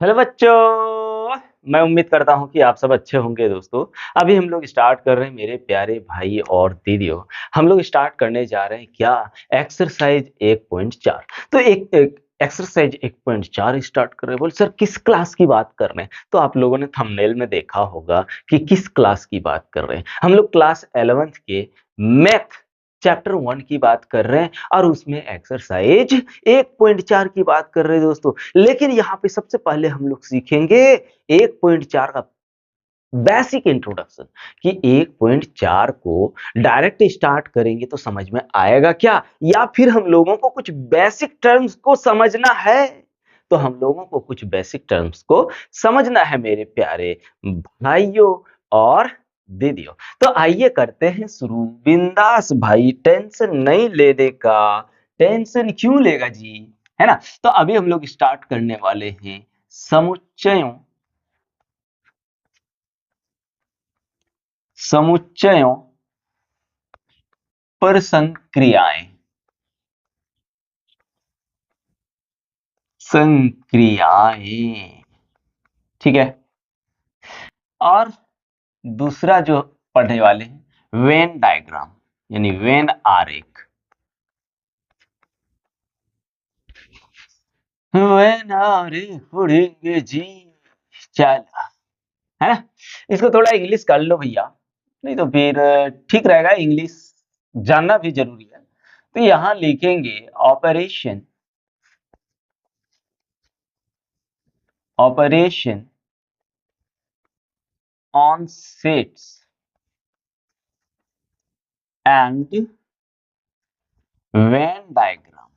Hello बच्चों, मैं उम्मीद करता हूँ कि आप सब अच्छे होंगे दोस्तों। अभी हम लोग स्टार्ट कर रहे हैं मेरे प्यारे भाई और दीदियों। हम लोग स्टार्ट करने जा रहे हैं क्या? एक्सरसाइज 1.4। तो एक एक्सरसाइज 1.4 स्टार्ट कर रहे हैं। बोल सर किस क्लास की बात कर रहे हैं? तो आप लोगों ने थंबनेल में देखा होगा कि किस क्लास की बात कर रहे हैं। हम लोग क्लास 11th के मैथ चैप्टर 1 की बात कर रहे हैं और उसमें एक्सरसाइज 1.4 की बात कर रहे हैं दोस्तों। लेकिन यहाँ पे सबसे पहले हम लोग सीखेंगे 1.4 का बेसिक इंट्रोडक्शन कि 1.4 को डायरेक्ट स्टार्ट करेंगे तो समझ में आएगा क्या, या फिर हम लोगों को कुछ बेसिक टर्म्स को समझना है। तो हम लोगों को कुछ बेसिक टर्म्स को समझना है मेरे प्यारे भाइयों और दीदियों। तो आइए करते हैं शुरू। बिंदास भाई, टेंशन नहीं लेने का। टेंशन क्यों लेगा जी, है ना? तो अभी हम लोग स्टार्ट करने वाले हैं समुच्चयों समुच्चयों पर संक्रियाएं। संक्रियाएं, ठीक है। और दूसरा जो पढ़ने वाले हैं वेन डायग्राम, यानी वेन आरेख। वेन आरेख पढ़ेंगे जी, चल, है ना? इसको थोड़ा इंग्लिश कर लो भैया, नहीं तो फिर ठीक रहेगा। इंग्लिश जानना भी जरूरी है। तो यहां लिखेंगे operation operation on sets and Venn diagram.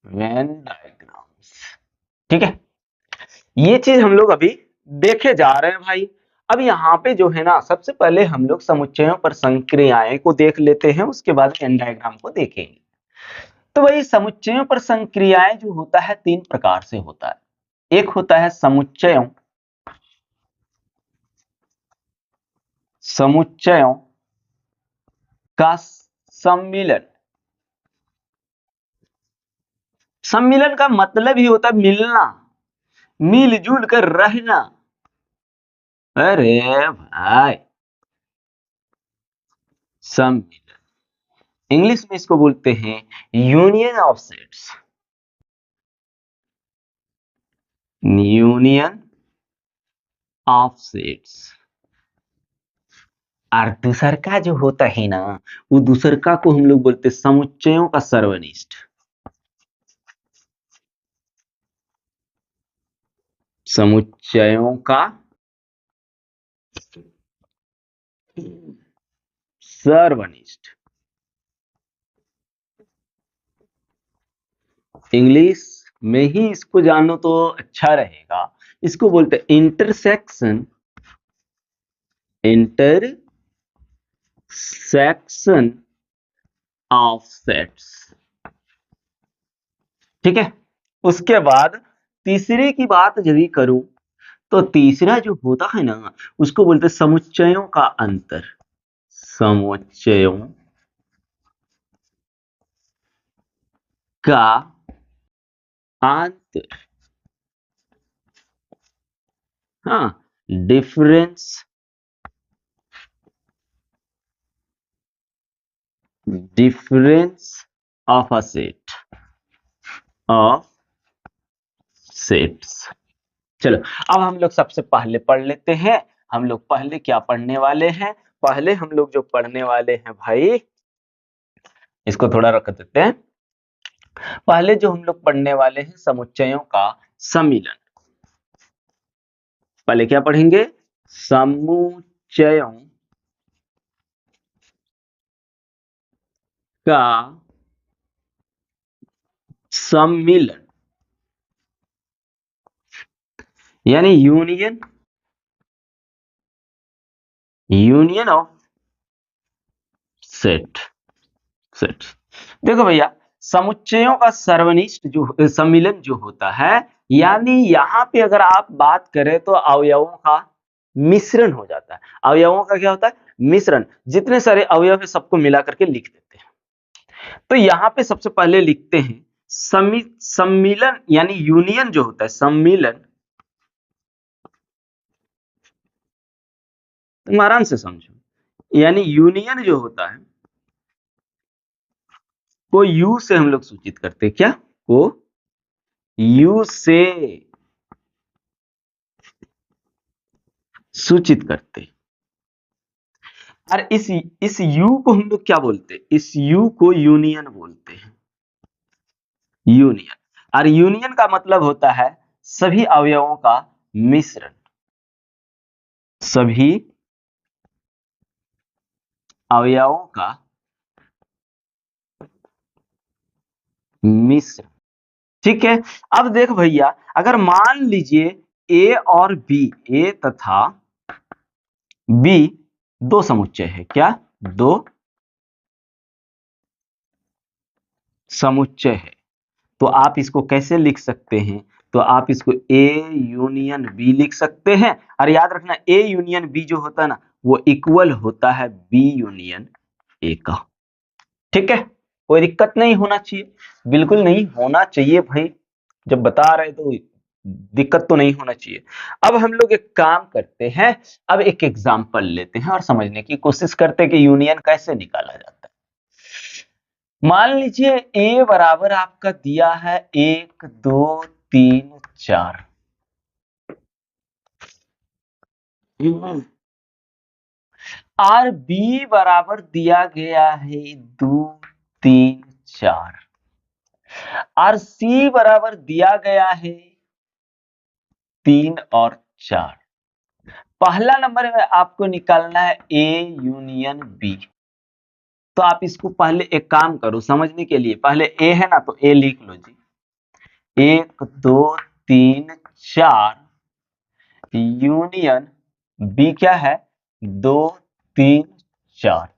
Venn diagrams, ठीक है। ये चीज हम लोग अभी देखे जा रहे हैं भाई। अब यहाँ पे जो है ना, सबसे पहले हम लोग समुच्चयों पर संक्रियाएं को देख लेते हैं, उसके बाद वेन डायग्राम को देखेंगे। तो भाई समुच्चयों पर संक्रियाएं जो होता है तीन प्रकार से होता है। एक होता है समुच्चयों का सम्मिलन। सम्मिलन का मतलब ही होता है मिलना, मिलजुल कर रहना। अरे भाई, सम्मिलन इंग्लिश में इसको बोलते हैं union of sets. Union of sets. और दूसर का जो होता है ना, वो दूसर का को हम लोग बोलते हैं समुच्चयों का सर्वनिष्ठ। समुच्चयों का सर्वनिष्ठ। इंग्लिश में ही इसको जानो तो अच्छा रहेगा। इसको बोलते हैं इंटरसेक्शन ऑफ सेट्स, ठीक है। उसके बाद तीसरे की बात यदि करूं, तो तीसरा जो होता है ना, उसको बोलते हैं समुच्चयों का अंतर। समुच्चयों का अंतर, हाँ, difference difference of a set of sets. चलो, अब हम लोग सबसे पहले पढ़ लेते हैं। हम लोग पहले क्या पढ़ने वाले हैं? पहले हम लोग जो पढ़ने वाले हैं भाई, इसको थोड़ा रख देते हैं। पहले जो हम लोग पढ़ने वाले हैं समुच्चयों का सम्मिलन। पहले क्या पढ़ेंगे? समुच्चयों का सम्मिलन, यानी यूनियन ऑफ सेट्स। देखो भैया, समुच्चयों का सर्वनिष्ठ जो सम्मिलन जो होता है, यानी यहाँ पे अगर आप बात करें तो अवयवों का मिश्रण हो जाता है। अवयवों का क्या होता है? मिश्रण। जितने सारे अवयव है सबको मिला करके लिख देते हैं। तो यहां पे सबसे पहले लिखते हैं सम्मिलन यानी यूनियन जो होता है, सम्मिलन, तुम आराम से समझो, यानी यूनियन जो होता है को यू से हम लोग सूचित करते हैं। क्या को यू से सूचित करते हैं। और इस यू को हम लोग क्या बोलते हैं? इस यू को यूनियन बोलते हैं, यूनियन। और यूनियन का मतलब होता है सभी अवयवों का मिश्रण, सभी अवयवों का मिश्रण। ठीक है। अब देख भैया, अगर मान लीजिए ए और बी, ए तथा बी दो समुच्चय है। क्या? दो समुच्चय है। तो आप इसको कैसे लिख सकते हैं? तो आप इसको ए यूनियन बी लिख सकते हैं। और याद रखना, ए यूनियन बी जो होता है ना, वो इक्वल होता है बी यूनियन ए का। ठीक है, कोई दिक्कत नहीं होना चाहिए, बिल्कुल नहीं होना चाहिए भाई, जब बता रहे तो दिक्कत तो नहीं होना चाहिए। अब हम लोग एक काम करते हैं, अब एक एग्जांपल लेते हैं और समझने की कोशिश करते हैं कि यूनियन कैसे निकाला जाता है। मान लीजिए ए बराबर आपका दिया है 1 2 3 4, और बी बराबर दिया गया है 2 3 4, और सी बराबर दिया गया है 3 और 4। पहला नंबर में आपको निकालना है ए यूनियन बी। तो आप इसको पहले एक काम करो समझने के लिए, पहले ए है ना, तो ए लिख लो जी। 1 2 3 4 यूनियन बी क्या है? 2 3 4।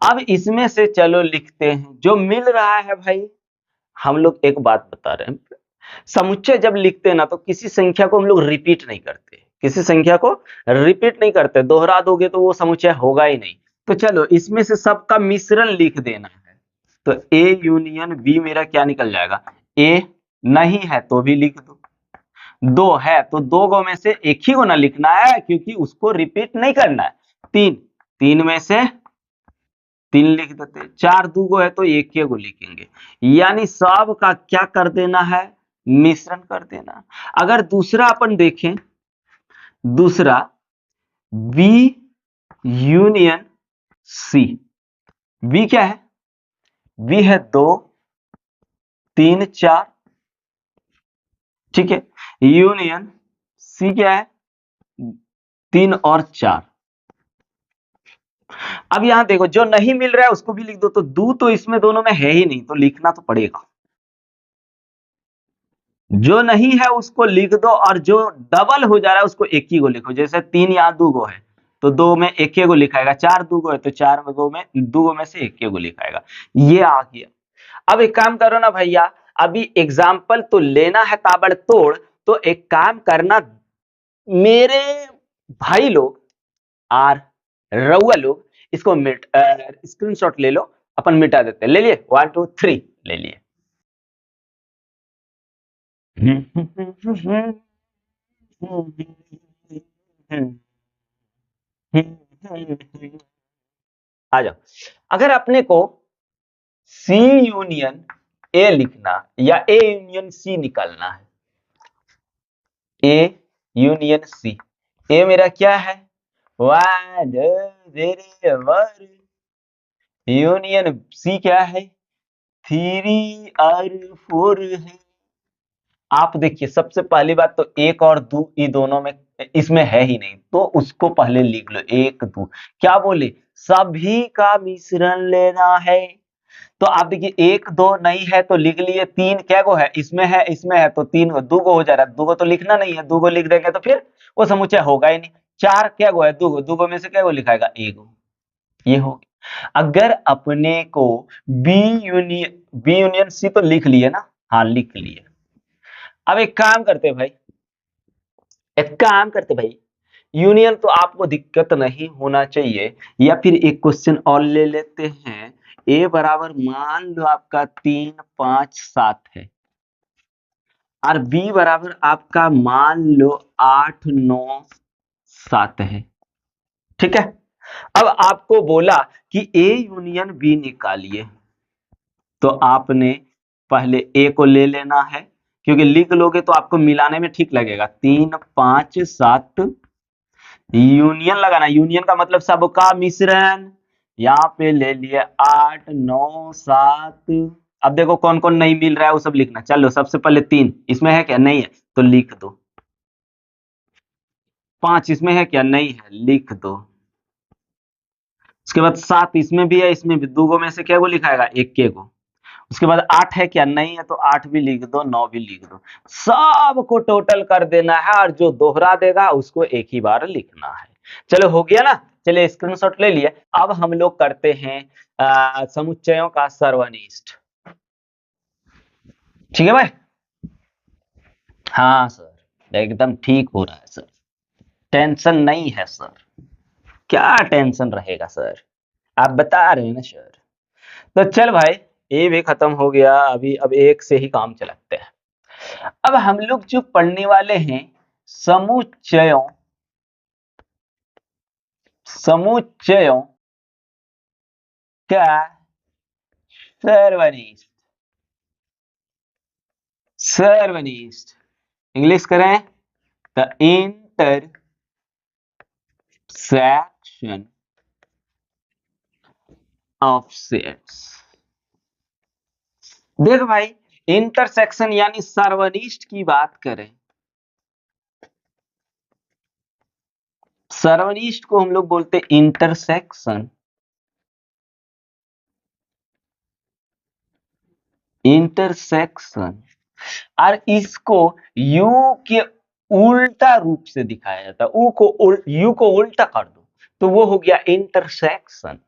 अब इसमें से चलो लिखते हैं जो मिल रहा है भाई। हम लोग एक बात बता रहे हैं, समुच्चय जब लिखते हैं ना, तो किसी संख्या को हम लोग रिपीट नहीं करते, किसी संख्या को रिपीट नहीं करते, दोहरा दोगे तो वो समुच्चय होगा ही नहीं। तो चलो इसमें से सबका मिश्रण लिख देना है। तो ए यूनियन बी मेरा क्या निकल जाएगा? ए नहीं है तो भी लिख दो, दो है तो दो गो में से एक ही को ना लिखना है, क्योंकि उसको रिपीट नहीं करना है। तीन, तीन में से तीन लिख देते। चार दू गो है तो एक ही को लिखेंगे, यानी सब का क्या कर देना है? मिश्रण कर देना। अगर दूसरा अपन देखें, दूसरा बी यूनियन सी, बी क्या है? बी है 2 3 4, ठीक है, यूनियन सी क्या है? 3 और 4। अब यहां देखो, जो नहीं मिल रहा है उसको भी लिख दो, तो दू तो इसमें दोनों में है ही नहीं, तो लिखना तो पड़ेगा। जो नहीं है उसको लिख दो, और जो डबल हो जा रहा है उसको एक ही को लिखो। जैसे 3 यहाँ दू गो है तो दो में एक ही को लिखाएगा, 4 दू गो है तो 4 में दो में दू गो में से एक ही को लिखाएगा। ये आ गया। अब एक काम करो ना भैया, अभी एग्जाम्पल तो लेना है ताबड़तोड़, तो एक काम करना मेरे भाई लोग और रउआ लोग, इसको स्क्रीनशॉट ले लो, अपन मिटा देते हैं। ले लिए? 1 2 3 ले लिए। आ जाओ। अगर अपने को सी यूनियन ए लिखना या ए यूनियन सी निकालना है, ए यूनियन सी, ए मेरा क्या है? 1 0 यूनियन सी क्या है? 3 और 4 है। आप देखिए, सबसे पहली बात तो एक और दो ये दोनों में इसमें है ही नहीं, तो उसको पहले लिख लो। एक दो क्या बोले? सभी का मिश्रण लेना है। तो आप देखिए, एक दो नहीं है तो लिख लिए। तीन क्या गो है? इसमें है तो तीन गो, दो गो हो जा रहा है, दो गो तो लिखना नहीं है, दो गो लिख देंगे तो फिर वो समुच्चय होगा ही नहीं। चार क्या गो है? दो गो में से क्या गो लिखाएगा? एक गो। ये हो गया। अगर अपने को बी यूनियन सी तो लिख लिए ना? हाँ लिख लिए। अब एक काम करते भाई, एक काम करते भाई, यूनियन तो आपको दिक्कत नहीं होना चाहिए, या फिर एक क्वेश्चन और ले लेते हैं। ए बराबर मान लो आपका 3 5 7 है और बी बराबर आपका मान लो 8 9 7 है। ठीक है, अब आपको बोला कि ए यूनियन बी निकालिए, तो आपने पहले ए को ले लेना है, क्योंकि लिख लोगे तो आपको मिलाने में ठीक लगेगा। 3 5 7 यूनियन लगाना, यूनियन का मतलब सबका मिश्रण। यहाँ पे ले लिए 8 9 7। अब देखो कौन कौन नहीं मिल रहा है वो सब लिखना। चलो सबसे पहले 3 इसमें है क्या, नहीं है तो लिख दो। 5 इसमें है क्या, नहीं है, लिख दो। उसके बाद 7 इसमें भी है, इसमें भी, दो गो में से क्या को लिखाएगा, एक के को। उसके बाद 8 है क्या, नहीं है तो 8 भी लिख दो, 9 भी लिख दो। सबको टोटल कर देना है और जो दोहरा देगा उसको एक ही बार लिखना है। चलो हो गया ना, चलिए स्क्रीनशॉट ले लिए। अब हम लोग करते हैं समुच्चयों का सर्वनिष्ठ। ठीक है भाई, हाँ सर एकदम ठीक हो रहा है सर, टेंशन नहीं है सर। क्या टेंशन रहेगा सर, आप बता रहे हैं ना सर। तो चल भाई, ये भी खत्म हो गया। अभी अब एक से ही काम चलाते हैं। अब हम लोग जो पढ़ने वाले हैं समुच्चयों समुच्चयों का सर्वनिष्ठ। सर्वनिष्ठ इंग्लिश करें द इंटरसेक्शन ऑफ सेट्स। देख भाई, इंटरसेक्शन यानी सर्वनिष्ठ की बात करें, सर्वनिष्ठ को हम लोग बोलते इंटरसेक्शन। इंटरसेक्शन, और इसको यू के उल्टा रूप से दिखाया जाता है। यू को उल्टा कर दो तो वो हो गया इंटरसेक्शन।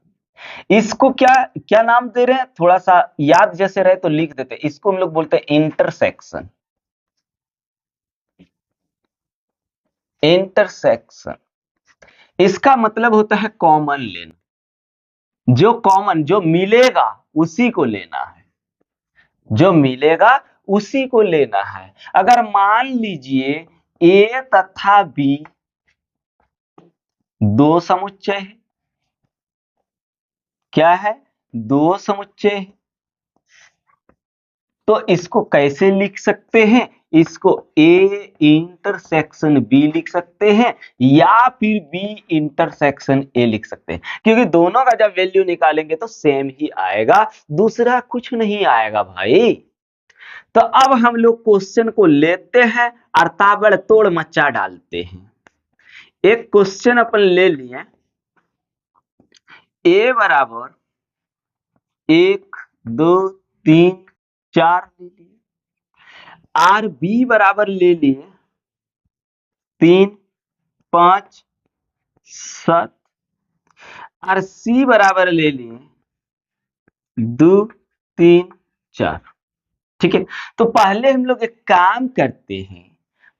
इसको क्या क्या नाम दे रहे हैं, थोड़ा सा याद जैसे रहे तो लिख देते हैं। इसको हम लोग बोलते हैं इंटरसेक्शन। इंटरसेक्शन इसका मतलब होता है कॉमन लेना। जो कॉमन, जो मिलेगा उसी को लेना है, जो मिलेगा उसी को लेना है। अगर मान लीजिए ए तथा बी दो समुच्चय है, क्या है, दो समुच्चय है, तो इसको कैसे लिख सकते हैं, इसको ए इंटरसेक्शन बी लिख सकते हैं या फिर बी इंटरसेक्शन ए लिख सकते हैं, क्योंकि दोनों का जब वैल्यू निकालेंगे तो सेम ही आएगा, दूसरा कुछ नहीं आएगा भाई। तो अब हम लोग क्वेश्चन को लेते हैं और ताबड़तोड़ मचा डालते हैं। एक क्वेश्चन अपन ले लिए, ए बराबर 1 2 3 4 ले लिए, आर बी बराबर ले लिए 3 5 7, और सी बराबर ले लिए 2 3 4। ठीक है, तो पहले हम लोग एक काम करते हैं,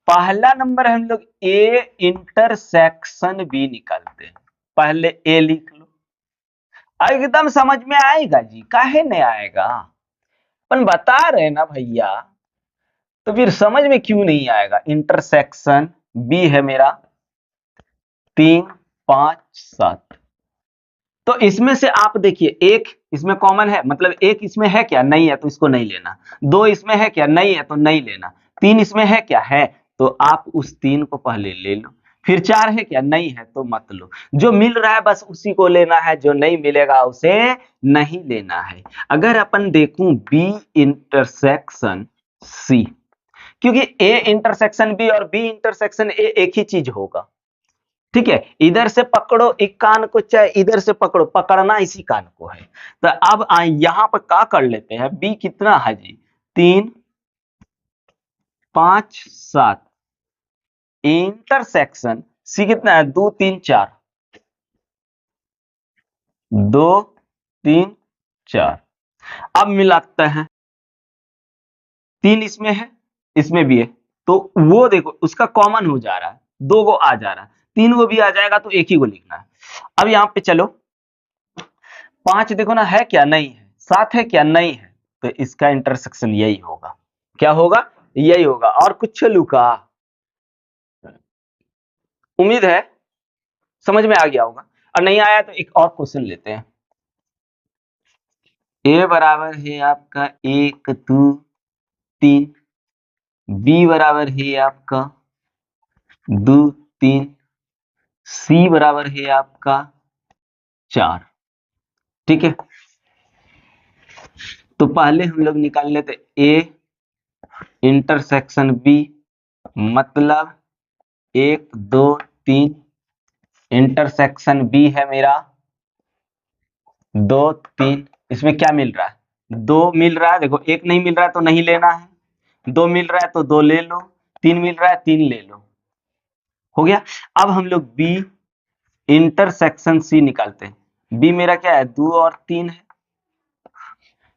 पहला नंबर हम लोग ए इंटरसेक्शन बी निकालते हैं। पहले ए लिख लो, एकदम समझ में आएगा जी, काहे नहीं आएगा, अपन बता रहे हैं ना भैया, तो फिर समझ में क्यों नहीं आएगा। इंटरसेक्शन बी है मेरा 3 5 7, तो इसमें से आप देखिए एक इसमें कॉमन है, मतलब एक इसमें है क्या, नहीं है तो इसको नहीं लेना। 2 इसमें है क्या, नहीं है तो नहीं लेना। 3 इसमें है क्या, है, तो आप उस 3 को पहले ले लो। फिर 4 है क्या, नहीं है तो मत लो। जो मिल रहा है बस उसी को लेना है, जो नहीं मिलेगा उसे नहीं लेना है। अगर अपन देखूं बी इंटरसेक्शन सी, क्योंकि ए इंटरसेक्शन बी और बी इंटरसेक्शन ए एक ही चीज होगा। ठीक है, इधर से पकड़ो एक कान को, चाहे इधर से पकड़ो, पकड़ना इसी कान को है। तो अब यहां पर क्या कर लेते हैं, बी कितना है जी, 3 5 7, इंटरसेक्शन सी कितना है, 2 3 4, 2 3 4। अब मिलाते हैं, 3 इसमें है, इसमें भी है, तो वो देखो उसका कॉमन हो जा रहा है, 2 को आ जा रहा है, 3 को भी आ जाएगा तो एक ही को लिखना है। अब यहां पे चलो, 5 देखो ना, है क्या? नहीं है। 7 है क्या? नहीं है। तो इसका इंटरसेक्शन यही होगा। क्या होगा? यही होगा। और कुछ लुका? उम्मीद है समझ में आ गया होगा। और नहीं आया तो एक और क्वेश्चन लेते हैं। ए बराबर है आपका 1 2 3, बी बराबर है आपका 2 3, सी बराबर है आपका 4। ठीक है, तो पहले हम लोग निकाल लेते ए इंटरसेक्शन बी, मतलब 1 2 3 इंटरसेक्शन बी है मेरा 2 3। इसमें क्या मिल रहा है? 2 मिल रहा है। देखो, 1 नहीं मिल रहा है तो नहीं लेना है, 2 मिल रहा है तो 2 ले लो, 3 मिल रहा है 3 ले लो। हो गया। अब हम लोग बी इंटरसेक्शन सी निकालते हैं। बी मेरा क्या है? 2 और 3 है।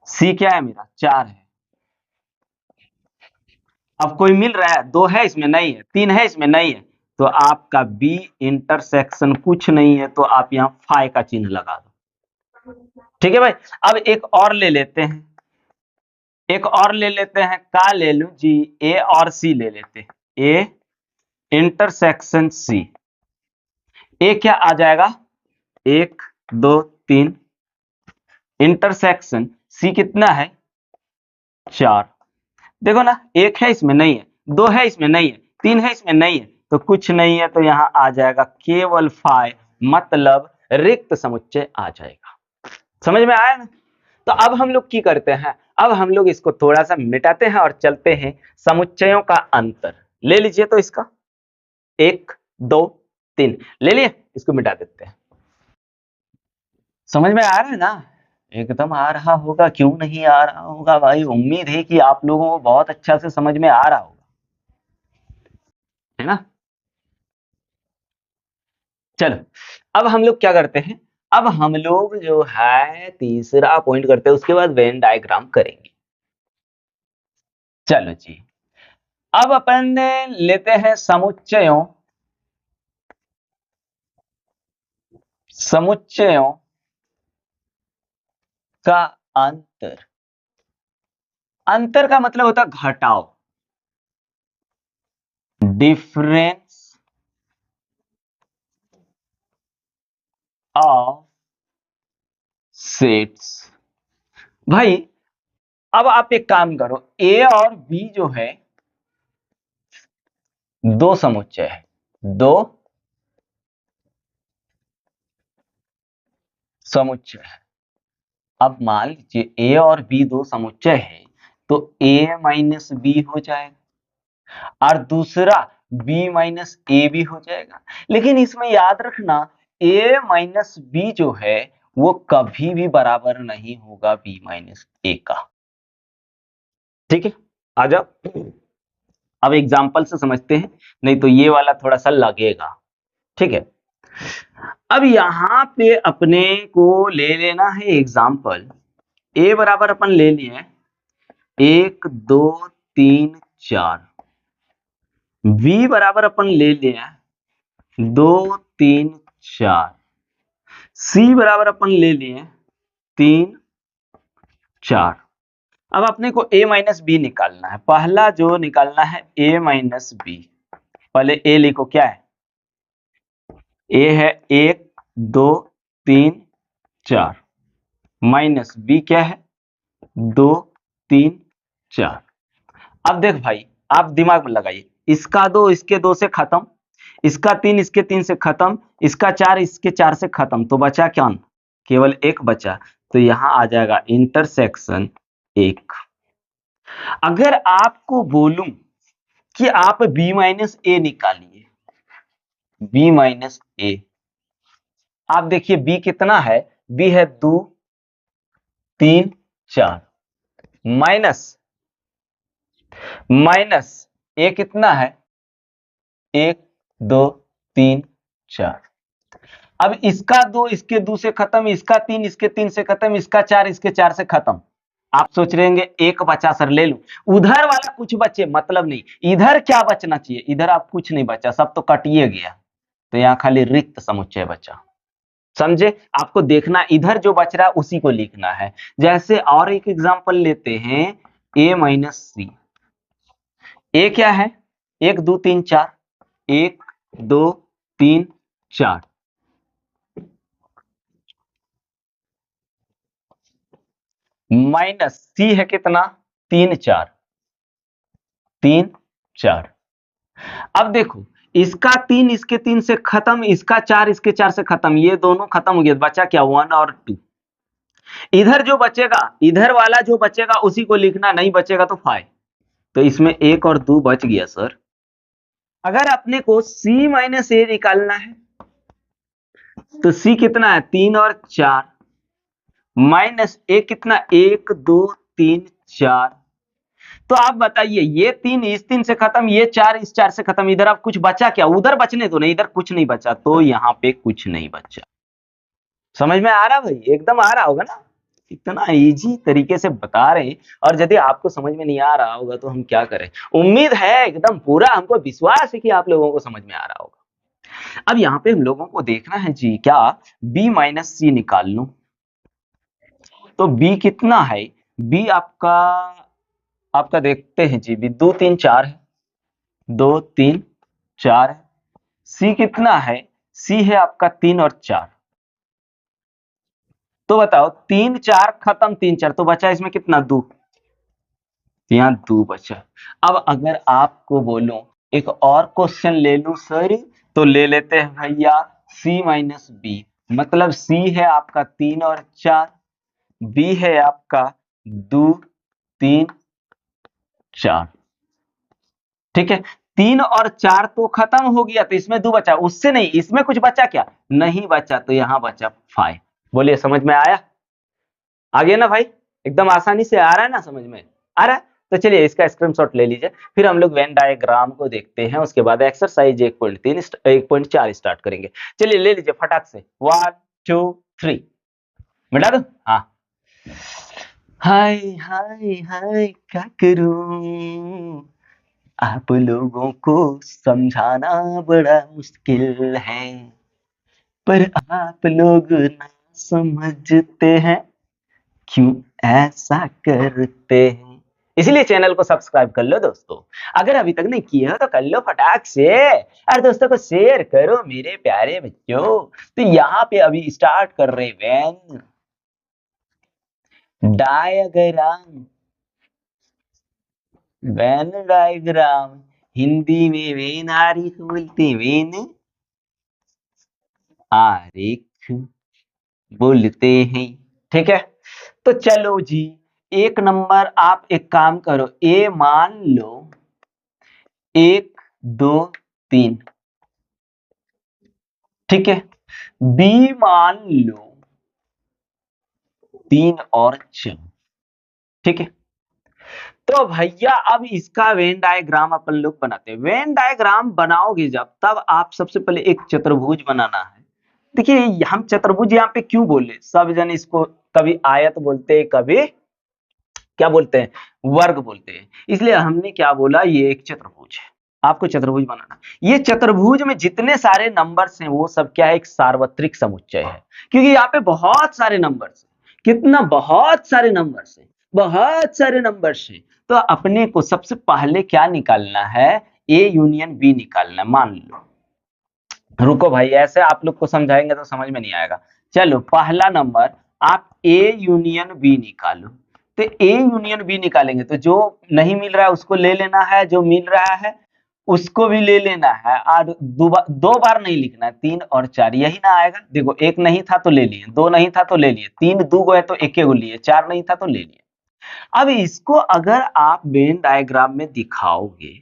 सी क्या है मेरा? 4 है। अब कोई मिल रहा है? 2 है इसमें? नहीं है। 3 है इसमें? नहीं है। तो आपका बी इंटरसेक्शन कुछ नहीं है, तो आप यहाँ फाई का चिन्ह लगा दो। ठीक है भाई। अब एक और ले लेते हैं, एक और ले लेते हैं। का ले लूं जी? ए और सी ले लेते हैं। ए इंटरसेक्शन सी। ए क्या आ जाएगा? 1 2 3 इंटरसेक्शन सी कितना है? 4। देखो ना, 1 है इसमें? नहीं है। 2 है इसमें? नहीं है। 3 है इसमें? नहीं है। तो कुछ नहीं है, तो यहाँ आ जाएगा केवल फाई, मतलब रिक्त समुच्चय आ जाएगा। समझ में आया ना? तो अब हम लोग की करते हैं, अब हम लोग इसको थोड़ा सा मिटाते हैं और चलते हैं समुच्चयों का अंतर। ले लीजिए तो इसका 1 2 3 ले लिए, इसको मिटा देते हैं। समझ में आ रहा है ना? एकदम आ रहा होगा, क्यों नहीं आ रहा होगा भाई? उम्मीद है कि आप लोगों को बहुत अच्छा से समझ में आ रहा होगा, है ना? चलो, अब हम लोग क्या करते हैं? अब हम लोग जो है तीसरा पॉइंट करते हैं, उसके बाद वेन डायग्राम करेंगे। चलो जी, अब अपन लेते हैं समुच्चयों, समुच्चयों का अंतर। अंतर का मतलब होता है घटाव, डिफरेंस ऑफ सेट्स। भाई, अब आप एक काम करो, ए और बी जो है दो समुच्चय है, दो समुच्चय है। अब मान लीजिए ए और बी दो समुच्चय है, तो ए माइनस बी हो जाएगा और दूसरा बी माइनस ए भी हो जाएगा। लेकिन इसमें याद रखना, ए माइनस बी जो है वो कभी भी बराबर नहीं होगा बी माइनस ए का। ठीक है, आ जाओ। अब एग्जाम्पल से समझते हैं, नहीं तो ये वाला थोड़ा सा लगेगा। ठीक है, अब यहां पे अपने को ले लेना है एग्जाम्पल। ए बराबर अपन ले लिए 1 2 3 4, बी बराबर अपन ले लिए 2 3 4, सी बराबर अपन ले लिए 3 4। अब अपने को a माइनस बी निकालना है। पहला जो निकालना है a माइनस बी, पहले a लिखो। क्या है? a है 1 2 3 4, माइनस बी क्या है? 2 3 4। अब देख भाई, आप दिमाग में लगाइए, इसका 2 इसके 2 से खत्म, इसका 3 इसके 3 से खत्म, इसका 4 इसके 4 से खत्म, तो बचा क्या? केवल एक बचा। तो यहां आ जाएगा इंटरसेक्शन 1। अगर आपको बोलूं कि आप बी माइनस ए निकालिए, बी माइनस ए, आप देखिए बी कितना है? बी है 2 3 4, माइनस माइनस ए कितना है? 1 2 3 4। अब इसका 2 इसके 2 से खत्म, इसका 3 इसके 3 से खत्म, इसका 4 इसके 4 से खत्म। आप सोच रहे होंगे एक बचा सर, ले लूं। उधर वाला कुछ बचे मतलब नहीं, इधर क्या बचना चाहिए? इधर आप कुछ नहीं बचा, सब तो कटिए गया। तो यहाँ खाली रिक्त समुच्चय बचा। समझे? आपको देखना इधर जो बच रहा है उसी को लिखना है। जैसे और एक एग्जांपल लेते हैं, a माइनस सी। ए क्या है? 1 2 3 4, 1 2 3 4, माइनस सी है कितना? 3 4, 3 4। अब देखो, इसका 3 इसके 3 से खत्म, इसका 4 इसके 4 से खत्म, ये दोनों खत्म हो गए, बचा क्या? 1 और 2। इधर जो बचेगा, इधर वाला जो बचेगा उसी को लिखना, नहीं बचेगा तो 5। तो इसमें 1 और 2 बच गया सर। अगर अपने को c माइनस ए निकालना है तो c कितना है? 3 और 4, माइनस ए कितना? 1 2 3 4। तो आप बताइए, ये 3 इस 3 से खत्म, ये 4 इस 4 से खत्म, इधर अब कुछ बचा क्या? उधर बचने दो नहीं, इधर कुछ नहीं बचा, तो यहाँ पे कुछ नहीं बचा। समझ में आ रहा भाई? एकदम आ रहा होगा ना? इतना इजी तरीके से बता रहे हैं, और यदि आपको समझ में नहीं आ रहा होगा तो हम क्या करें? उम्मीद है एकदम पूरा, हमको विश्वास है कि आप लोगों को समझ में आ रहा होगा। अब यहाँ पे हम लोगों को देखना है जी, क्या b माइनस सी निकाल लूं? तो b कितना है? b आपका आपका देखते हैं जी, b 2 3 4 है, 2 3 4 है। c कितना है? c है आपका 3 और 4। तो बताओ, 3 4 खत्म, 3 4 तो बचा इसमें कितना? 2। यहाँ 2 बचा। अब अगर आपको बोलो एक और क्वेश्चन ले लूं सर, तो ले लेते हैं भैया c माइनस बी। मतलब c है आपका 3 और 4, b है आपका 2 3 4। ठीक है, 3 और 4 तो खत्म हो गया, तो इसमें 2 बचा, उससे नहीं, इसमें कुछ बचा क्या? नहीं बचा, तो यहाँ बचा 5। बोलिए, समझ में आया? आ गया ना भाई? एकदम आसानी से आ रहा है ना? समझ में आ रहा है? तो चलिए इसका स्क्रीनशॉट ले लीजिए, फिर हम लोग वेन डायग्राम को देखते हैं, उसके बाद एक्सरसाइज 1.3 1.4 स्टार्ट करेंगे। चलिए ले लीजिए फटाक से, 1 2 3। मिटा दो। हाँ। हाय हाय हाय क्या करूं, आप लोगों को समझाना बड़ा मुश्किल है, पर आप लोग ना समझते हैं, क्यों ऐसा करते हैं? इसलिए चैनल को सब्सक्राइब कर लो दोस्तों, अगर अभी तक नहीं किया हो तो कर लो फटाक से, और दोस्तों को शेयर करो मेरे प्यारे बच्चों। तो यहाँ पे अभी स्टार्ट कर रहे Venn diagram, Venn diagram, Hindi में वेन आरेख बोलते, वेन आरेख बोलते हैं। ठीक है, तो चलो जी, एक नंबर आप एक काम करो, ए मान लो 1 2 3। ठीक है, बी मान लो 3 और 4। ठीक है, तो भैया अब इसका वेन डायग्राम अपन लोग बनाते हैं। वेन डायग्राम बनाओगे जब, तब आप सबसे पहले एक चतुर्भुज बनाना है। देखिए हम चतुर्भुज यहाँ पे क्यों बोले, सब जन इसको कभी आयत बोलते हैं, कभी क्या बोलते हैं, वर्ग बोलते हैं, इसलिए हमने क्या बोला, ये एक चतुर्भुज है, आपको चतुर्भुज बनाना। ये चतुर्भुज में जितने सारे नंबर्स हैं वो सब क्या है, एक सार्वत्रिक समुच्चय है, क्योंकि यहाँ पे बहुत सारे नंबर्स हैं। कितना? बहुत सारे नंबर्स हैं, बहुत सारे नंबर्स हैं। तो अपने को सबसे पहले क्या निकालना है, ए यूनियन बी निकालना है। मान लो, रुको भाई, ऐसे आप लोग को समझाएंगे तो समझ में नहीं आएगा। चलो पहला नंबर, आप ए यूनियन बी निकालो। तो ए यूनियन बी निकालेंगे तो जो नहीं मिल रहा है उसको ले लेना है, जो मिल रहा है उसको भी ले लेना है, और दो बार नहीं लिखना है, 3 और 4 यही ना आएगा। देखो, एक नहीं था तो ले लिए, दो नहीं था तो ले लिए, तीन दो गो है तो एक गो लिए, 4 नहीं था तो ले लिए। अब इसको अगर आप वेन डायग्राम में दिखाओगे,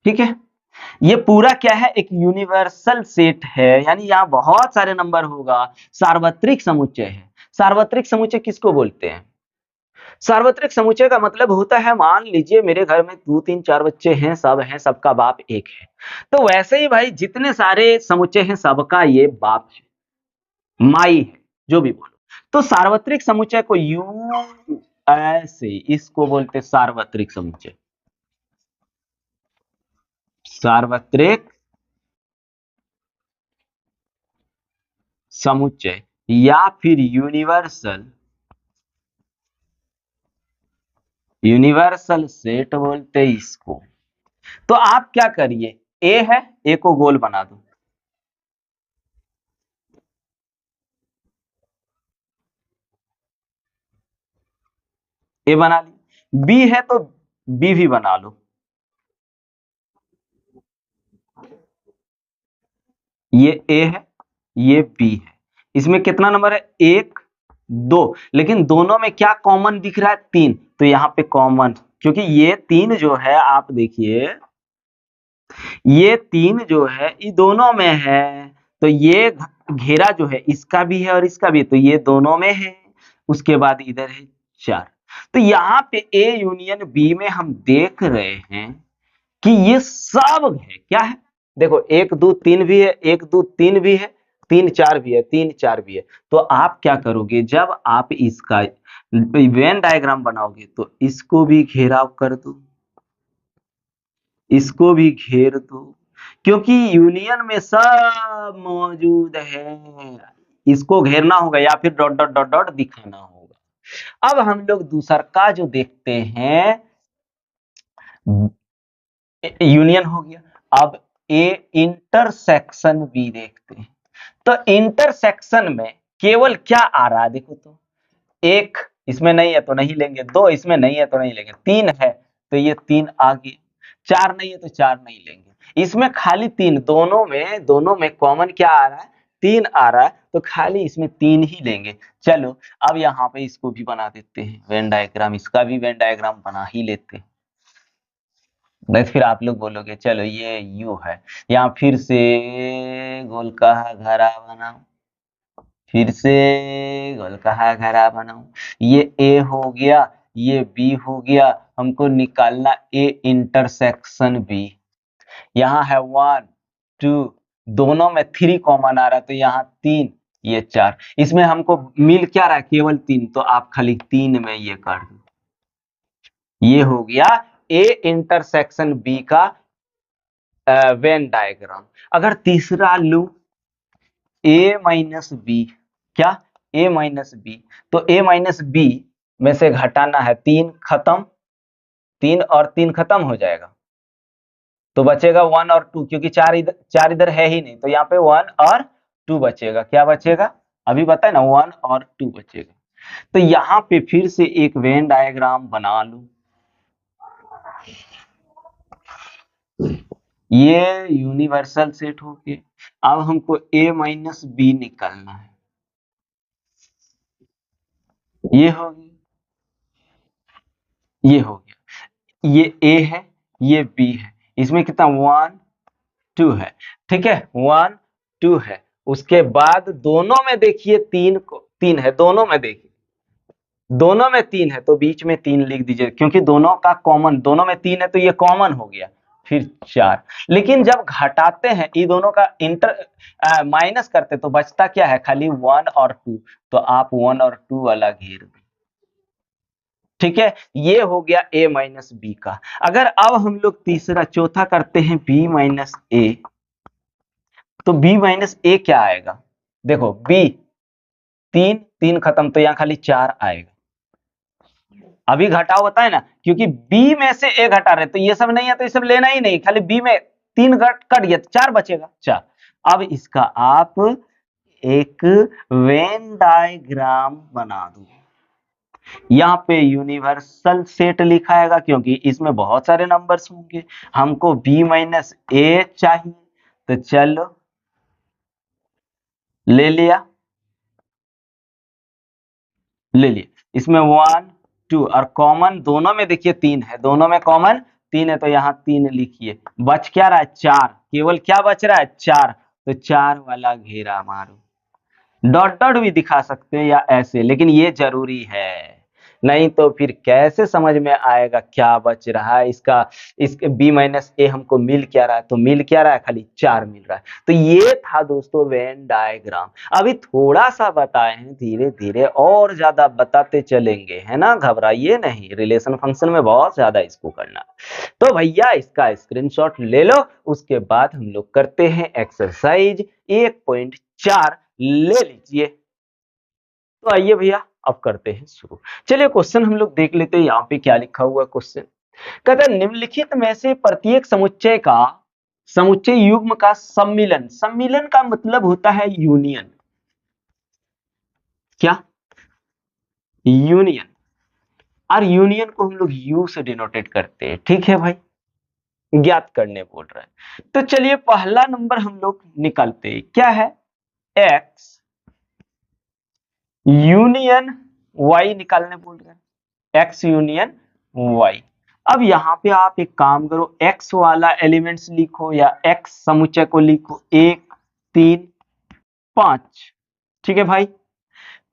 ठीक है, ये पूरा क्या है, एक यूनिवर्सल सेट है, यानी यहाँ बहुत सारे नंबर होगा, सार्वत्रिक समुच्चय है। सार्वत्रिक समुच्चय किसको बोलते हैं? सार्वत्रिक समुच्चय का मतलब होता है, मान लीजिए मेरे घर में 2 3 4 बच्चे हैं, सब हैं, सबका बाप एक है, तो वैसे ही भाई जितने सारे समुच्चय हैं सबका ये बाप है, माई है, जो भी बोलो। तो सार्वत्रिक समुच्चय को यू ऐसे, इसको बोलते सार्वत्रिक समुच्चय, सार्वत्रिक समुच्चय या फिर यूनिवर्सल सेट बोलते हैं इसको। तो आप क्या करिए, ए है, ए को गोल बना दो, ए बना ली। बी है तो बी भी बना लो, ये ए है, ये बी है। इसमें कितना नंबर है, एक, दो, लेकिन दोनों में क्या कॉमन दिख रहा है, तीन, तो यहाँ पे कॉमन, क्योंकि ये तीन जो है आप देखिए, ये तीन जो है ये दोनों में है, तो ये घेरा जो है इसका भी है और इसका भी है, तो ये दोनों में है। उसके बाद इधर है चार। तो यहाँ पे ए यूनियन बी में हम देख रहे हैं कि ये सब है, क्या है, देखो एक दो तीन भी है, एक दो तीन भी है, तीन चार भी है, तीन चार भी है। तो आप क्या करोगे, जब आप इसका वेन डायग्राम बनाओगे तो इसको भी घेराव कर दो, इसको भी घेर दो, क्योंकि यूनियन में सब मौजूद है। इसको घेरना होगा या फिर डॉट डॉट डॉट डॉट दिखाना होगा। अब हम लोग दूसरा का जो देखते हैं, यूनियन हो गया। अब ए इंटरसेक्शन बी देखते हैं। तो इंटरसेक्शन में केवल क्या आ रहा है, देखो तो, एक इसमें नहीं है तो नहीं लेंगे, दो इसमें नहीं है तो नहीं लेंगे, तीन है तो ये तीन आ गए, चार नहीं है तो चार नहीं लेंगे। इसमें खाली तीन, दोनों में कॉमन क्या आ रहा है, तीन आ रहा है, तो खाली इसमें तीन ही लेंगे। चलो अब यहाँ पे इसको भी बना देते हैं वेन डायग्राम, इसका भी वेन डायग्राम बना ही लेते हैं। नहीं फिर आप लोग बोलोगे चलो ये यू है, यहाँ फिर से गोल का घरा बनाओ, फिर से गोल का घरा बनाओ। ये ए हो गया, ये बी हो गया, हमको निकालना ए इंटरसेक्शन बी। यहाँ है वन टू, दोनों में थ्री कॉमन आ रहा है तो यहाँ तीन, ये चार, इसमें हमको मिल क्या रहा है, केवल तीन, तो आप खाली तीन में ये कर दो। ये हो गया ए इंटरसेक्शन बी का वेन डायग्राम। अगर तीसरा लू, ए माइनस बी, क्या, ए माइनस बी, तो ए माइनस बी में से घटाना है, तीन खत्म, तीन और तीन खत्म हो जाएगा, तो बचेगा वन और टू, क्योंकि चार इधर है ही नहीं, तो यहाँ पे वन और टू बचेगा। क्या बचेगा, अभी बताए ना, वन और टू बचेगा। तो यहाँ पे फिर से एक वेन डायग्राम बना लो। ये यूनिवर्सल सेट हो गए। अब हमको ए माइनस बी निकालना है, ये हो गया, ये हो गया, ये ए है, ये बी है, इसमें कितना, वन टू है, ठीक है, वन टू है। उसके बाद दोनों में देखिए तीन को, तीन है, दोनों में देखिए, दोनों में तीन है तो बीच में तीन लिख दीजिए, क्योंकि दोनों का कॉमन, दोनों में तीन है तो ये कॉमन हो गया। फिर चार, लेकिन जब घटाते हैं ये दोनों का इंटर माइनस करते तो बचता क्या है, खाली वन और टू, तो आप वन और टू वाला घेर दो, ठीक है। ये हो गया ए माइनस बी का। अगर अब हम लोग तीसरा चौथा करते हैं बी माइनस ए, तो बी माइनस ए क्या आएगा, देखो बी, तीन तीन खत्म, तो यहाँ खाली चार आएगा। अभी घटाओ बताए ना, क्योंकि बी में से ए घटा रहे तो ये सब नहीं है, तो ये सब लेना ही नहीं, खाली बी में तीन कट गया तो चार बचेगा, चार। अब इसका आप एक वेन डायग्राम बना दो। यहाँ पे यूनिवर्सल सेट लिखाएगा, क्योंकि इसमें बहुत सारे नंबर्स होंगे, हमको बी माइनस ए चाहिए, तो चलो ले लिया, ले लिए। इसमें वन टू और कॉमन दोनों में देखिए तीन है, दोनों में कॉमन तीन है, तो यहाँ तीन लिखिए। बच क्या रहा है, चार, केवल क्या बच रहा है, चार, तो चार वाला घेरा मारो। डॉट डॉट भी दिखा सकते हैं या ऐसे, लेकिन ये जरूरी है, नहीं तो फिर कैसे समझ में आएगा क्या बच रहा है इसका। इसके बी माइनस ए हमको मिल क्या रहा है, तो मिल क्या रहा है, खाली चार मिल रहा है। तो ये था दोस्तों वेन डायग्राम। अभी थोड़ा सा बताए हैं, धीरे धीरे और ज्यादा बताते चलेंगे, है ना, घबराइए नहीं, रिलेशन फंक्शन में बहुत ज्यादा इसको करना। तो भैया इसका स्क्रीनशॉट ले लो, उसके बाद हम लोग करते हैं एक्सरसाइज 1.4 ले लीजिए। तो आइए भैया अब करते हैं शुरू। चलिए क्वेश्चन हम लोग देख लेते हैं यहाँ पे क्या लिखा हुआ क्वेश्चन। कहता है निम्नलिखित में से प्रत्येक समुच्चय युग्म का सम्मिलन, सम्मिलन का मतलब होता है यूनियन। क्या? यूनियन। और यूनियन को हम लोग यू से डिनोटेट करते हैं, ठीक है भाई, ज्ञात करने बोल रहा है। तो चलिए पहला नंबर हम लोग निकालते हैं, क्या है? एक्स यूनियन वाई निकालने बोल रहे हैं, एक्स यूनियन वाई। अब यहाँ पे आप एक काम करो, एक्स वाला एलिमेंट्स लिखो या एक्स समुच्चय को लिखो 1 3 5, ठीक है भाई।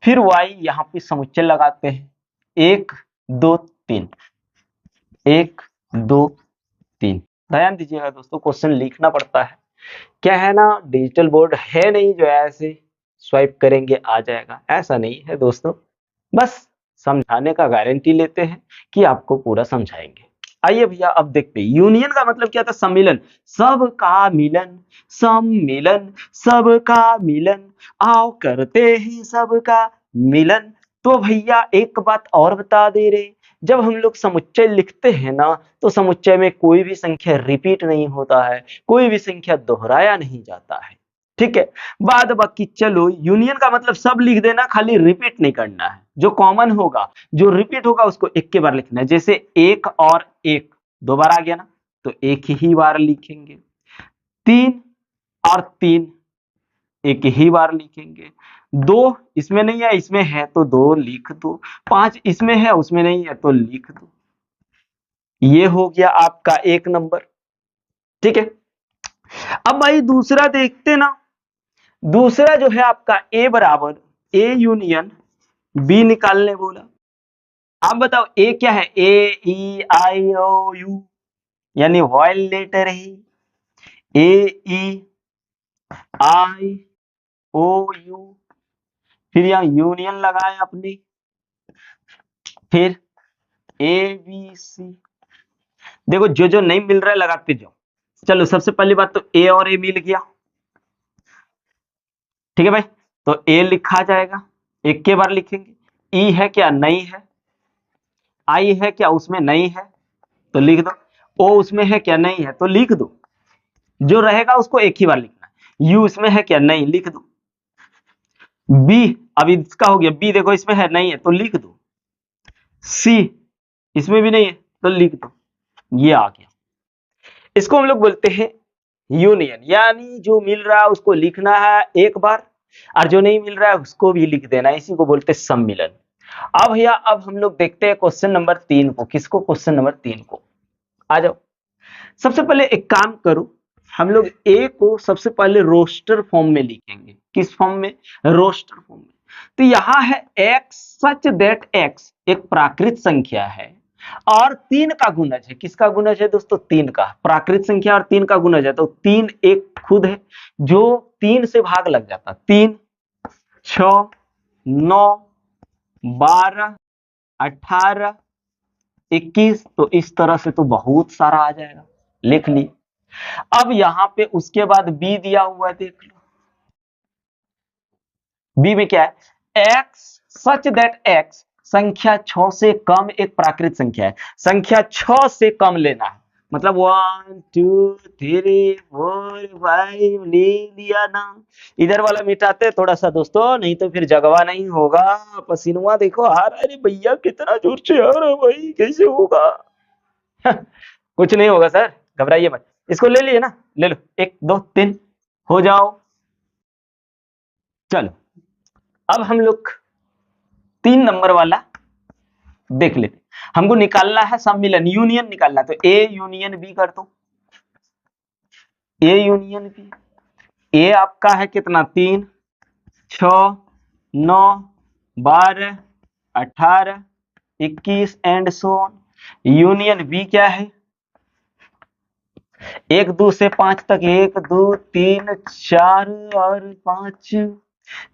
फिर वाई यहाँ पे समुच्चय लगाते हैं 1 2 3, 1 2 3। ध्यान दीजिएगा दोस्तों, क्वेश्चन लिखना पड़ता है, क्या है ना, डिजिटल बोर्ड है नहीं जो ऐसे स्वाइप करेंगे आ जाएगा, ऐसा नहीं है दोस्तों। बस समझाने का गारंटी लेते हैं कि आपको पूरा समझाएंगे। आइए भैया अब देखते हैं यूनियन का मतलब क्या था। सम्मिलन, सबका मिलन, सम्मिलन सबका मिलन, आओ करते हैं सबका मिलन। तो भैया एक बात और बता दे रहे, जब हम लोग समुच्चय लिखते हैं ना, तो समुच्चय में कोई भी संख्या रिपीट नहीं होता है, कोई भी संख्या दोहराया नहीं जाता है, ठीक है। बाद बाकी चलो, यूनियन का मतलब सब लिख देना, खाली रिपीट नहीं करना है। जो कॉमन होगा, जो रिपीट होगा उसको एक के बार लिखना है। जैसे 1 और 1 दो बार आ गया ना, तो एक ही बार लिखेंगे। 3 और 3 एक ही बार लिखेंगे। 2 इसमें नहीं है, इसमें है तो 2 लिख दो। 5 इसमें है, उसमें नहीं है तो लिख दो। ये हो गया आपका 1 नंबर, ठीक है। अब भाई दूसरा देखते ना, दूसरा जो है आपका ए बराबर ए यूनियन बी निकालने बोला। आप बताओ ए क्या है? A E I O you, यानी व्हाइल लेटर है। A E I O you, फिर यहाँ यूनियन लगाए अपने, फिर ए बी सी। देखो जो जो नहीं मिल रहा है लगाते जाओ। चलो सबसे पहली बात तो ए और ए मिल गया, ठीक है भाई, तो ए लिखा जाएगा, एक के बार लिखेंगे। ई है क्या? नहीं है। आई है क्या? उसमें नहीं है, तो लिख दो। ओ उसमें है क्या? नहीं है, तो लिख दो। जो रहेगा उसको एक ही बार लिखना है। यू इसमें है क्या? नहीं, लिख दो। बी, अभी इसका हो गया, बी देखो इसमें है, नहीं है, तो लिख दो। सी इसमें भी नहीं है, तो लिख दो। ये आ गया। इसको हम लोग बोलते हैं यूनियन, यानी जो मिल रहा है उसको लिखना है एक बार, और जो नहीं मिल रहा है उसको भी लिख देना है। इसी को बोलते हैं सम्मिलन। अब भैया अब हम लोग देखते हैं क्वेश्चन नंबर 3 को। किसको? क्वेश्चन नंबर 3 को। आ जाओ। सबसे पहले एक काम करो, हम लोग ए को सबसे पहले रोस्टर फॉर्म में लिखेंगे। किस फॉर्म में? रोस्टर फॉर्म में। तो यहां है x सच दैट x एक प्राकृत संख्या है और 3 का गुणज है। किसका गुणज है दोस्तों? 3 का। प्राकृत संख्या और 3 का गुणज है, तो 3 एक खुद है जो 3 से भाग लग जाता। 3 6 9 12 18 21, तो इस तरह से तो बहुत सारा आ जाएगा, लिख ली। अब यहां पे उसके बाद बी दिया हुआ है, देख लो। बी में क्या है? x सच दैट x संख्या 6 से कम एक प्राकृत संख्या है। संख्या 6 से कम लेना है, मतलब 1 2 3 4 5 ले लिया ना। इधर वाला मिटाते थोड़ा सा दोस्तों, नहीं तो फिर जगवा नहीं होगा। पसीनुआ देखो आ रहा है। अरे भैया कितना जोर से आ रहा है भाई, कैसे होगा? कुछ नहीं होगा सर, घबराइए मत। इसको ले लिए ना, ले लो। 1 2 3 हो जाओ। चलो अब हम लोग 3 नंबर वाला देख लेते। हमको निकालना है सम्मिलन, यूनियन निकालना है, तो ए यूनियन बी कर दो। ए यूनियन बी, ए आपका है कितना? 3 6 9 12 18 21 and so on. Union B क्या है? 1 2 से 5 तक, 1 2 3 4 और 5।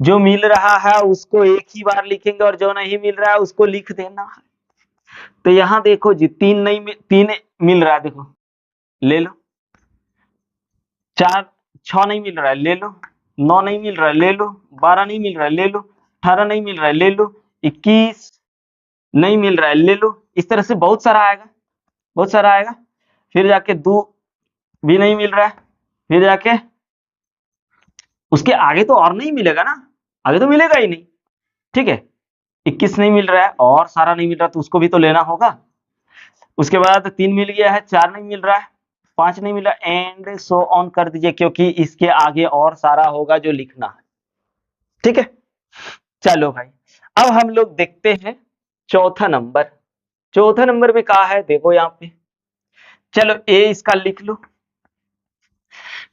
जो मिल रहा है उसको एक ही बार लिखेंगे और जो नहीं मिल रहा है उसको लिख देना है। तो यहां देखो जी, 3 मिल रहा है, देखो ले लो। 4 6 नहीं मिल रहा है, ले लो। 9 नहीं मिल रहा है ले लो, 12 नहीं मिल रहा है ले लो, 18 नहीं मिल रहा है ले लो, 21 नहीं मिल रहा है ले लो। इस तरह से बहुत सारा आएगा, बहुत सारा आएगा। फिर जाके 2 भी नहीं मिल रहा है, फिर जाके उसके आगे तो और नहीं मिलेगा ना, आगे तो मिलेगा ही नहीं। ठीक है, 21 नहीं मिल रहा है और सारा नहीं मिल रहा तो उसको भी तो लेना होगा। उसके बाद 3 मिल गया है, 4 नहीं मिल रहा है, 5 नहीं मिल रहा, एंड सो ऑन कर दीजिए क्योंकि इसके आगे और सारा होगा जो लिखना है। ठीक है, चलो भाई अब हम लोग देखते हैं चौथा नंबर। चौथा नंबर में कहा है देखो यहाँ पे, चलो ए इसका लिख लो।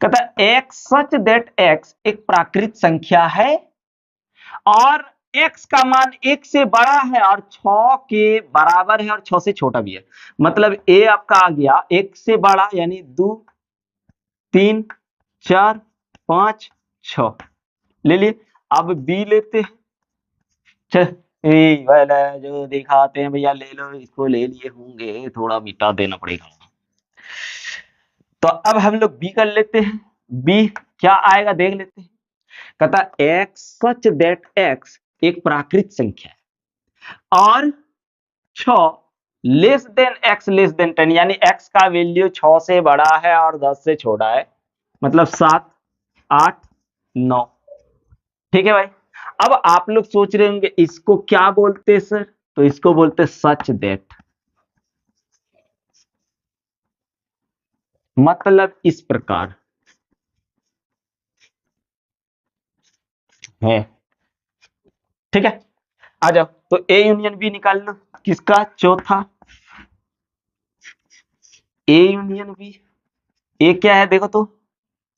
कहता है एक्स सच दैट एक्स एक प्राकृत संख्या है और x का मान 1 से बड़ा है और 6 के बराबर है और 6 से छोटा भी है। मतलब a आपका आ गया 1 से बड़ा यानी 2 3 4 5 6 ले लिए। अब b लेते हैं, चल वाला जो दिखाते हैं भैया ले लो, इसको ले लिए होंगे, थोड़ा मिटा देना पड़ेगा। तो अब हम लोग b कर लेते हैं, b क्या आएगा देख लेते हैं। कहता x सच दैट x एक प्राकृत संख्या है और 6 less than x less than 10 यानी x का वैल्यू 6 से बड़ा है और 10 से छोटा है, मतलब 7 8 9। ठीक है भाई, अब आप लोग सोच रहे होंगे इसको क्या बोलते हैं सर, तो इसको बोलते सच दैट, मतलब इस प्रकार है। ठीक है, आ जाओ तो ए यूनियन बी निकाल लो, किसका चौथा, ए यूनियन बी। ए क्या है देखो तो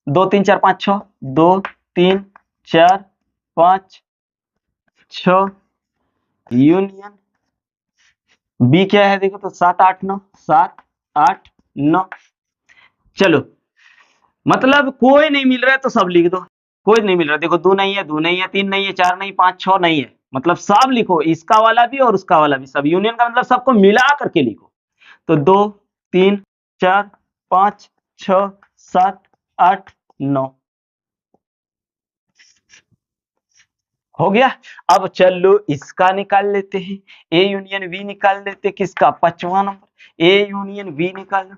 2 3 4 5 6, 2 3 4 5 6 यूनियन बी क्या है देखो तो 7 8 9, 7 8 9। चलो मतलब कोई नहीं मिल रहा है तो सब लिख दो, कोई नहीं मिल रहा, देखो 2 नहीं है, 2 नहीं है, 3 नहीं है, 4 नहीं, 5 6 नहीं है, मतलब सब लिखो, इसका वाला भी और उसका वाला भी, सब यूनियन का मतलब सबको मिला करके लिखो। तो 2 3 4 5 6 7 8 9 हो गया। अब चलो इसका निकाल लेते हैं, ए यूनियन बी निकाल लेते हैं, किसका पांचवा नंबर, ए यूनियन बी निकाल लो।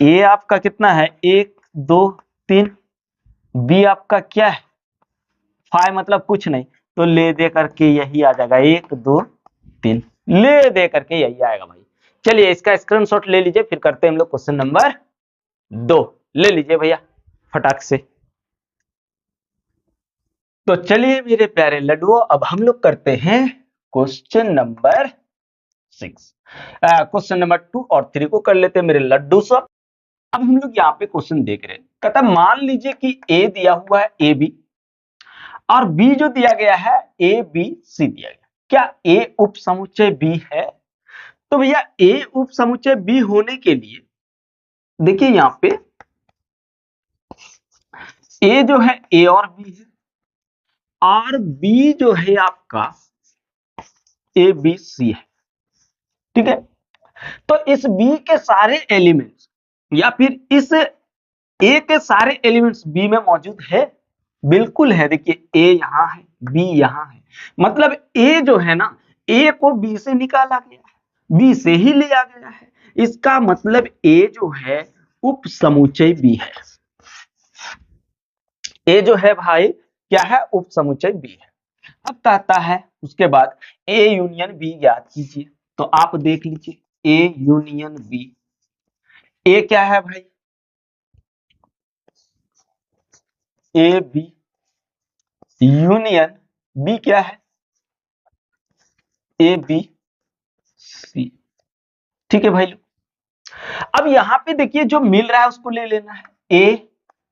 ए आपका कितना है 1 2 3, बी आपका क्या है 5 मतलब कुछ नहीं, तो ले दे करके यही आ जाएगा 1 2 3, ले दे करके यही आएगा भाई। चलिए इसका स्क्रीनशॉट ले लीजिए, फिर करते हैं हम लोग क्वेश्चन नंबर 2, ले लीजिए भैया फटाक से। तो चलिए मेरे प्यारे लड्डुओं अब हम लोग करते हैं क्वेश्चन नंबर 6। क्वेश्चन नंबर 2 और 3 को कर लेते हैं मेरे लड्डू सब। अब हम लोग यहाँ पे क्वेश्चन देख रहे हैं, कहता मान लीजिए कि ए दिया हुआ है ए बी और बी जो दिया गया है ए बी सी दिया गया, क्या ए उप समुच्चय बी है। तो भैया ए उप समुच्चय बी होने के लिए देखिए यहाँ पे ए जो है ए और बी है और बी जो है आपका ए बी सी है। ठीक है, तो इस बी के सारे एलिमेंट्स या फिर इस ए के सारे एलिमेंट्स बी में मौजूद है, बिल्कुल है। देखिए ए यहां है बी यहां है, मतलब ए जो है ना ए को बी से निकाला गया है, बी से ही लिया गया है, इसका मतलब ए जो है उप समुच्चय बी है। ए जो है भाई क्या है उप समुच्चय बी है। अब कहता है उसके बाद ए यूनियन बी ज्ञात कीजिए, तो आप देख लीजिए ए यूनियन बी, ए क्या है भाई ए बी यूनियन बी क्या है ए बी सी। ठीक है भाई लोग, अब यहां पे देखिए जो मिल रहा है उसको ले लेना है,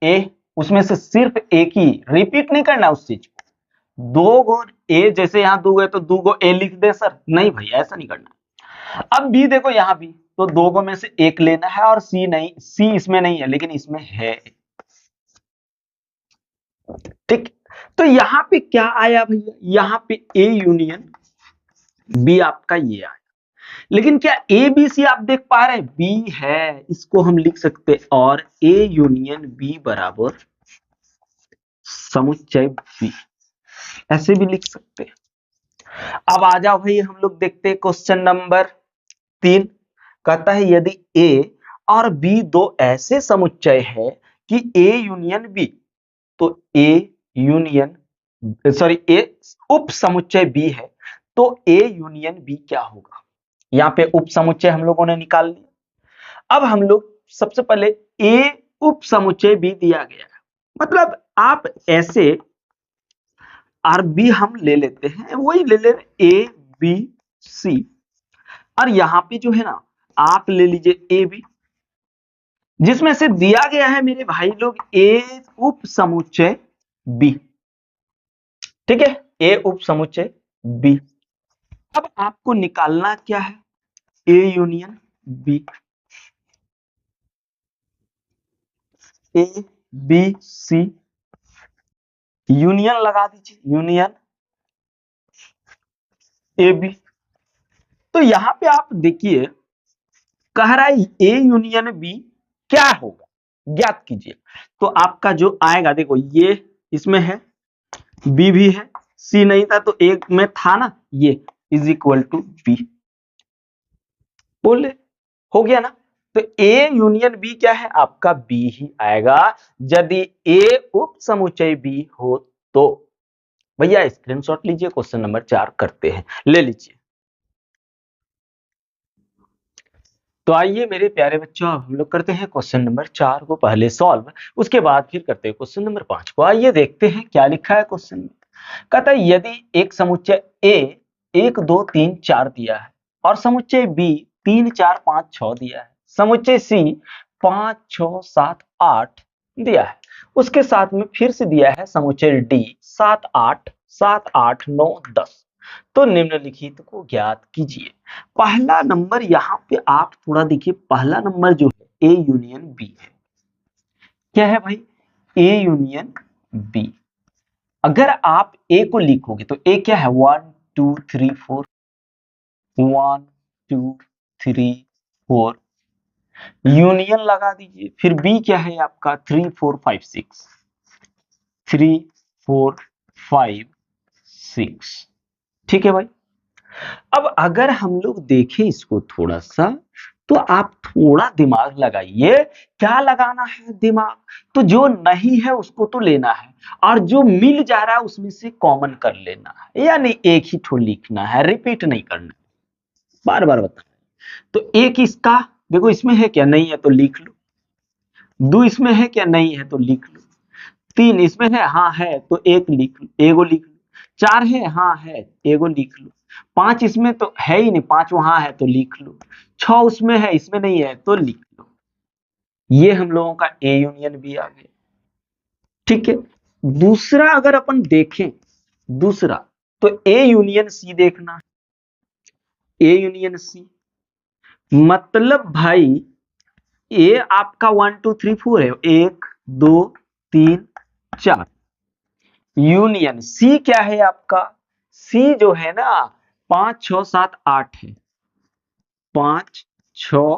ए उसमें से सिर्फ एक ही, रिपीट नहीं करना उस चीज को, दो गो ए जैसे यहां दो गए तो दो गो ए लिख दे सर, नहीं भाई ऐसा नहीं करना। अब बी देखो यहां भी तो दो गो में से एक लेना है और सी नहीं, सी इसमें नहीं है लेकिन इसमें है। ठीक, तो यहां पे क्या आया भैया, यहां पे ए यूनियन बी आपका ये आया, लेकिन क्या ए बी सी आप देख पा रहे हैं बी है, इसको हम लिख सकते और ए यूनियन बी बराबर समुच्चय बी, ऐसे भी लिख सकते हैं। अब आ जाओ भाई, हम लोग देखते हैं क्वेश्चन नंबर 3। कहता है यदि ए और बी दो ऐसे समुच्चय है कि ए यूनियन बी, तो ए यूनियन ए उप समुच्चय बी है, तो ए यूनियन बी क्या होगा। यहाँ पे उप समुच्चय हम लोगों ने निकाल लिया। अब हम लोग सबसे पहले ए उप समुच्चय बी दिया गया है, मतलब आप ऐसे और बी हम ले लेते हैं, वही ले ले ए बी सी, और यहां पे जो है ना आप ले लीजिए ए बी, जिसमें से दिया गया है मेरे भाई लोग ए उप समुच्चय बी। ठीक है, ए उप समुच्चय बी। अब आपको निकालना क्या है, A union B. A B C union लगा दीजिए, यूनियन ए बी। तो यहां पे आप देखिए कह रहा है ए यूनियन बी क्या होगा, ज्ञात कीजिए। तो आपका जो आएगा, देखो ये इसमें है, बी भी है, सी नहीं था तो एक में था ना, ये इज इक्वल टू बी। बोले हो गया ना। तो ए यूनियन बी क्या है आपका, बी ही आएगा यदि ए उप समुच्चय बी हो तो। भैया स्क्रीनशॉट लीजिए, क्वेश्चन नंबर 4 करते हैं, ले लीजिए। तो आइए मेरे प्यारे बच्चों, अब हम लोग करते हैं क्वेश्चन नंबर 4 को पहले सॉल्व, उसके बाद फिर करते हैं क्वेश्चन नंबर 5 को। आइए देखते हैं क्या लिखा है क्वेश्चन में। कहता है यदि एक समुच्चय ए 1 2 3 4 दिया है और समुच्चय बी 3 4 5 6 दिया है, समुच्चय सी 5 6 7 8 दिया है, उसके साथ में फिर से दिया है समुच्चय डी 7 8 7 8 9 10, तो निम्नलिखित को ज्ञात कीजिए। पहला नंबर यहाँ पे आप थोड़ा देखिए, पहला नंबर जो है ए यूनियन बी है। क्या है भाई, ए यूनियन बी। अगर आप ए को लिखोगे तो ए क्या है, 1 2 3 4, 1 2 3 4, यूनियन लगा दीजिए। फिर बी क्या है आपका 3 4 5 6, 3 4 5 6। ठीक है भाई। अब अगर हम लोग देखें इसको थोड़ा सा, तो आप थोड़ा दिमाग लगाइए। क्या लगाना है दिमाग, तो जो नहीं है उसको तो लेना है, और जो मिल जा रहा है उसमें से कॉमन कर लेना है, यानी एक ही ठो लिखना है, रिपीट नहीं करना, बार बार बताना। तो एक इसका देखो, इसमें है क्या, नहीं है तो लिख लो। दो इसमें है क्या, नहीं है तो लिख लो। तीन इसमें है, हाँ है तो एक लिख लो, एगो लिख लो। चार है, हाँ है, एगो लिख लो। पांच इसमें तो है ही नहीं, पांच वहां है तो लिख लो। छह उसमें है, इसमें नहीं है तो लिख लो। ये हम लोगों का ए यूनियन बी आ गया। ठीक है। दूसरा अगर अपन देखें, दूसरा तो ए यूनियन सी देखना। ए यूनियन सी मतलब भाई ए आपका 1 2 3 4 है, 1 2 3 4। यूनियन सी क्या है आपका, सी जो है ना 5 6 7 8 है, 5 6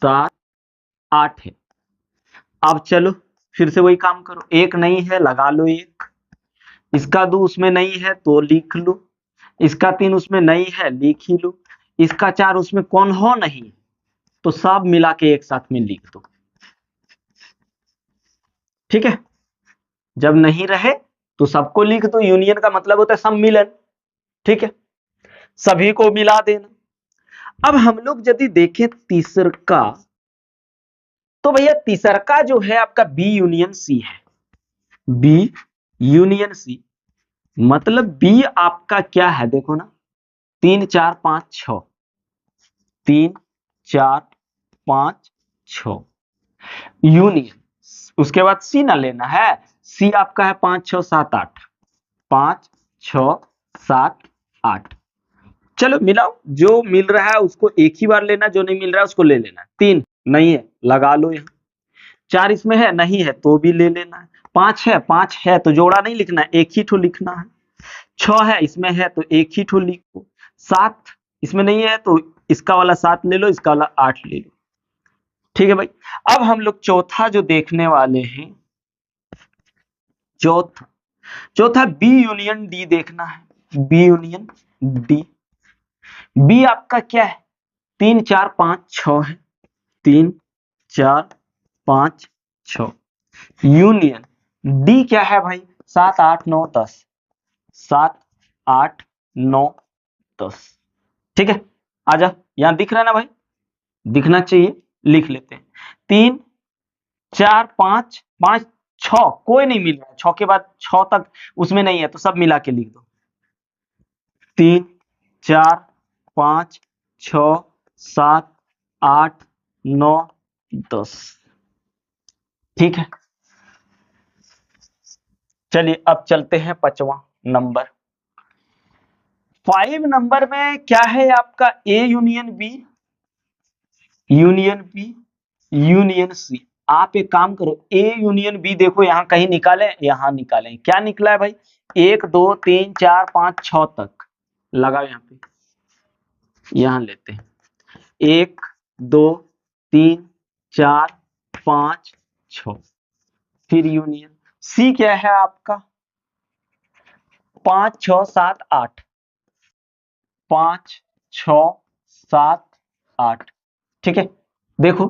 7 8 है। अब चलो फिर से वही काम करो, एक नहीं है लगा लो एक, इसका दो उसमें नहीं है तो लिख लो, इसका तीन उसमें नहीं है लिख ही लो, इसका चार उसमें कौन हो नहीं, तो सब मिला के एक साथ में लिख दो। ठीक है, जब नहीं रहे तो सबको लिख दो, यूनियन का मतलब होता है सम्मिलन। ठीक है, सभी को मिला देना। अब हम लोग यदि देखें तीसरका, तो भैया तीसरका जो है आपका बी यूनियन सी है। बी यूनियन सी मतलब बी आपका क्या है, देखो ना 3 4 5 6, 3 4 5 6 यूनियन, उसके बाद सी ना लेना है, सी आपका है 5 6 7 8, 5 6 7 8। चलो मिलाओ, जो मिल रहा है उसको एक ही बार लेना, जो नहीं मिल रहा है उसको ले लेना। तीन नहीं है लगा लो यहाँ, चार इसमें है, नहीं है तो भी ले लेना है, पांच है तो जोड़ा नहीं लिखना है, एक ही ठो लिखना है। छह है इसमें है तो एक ही ठो लिखो। सात इसमें नहीं है तो इसका वाला 7 ले लो, इसका वाला 8 ले लो। ठीक है भाई। अब हम लोग चौथा जो देखने वाले हैं, चौथा चौथा बी यूनियन डी देखना है, बी यूनियन डी। बी आपका क्या है, 3 4 5 6 है, 3 4 5 6। यूनियन डी क्या है भाई, 7 8 9 10, 7 8 9 10। ठीक है, आजा, यहां दिख रहा है ना भाई, दिखना चाहिए, लिख लेते हैं। 3 4 5 5 6, कोई नहीं मिल रहा है, 6 के बाद 6 तक उसमें नहीं है, तो सब मिला के लिख दो। 3 4 5 6 7 8 9 10। ठीक है, चलिए अब चलते हैं 5वां नंबर। 5 नंबर में क्या है आपका, A union B, union B, union C. आप एक काम करो, ए यूनियन बी देखो यहां कहीं निकालें, यहां निकालें, क्या निकला है भाई, 1 2 3 4 5 6 तक लगाओ यहां पे, यहां लेते हैं 1 2 3 4 5 6। फिर यूनियन सी क्या है आपका, 5 6 7 8, 5 6 7 8। ठीक है, देखो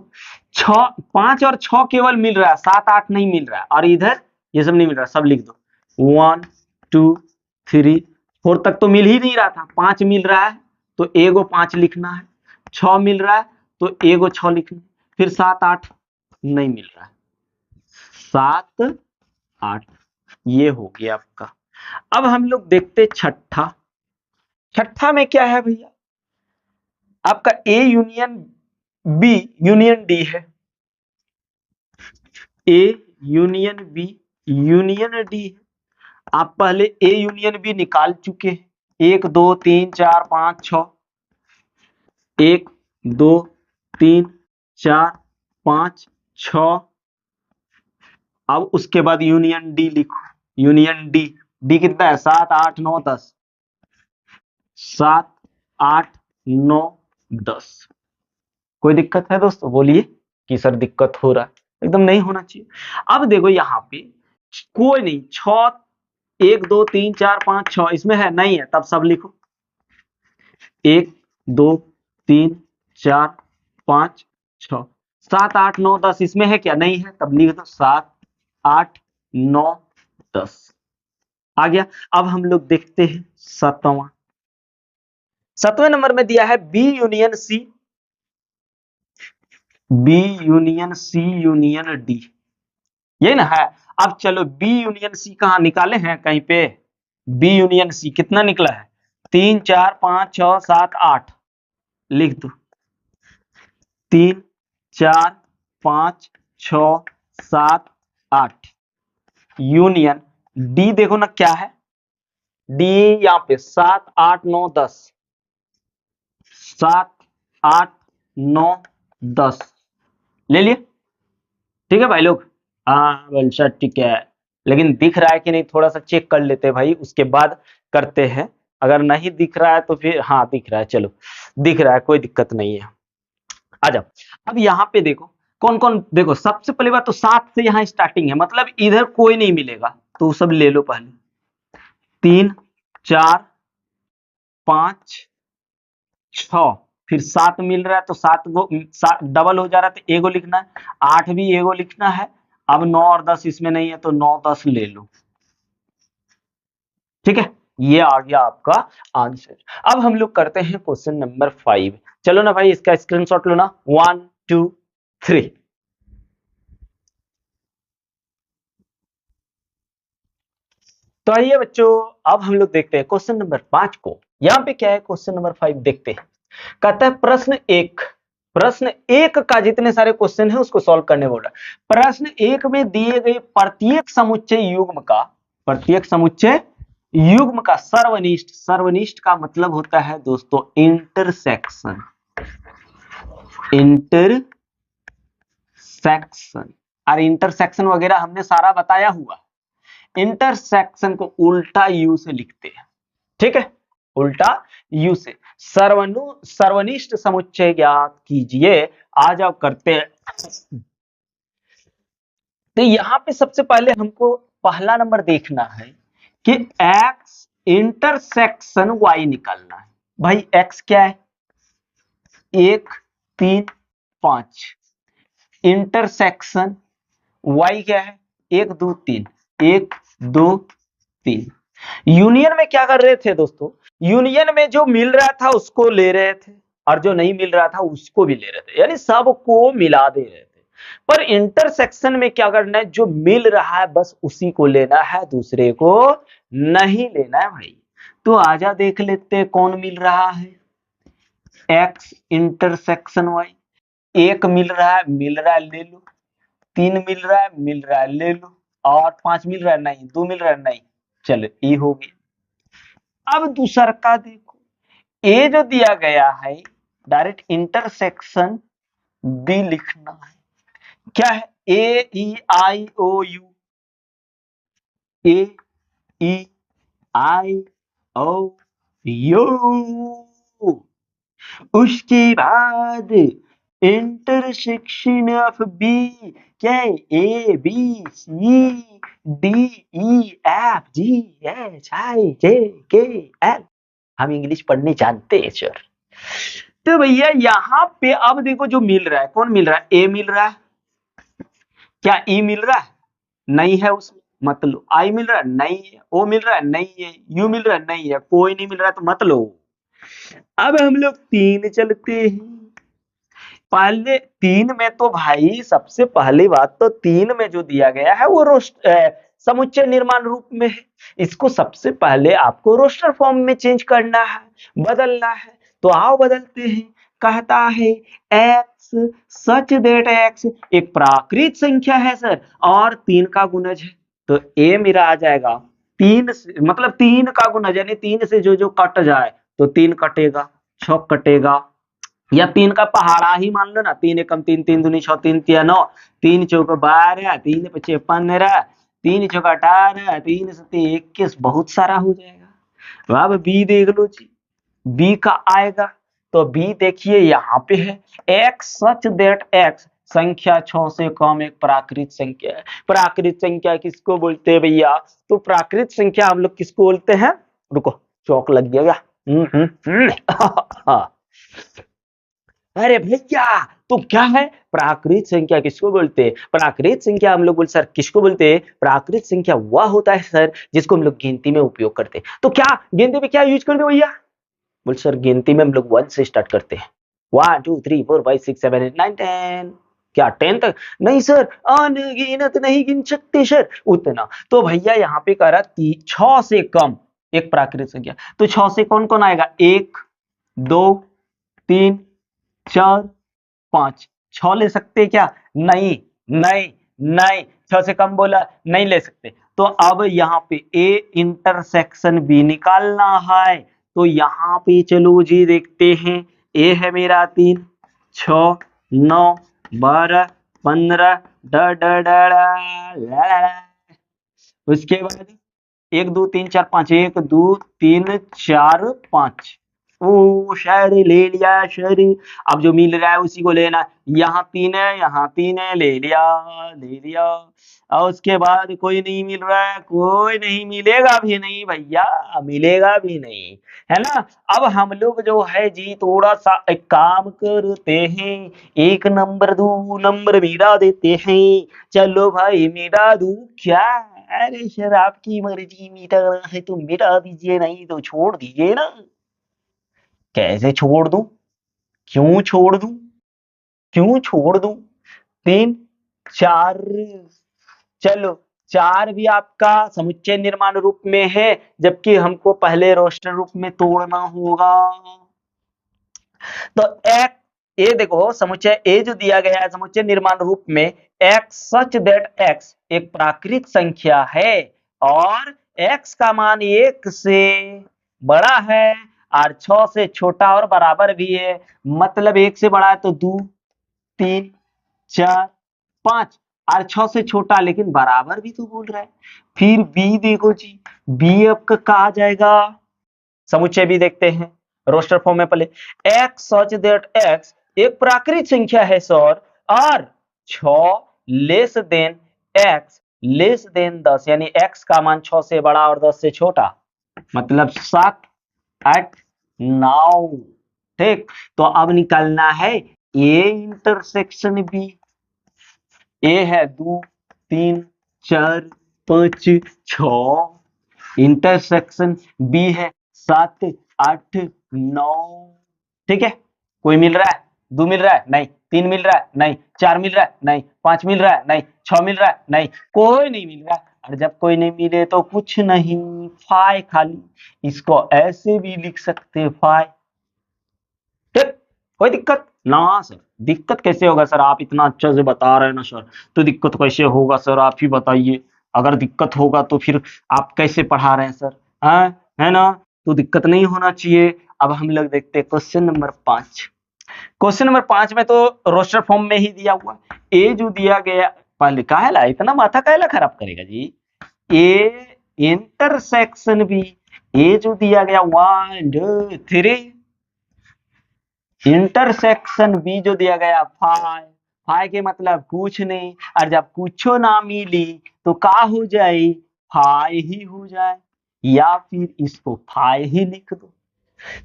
6 5 और 6 केवल मिल रहा है, 7 8 नहीं मिल रहा है, और इधर ये सब नहीं मिल रहा, सब लिख दो। 1 2 3 4 तक तो मिल ही नहीं रहा था, 5 मिल रहा है तो एगो 5 लिखना है, 6 मिल रहा है तो एगो 6 लिखना है, फिर 7 8 नहीं मिल रहा है, 7 8। ये हो गया आपका। अब हम लोग देखते छठा। छठा में क्या है भैया, आपका A union B union D है, A union B union D है। आप पहले ए यूनियन बी निकाल चुके हैं, 1 2 3 4 5 6, 1 2 3 4 5 6। अब उसके बाद यूनियन डी लिखो, यूनियन डी, डी कितना है, 7 8 9 10, 7 8 9 10। कोई दिक्कत है दोस्तों, बोलिए कि सर दिक्कत हो रहा है, एकदम नहीं होना चाहिए। अब देखो यहाँ पे कोई नहीं, 6 1 2 3 4 5 6 इसमें है नहीं है, तब सब लिखो, 1 2 3 4 5 6, 7 8 9 10 इसमें है क्या, नहीं है, तब लिख दो 7 8 9 10। आ गया। अब हम लोग देखते हैं 7वां। 7वें नंबर में दिया है B union C, B union C union D, यही ना है। अब चलो बी यूनियन सी कहां निकाले हैं कहीं पे, बी यूनियन सी कितना निकला है, 3 4 5 6 7 8, लिख दो 3 4 5 6 7 8। यूनियन डी देखो ना क्या है, डी यहां पे 7 8 9 10, 7 8 9 10 ले लिए। ठीक है भाई लोग, हाँ बल्शा ठीक है, लेकिन दिख रहा है कि नहीं थोड़ा सा चेक कर लेते हैं भाई, उसके बाद करते हैं। अगर नहीं दिख रहा है तो फिर, हाँ दिख रहा है, चलो दिख रहा है, कोई दिक्कत नहीं है। आ जाओ, अब यहाँ पे देखो कौन कौन, देखो सबसे पहले बात तो 7 से यहाँ स्टार्टिंग है, मतलब इधर कोई नहीं मिलेगा, तो सब ले लो पहले। 3 4 5 6, फिर 7 मिल रहा है तो 7 गो डबल हो जा रहा है तो एगो लिखना है, 8 भी एगो लिखना है। अब 9 और 10 इसमें नहीं है तो 9 10 ले लो। ठीक है, ये आ गया आपका आंसर। अब हम लोग करते हैं क्वेश्चन नंबर 5। चलो ना भाई, इसका स्क्रीनशॉट लो ना, 1 2 3। तो आइए बच्चों, अब हम लोग देखते हैं क्वेश्चन नंबर 5 को। यहाँ पे क्या है, क्वेश्चन नंबर 5 देखते हैं। कहता है प्रश्न 1, प्रश्न 1 का जितने सारे क्वेश्चन है उसको सॉल्व करने बोल रहा है। प्रश्न 1 में दिए गए प्रत्येक समुच्चय युग्म का, प्रत्येक समुच्चय युग्म का सर्वनिष्ठ, सर्वनिष्ठ का मतलब होता है दोस्तों इंटरसेक्शन, इंटरसेक्शन। और इंटरसेक्शन वगैरह हमने सारा बताया हुआ। इंटरसेक्शन को उल्टा यू से लिखते हैं, ठीक है, उल्टा यू से। सर्वनिष्ठ समुच्चय ज्ञात कीजिए। आ जाओ करते हैं। तो यहां पे सबसे पहले हमको पहला नंबर देखना है कि x इंटरसेक्शन y निकालना है। भाई x क्या है, 1 3 5, इंटरसेक्शन y क्या है, 1 2 3, 1 2 3। यूनियन में क्या कर रहे थे दोस्तों, यूनियन में जो मिल रहा था उसको ले रहे थे और जो नहीं मिल रहा था उसको भी ले रहे थे, यानी सबको मिला दे रहे थे। पर इंटरसेक्शन में क्या करना है, जो मिल रहा है बस उसी को लेना है, दूसरे को नहीं लेना है भाई। तो आजा देख लेते हैं कौन मिल रहा है, x इंटरसेक्शन y। 1 मिल रहा है ले लो, 3 मिल रहा है ले लो, और 5 मिल रहा है नहीं, 2 मिल रहा है नहीं, चलो ये हो गया। अब दूसरा का देखो, ए जो दिया गया है डायरेक्ट इंटरसेक्शन बी लिखना है। क्या है, A E I O you, A E I O you. उसके बाद इंटरसेक्शन ऑफ बी क्या है, A B C D E F G H I J K L. हम इंग्लिश पढ़ने जानते हैं सर। तो भैया यहाँ पे अब देखो जो मिल रहा है, कौन मिल रहा है, ए मिल रहा है, क्या ई मिल रहा है, नहीं है उसमें मत लो। आई मिल रहा है नहीं है, ओ मिल रहा है नहीं है, यू मिल रहा है नहीं है, कोई नहीं मिल रहा है तो मत लो। अब हम लोग 3 चलते हैं। पहले 3 में तो भाई सबसे पहली बात तो 3 में जो दिया गया है वो समुच्चय निर्माण रूप में है। इसको सबसे पहले आपको रोस्टर फॉर्म में चेंज करना है, बदलना है। तो आओ बदलते हैं। कहता है x सच दैट x एक प्राकृत संख्या है सर और 3 का गुणज है। तो a मेरा आ जाएगा 3 मतलब 3 का गुणज, यानी 3 से जो जो कट जाए तो 3 कटेगा, 6 कटेगा, या 3 का पहाड़ा ही मान लो ना, 3 एकम 3, 3 दूनी 6, 3 तिया 9, 3 चौक 12, 3 पचे 15, 3 चौक 18, 3 सते 21, बहुत सारा हो जाएगा। अब बी देख लो जी, बी का आएगा तो बी देखिए यहाँ पे है x सच दैट x संख्या 6 से कम एक प्राकृत संख्या है। प्राकृत संख्या किसको बोलते हैं भैया, तो प्राकृत संख्या हम लोग किसको बोलते हैं, रुको चौक लग गया। अरे भैया तो क्या है, प्राकृत संख्या किसको बोलते हैं, प्राकृत संख्या हम लोग बोल सर किसको बोलते हैं, प्राकृत संख्या वह होता है सर जिसको हम लोग गिनती में उपयोग करते हैं। तो क्या गिनती में क्या यूज करते हैं भैया, बोल सर गिनती में हम लोग 1 से स्टार्ट करते हैं, 1 2 3 4 5 6 7 8 9 10, क्या 10 तक नहीं सर, अनगिनत नहीं गिन सकते सर उतना। तो भैया यहाँ पे कह रहा 6 से कम एक प्राकृत संख्या, तो 6 से कौन कौन आएगा, 1 2 3 4 5, 6 ले सकते हैं क्या, नहीं नहीं नहीं, 6 से कम बोला नहीं ले सकते। तो अब यहाँ पे ए इंटरसेक्शन बी निकालना है। तो यहाँ पे चलो जी देखते हैं, ए है मेरा 3 6 9 12 15 ड ड ड ड, उसके बाद 1 2 3 4 5, 1 2 3 4 5, ओ सर ले लिया सर। अब जो मिल रहा है उसी को लेना, यहाँ 3 है यहाँ 3 है, ले लिया ले लिया। और उसके बाद कोई नहीं मिल रहा है, कोई नहीं मिलेगा भी नहीं भैया, मिलेगा भी नहीं, है ना। अब हम लोग जो है जी थोड़ा सा एक काम करते हैं, 1 नंबर 2 नंबर मिला देते हैं। चलो भाई मिटा दूं क्या, अरे सर आपकी मर्जी, मिटाना है तो मिटा दीजिए नहीं तो छोड़ दीजिए ना। कैसे छोड़ दूं, क्यों छोड़ दूं, क्यों छोड़ दूं, 3 4, चलो 4 भी आपका समुच्चय निर्माण रूप में है, जबकि हमको पहले रोस्टर रूप में तोड़ना होगा। तो एक ए देखो समुच्चय ए जो दिया गया है समुच्चय निर्माण रूप में, x सच दैट x एक प्राकृत संख्या है और x का मान 1 से बड़ा है और 6 से छोटा और बराबर भी है, मतलब 1 से बड़ा है तो 2 3 4 5 और 6 से छोटा लेकिन बराबर भी तो बोल रहा है। फिर बी देखो जी, बी आपका कहा जाएगा, समुच्चय भी देखते हैं रोस्टर फॉर्म में। पहले x सच दैट x एक प्राकृत संख्या है सर और 6 less than x less than 10 यानी x का मान 6 से बड़ा और 10 से छोटा, मतलब 7, 8, 9। ठीक, तो अब निकालना है ए इंटरसेक्शन बी। ए है 2, 3, 4, 5, 6, इंटरसेक्शन बी है 7, 8, 9। ठीक है, कोई मिल रहा है? 2 मिल रहा है? नहीं। 3 मिल रहा है? नहीं। 4 मिल रहा है? नहीं। 5 मिल रहा है? नहीं। 6 मिल रहा है? नहीं। कोई नहीं मिल रहा। और जब कोई नहीं मिले तो कुछ नहीं, फाई खाली। इसको ऐसे भी लिख सकते हैं, फाई। ठीक, कोई दिक्कत ना सर? दिक्कत कैसे होगा सर? आप इतना अच्छा से बता रहे हैं ना सर, तो दिक्कत कैसे होगा सर? आप ही बताइए। अगर दिक्कत होगा तो फिर आप कैसे पढ़ा रहे हैं सर? है ना? तो दिक्कत नहीं होना चाहिए। अब हम लोग देखते हैं क्वेश्चन नंबर 5। क्वेश्चन नंबर 5 में तो रोस्टर फॉर्म में ही दिया हुआ ए जो दिया गया, पहले काहेला इतना माथा काहेला खराब करेगा जी? ए इंटरसेक्शन बी, ए जो दिया गया 1, 2, 3, इंटरसेक्शन बी जो दिया गया 5, 5 के मतलब कुछ नहीं। और जब कुछ ना मिली तो का हो जाए? 5 ही हो जाए, या फिर इसको 5 ही लिख दो।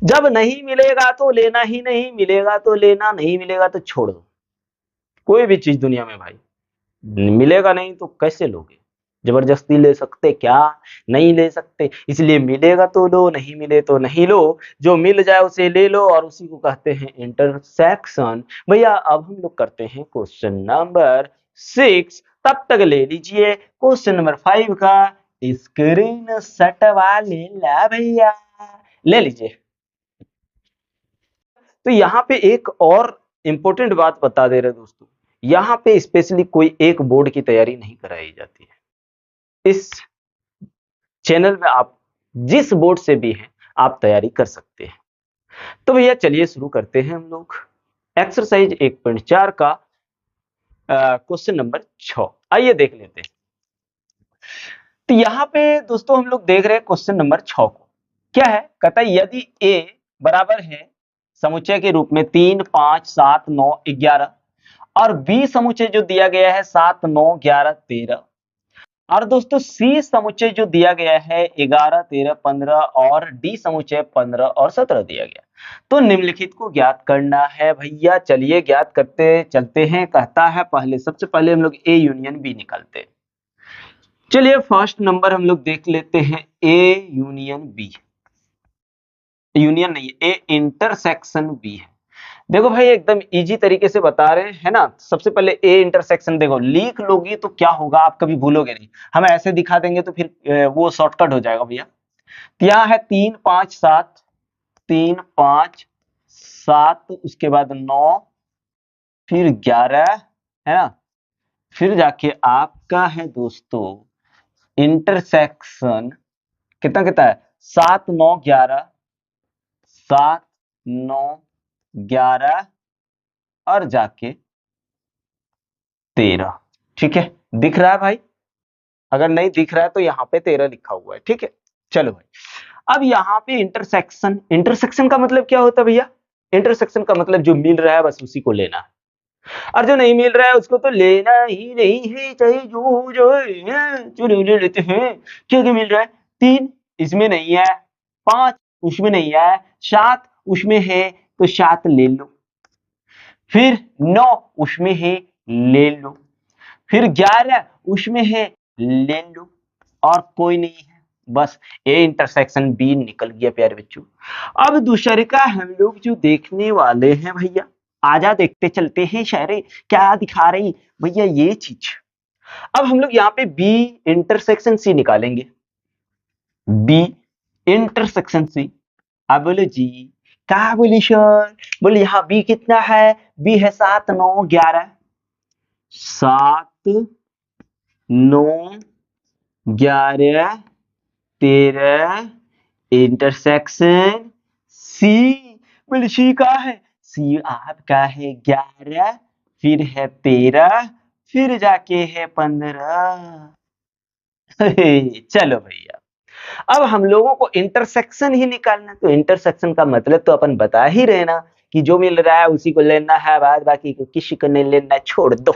जब नहीं मिलेगा तो लेना ही नहीं, मिलेगा तो लेना, नहीं मिलेगा तो छोड़ दो। कोई भी चीज दुनिया में भाई मिलेगा नहीं तो कैसे लोगे? जबरदस्ती ले सकते क्या? नहीं ले सकते। इसलिए मिलेगा तो लो, नहीं मिले तो नहीं लो। जो मिल जाए उसे ले लो, और उसी को कहते हैं इंटरसेक्शन। भैया अब हम लोग करते हैं क्वेश्चन नंबर 6। तब तक ले लीजिए क्वेश्चन नंबर 5 का स्क्रीन शॉट वाले ला भैया, ले लीजिए। तो यहाँ पे एक और इंपॉर्टेंट बात बता दे रहे दोस्तों, यहाँ पे स्पेशली कोई एक बोर्ड की तैयारी नहीं कराई जाती है। इस चैनल में आप जिस बोर्ड से भी हैं आप तैयारी कर सकते हैं। तो भैया चलिए शुरू करते हैं हम लोग एक्सरसाइज 1.4 का क्वेश्चन नंबर 6। आइए देख लेते हैं। तो यहाँ पे दोस्तों हम लोग देख रहे हैं क्वेश्चन नंबर 6 को। क्या है? कहता है यदि a बराबर है समुच्चय के रूप में 3, 5, 7, 9, 11 और b समुच्चय जो दिया गया है 7, 9, 11, 13 और दोस्तों सी समुच्चय जो दिया गया है 11, 13, 15 और डी समुच्चय 15 और 17 दिया गया, तो निम्नलिखित को ज्ञात करना है। भैया चलिए ज्ञात करते चलते हैं। कहता है पहले सबसे पहले हम लोग ए यूनियन बी निकालते हैं। चलिए फर्स्ट नंबर हम लोग देख लेते हैं, ए यूनियन बी। यूनियन नहीं, ए इंटरसेक्शन बी है। देखो भाई एकदम इजी तरीके से बता रहे हैं ना। सबसे पहले ए इंटरसेक्शन देखो, लिख लोगी तो क्या होगा, आप कभी भूलोगे नहीं। हम ऐसे दिखा देंगे तो फिर वो शॉर्टकट हो जाएगा भैया। तो यहाँ है 3, 5, 7, 3, 5, 7, उसके बाद 9, फिर 11, है ना? फिर जाके आपका है दोस्तों इंटरसेक्शन कितना कितना है? 7, 9, 11, 7, 9, 11 और जाके 13। ठीक है, दिख रहा है भाई? अगर नहीं दिख रहा है तो यहाँ पे 13 लिखा हुआ है। ठीक है, चलो भाई अब यहाँ पे इंटरसेक्शन, इंटरसेक्शन का मतलब क्या होता है भैया? इंटरसेक्शन का मतलब जो मिल रहा है बस उसी को लेना है, और जो नहीं मिल रहा है उसको तो लेना ही नहीं है, चाहे जो हो जाए। चलो ले लेते हैं। क्या क्या मिल रहा है? 3 इसमें नहीं है, 5 उसमें नहीं है, 7 उसमें है तो 7 ले लो, फिर 9 उसमें है ले लो, फिर 11 उसमें है ले लो, और कोई नहीं है, बस ए इंटरसेक्शन बी निकल गया प्यारे बच्चों। अब दूसरे का हम लोग जो देखने वाले हैं भैया, आजा देखते चलते हैं शायरे क्या दिखा रही भैया ये चीज। अब हम लोग यहाँ पे बी इंटरसेक्शन सी निकालेंगे। बी इंटरसेक्शन सी, अब बोलो जी क्या बोली सर? बोले यहाँ बी कितना है? बी है 7, 9, 11। 7, 9, 11, 13 इंटरसेक्शन सी। बोले सी का है? सी आपका है 11, फिर है 13, फिर जाके है 15। चलो भैया अब हम लोगों को इंटरसेक्शन ही निकालना, तो इंटरसेक्शन का मतलब तो अपन बता ही रहे ना कि जो मिल रहा है उसी को लेना है, बाद बाकी को किसी को नहीं लेना, छोड़ दो।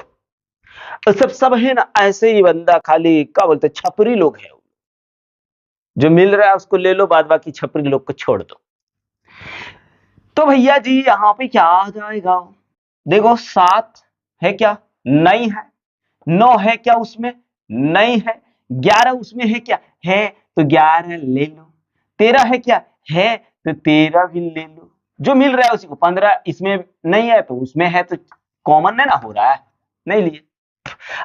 सब है ना ऐसे ही बंदा, खाली क्या बोलते छपरी लोग है, जो मिल रहा है उसको ले लो, बाद बाकी छपरी लोग को छोड़ दो। तो भैया जी यहाँ पे क्या आ जाएगा, देखो 7 है क्या, नहीं है। 9 है क्या उसमें, नहीं है। 11 उसमें है क्या, है, तो 11 ले लो। 13 है क्या, है, तो 13 भी ले लो। जो मिल रहा है उसी को, 15 इसमें नहीं है तो उसमें है, तो कॉमन है ना, हो रहा है, नहीं लिए।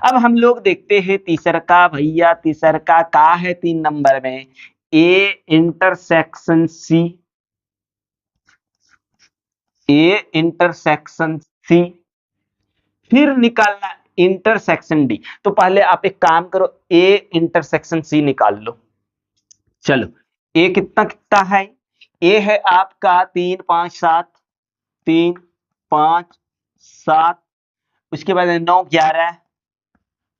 अब हम लोग देखते हैं तीसरा का, भैया तीसरा का है 3 नंबर में, ए इंटरसेक्शन सी, ए इंटरसेक्शन सी, फिर निकालना इंटरसेक्शन डी। तो पहले आप एक काम करो, ए इंटरसेक्शन सी निकाल लो। चलो, ए कितना कितना है, ए है आपका 3 5 7, 3 5 7, उसके बाद 9 11,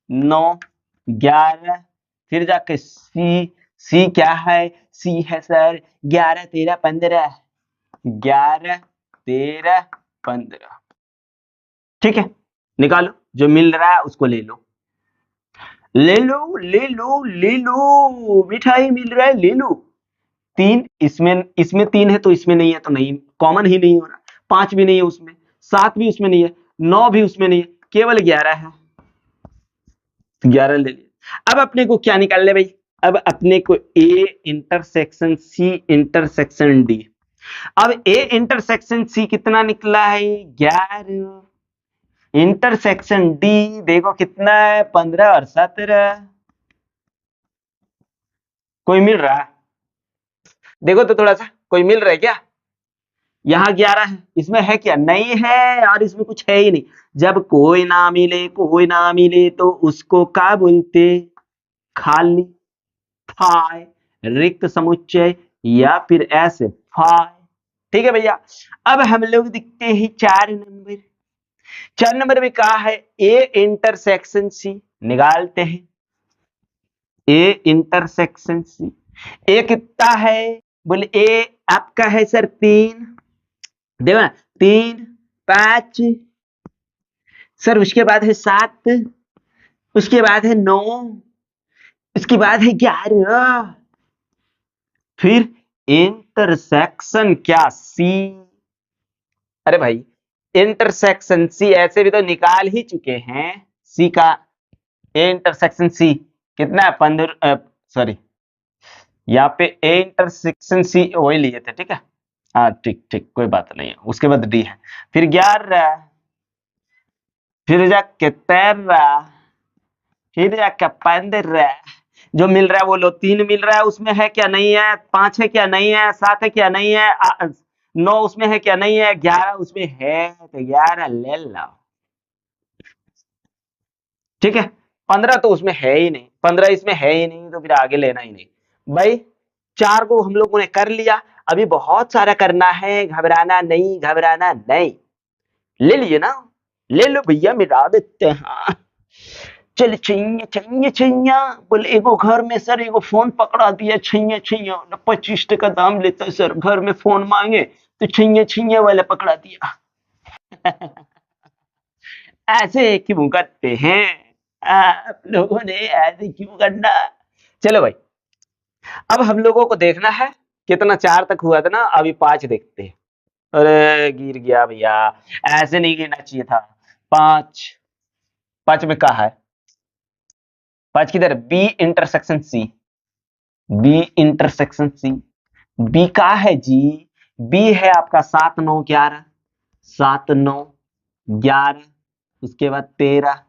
9 11, फिर जाके सी, सी क्या है, सी है सर 11 13 15, 11 13 15, ठीक है। निकालो, जो मिल रहा है उसको ले लो, ले लो ले लो ले लो, मिठाई मिल रहा है ले लो। 3 इसमें, इसमें 3 है तो इसमें नहीं है, तो नहीं, कॉमन ही नहीं हो रहा। 5 भी नहीं है उसमें, 7 भी उसमें नहीं है, 9 भी उसमें नहीं है, केवल 11 है, 11 ले लिया। अब अपने को क्या निकाल ले भाई, अब अपने को A intersection C intersection D. अब ए इंटरसेक्शन सी कितना निकला है, 11, इंटरसेक्शन डी देखो कितना है, 15 और 17। कोई मिल रहा है, देखो तो थोड़ा सा, कोई मिल रहा है क्या, यहाँ 11 है, इसमें है क्या, नहीं है, और इसमें कुछ है ही नहीं। जब कोई ना मिले, कोई ना मिले तो उसको क्या बोलते, खाली, फाय, रिक्त समुच्चय, या फिर ऐसे फाय, ठीक है भैया। अब हम लोग दिखते हैं 4 नंबर, 4 नंबर में कहा है ए इंटरसेक्शन सी, निकालते हैं ए इंटरसेक्शन सी। ए कितना है, बोले ए आपका है सर 3, देखो ना 3 5, सर उसके बाद है 7, उसके बाद है 9, उसके बाद है 11, फिर इंटरसेक्शन क्या सी। अरे भाई इंटरसेक्शन सी ऐसे भी तो निकाल ही चुके हैं, सी का, ए इंटरसेक्शन सी कितना है 15, सॉरी यहाँ पे ए इंटरसेक्शन सी वही लिए थे, ठीक है, हाँ ठीक ठीक कोई बात नहीं है। उसके बाद डी है, फिर 11, फिर जाके 13, फिर जाके 15, जो मिल रहा है वो लो, 3 मिल रहा है, उसमें है क्या, नहीं है, 5 है क्या, नहीं है, 7 है क्या, नहीं है, 9 उसमें है क्या, नहीं है, 11 उसमें है, तो 11 ले लो, ठीक है। 15 तो उसमें है ही नहीं, 15 इसमें है ही नहीं, तो फिर आगे लेना ही नहीं भाई। 4 को हम लोगों ने कर लिया, अभी बहुत सारा करना है, घबराना नहीं, घबराना नहीं, ले लिए ना, ले लो भैया, मिटा देते हैं। चल छैया छैया छैया, बोले एगो घर में सर एगो फोन पकड़ा दिया, छैया छैया 25 टका दाम लेता है सर, घर में फोन मांगे तो छैया छैया वाला पकड़ा दिया। ऐसे क्यों करते हैं आप लोगों ने, ऐसे क्यों करना। चलो भाई, अब हम लोगों को देखना है कितना, 4 तक हुआ था ना, अभी 5 देखते हैं। अरे गिर गया भैया, ऐसे नहीं गिरना चाहिए था। 5, 5 में कहा है, 5 किधर, B intersection C, B intersection C, B का है जी, बी है आपका 7 9 11, 7 9 11, उसके बाद 13,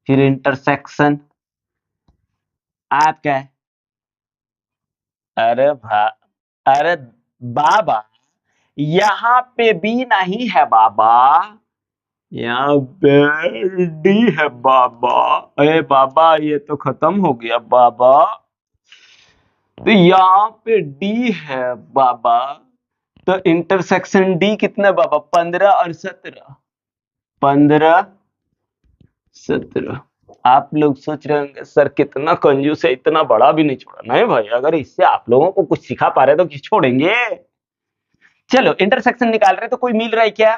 फिर इंटरसेक्शन आपका है, अरे भा अरे बाबा, यहाँ पे बी नहीं है बाबा, यहाँ पे डी है बाबा। अरे बाबा ये तो खत्म हो गया बाबा, तो यहाँ पे डी है बाबा, तो इंटरसेक्शन डी कितना बाबा, 15 और 17, 15 17। आप लोग सोच रहे होंगे सर कितना कंजूस है, इतना बड़ा भी नहीं छोड़ा। नहीं भाई, अगर इससे आप लोगों को कुछ सिखा पा रहे तो किस छोड़ेंगे। चलो इंटरसेक्शन निकाल रहे तो कोई मिल रहा है क्या,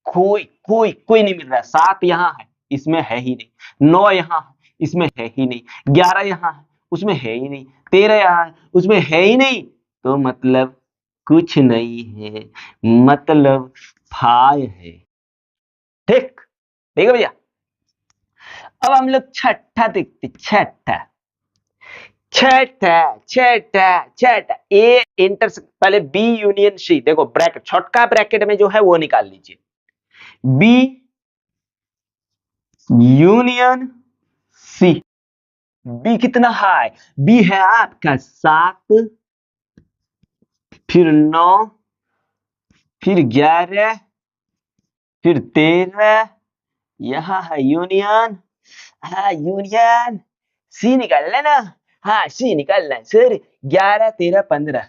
कोई कोई कोई नहीं मिल रहा है, 7 यहाँ है, इसमें है ही नहीं, 9 यहाँ है, इसमें है ही नहीं, 11 यहाँ है, उसमें है ही नहीं, 13 यहाँ है, उसमें है ही नहीं, तो मतलब कुछ नहीं है, मतलब फाय है। ठीक, ठीक है भैया। अब हम लोग छठा देखते, छठा छठा छठा छठा ए इंटर, पहले बी यूनियन सी, देखो ब्रैकेट, छोटका ब्रैकेट में जो है वो निकाल लीजिए, बी यूनियन सी। बी कितना है, बी है आपका 7, फिर 9, फिर 11, फिर 13, यहां है यूनियन, हाँ यूनियन सी निकाल लेना, हाँ सी निकालना है सर, 11 13 15,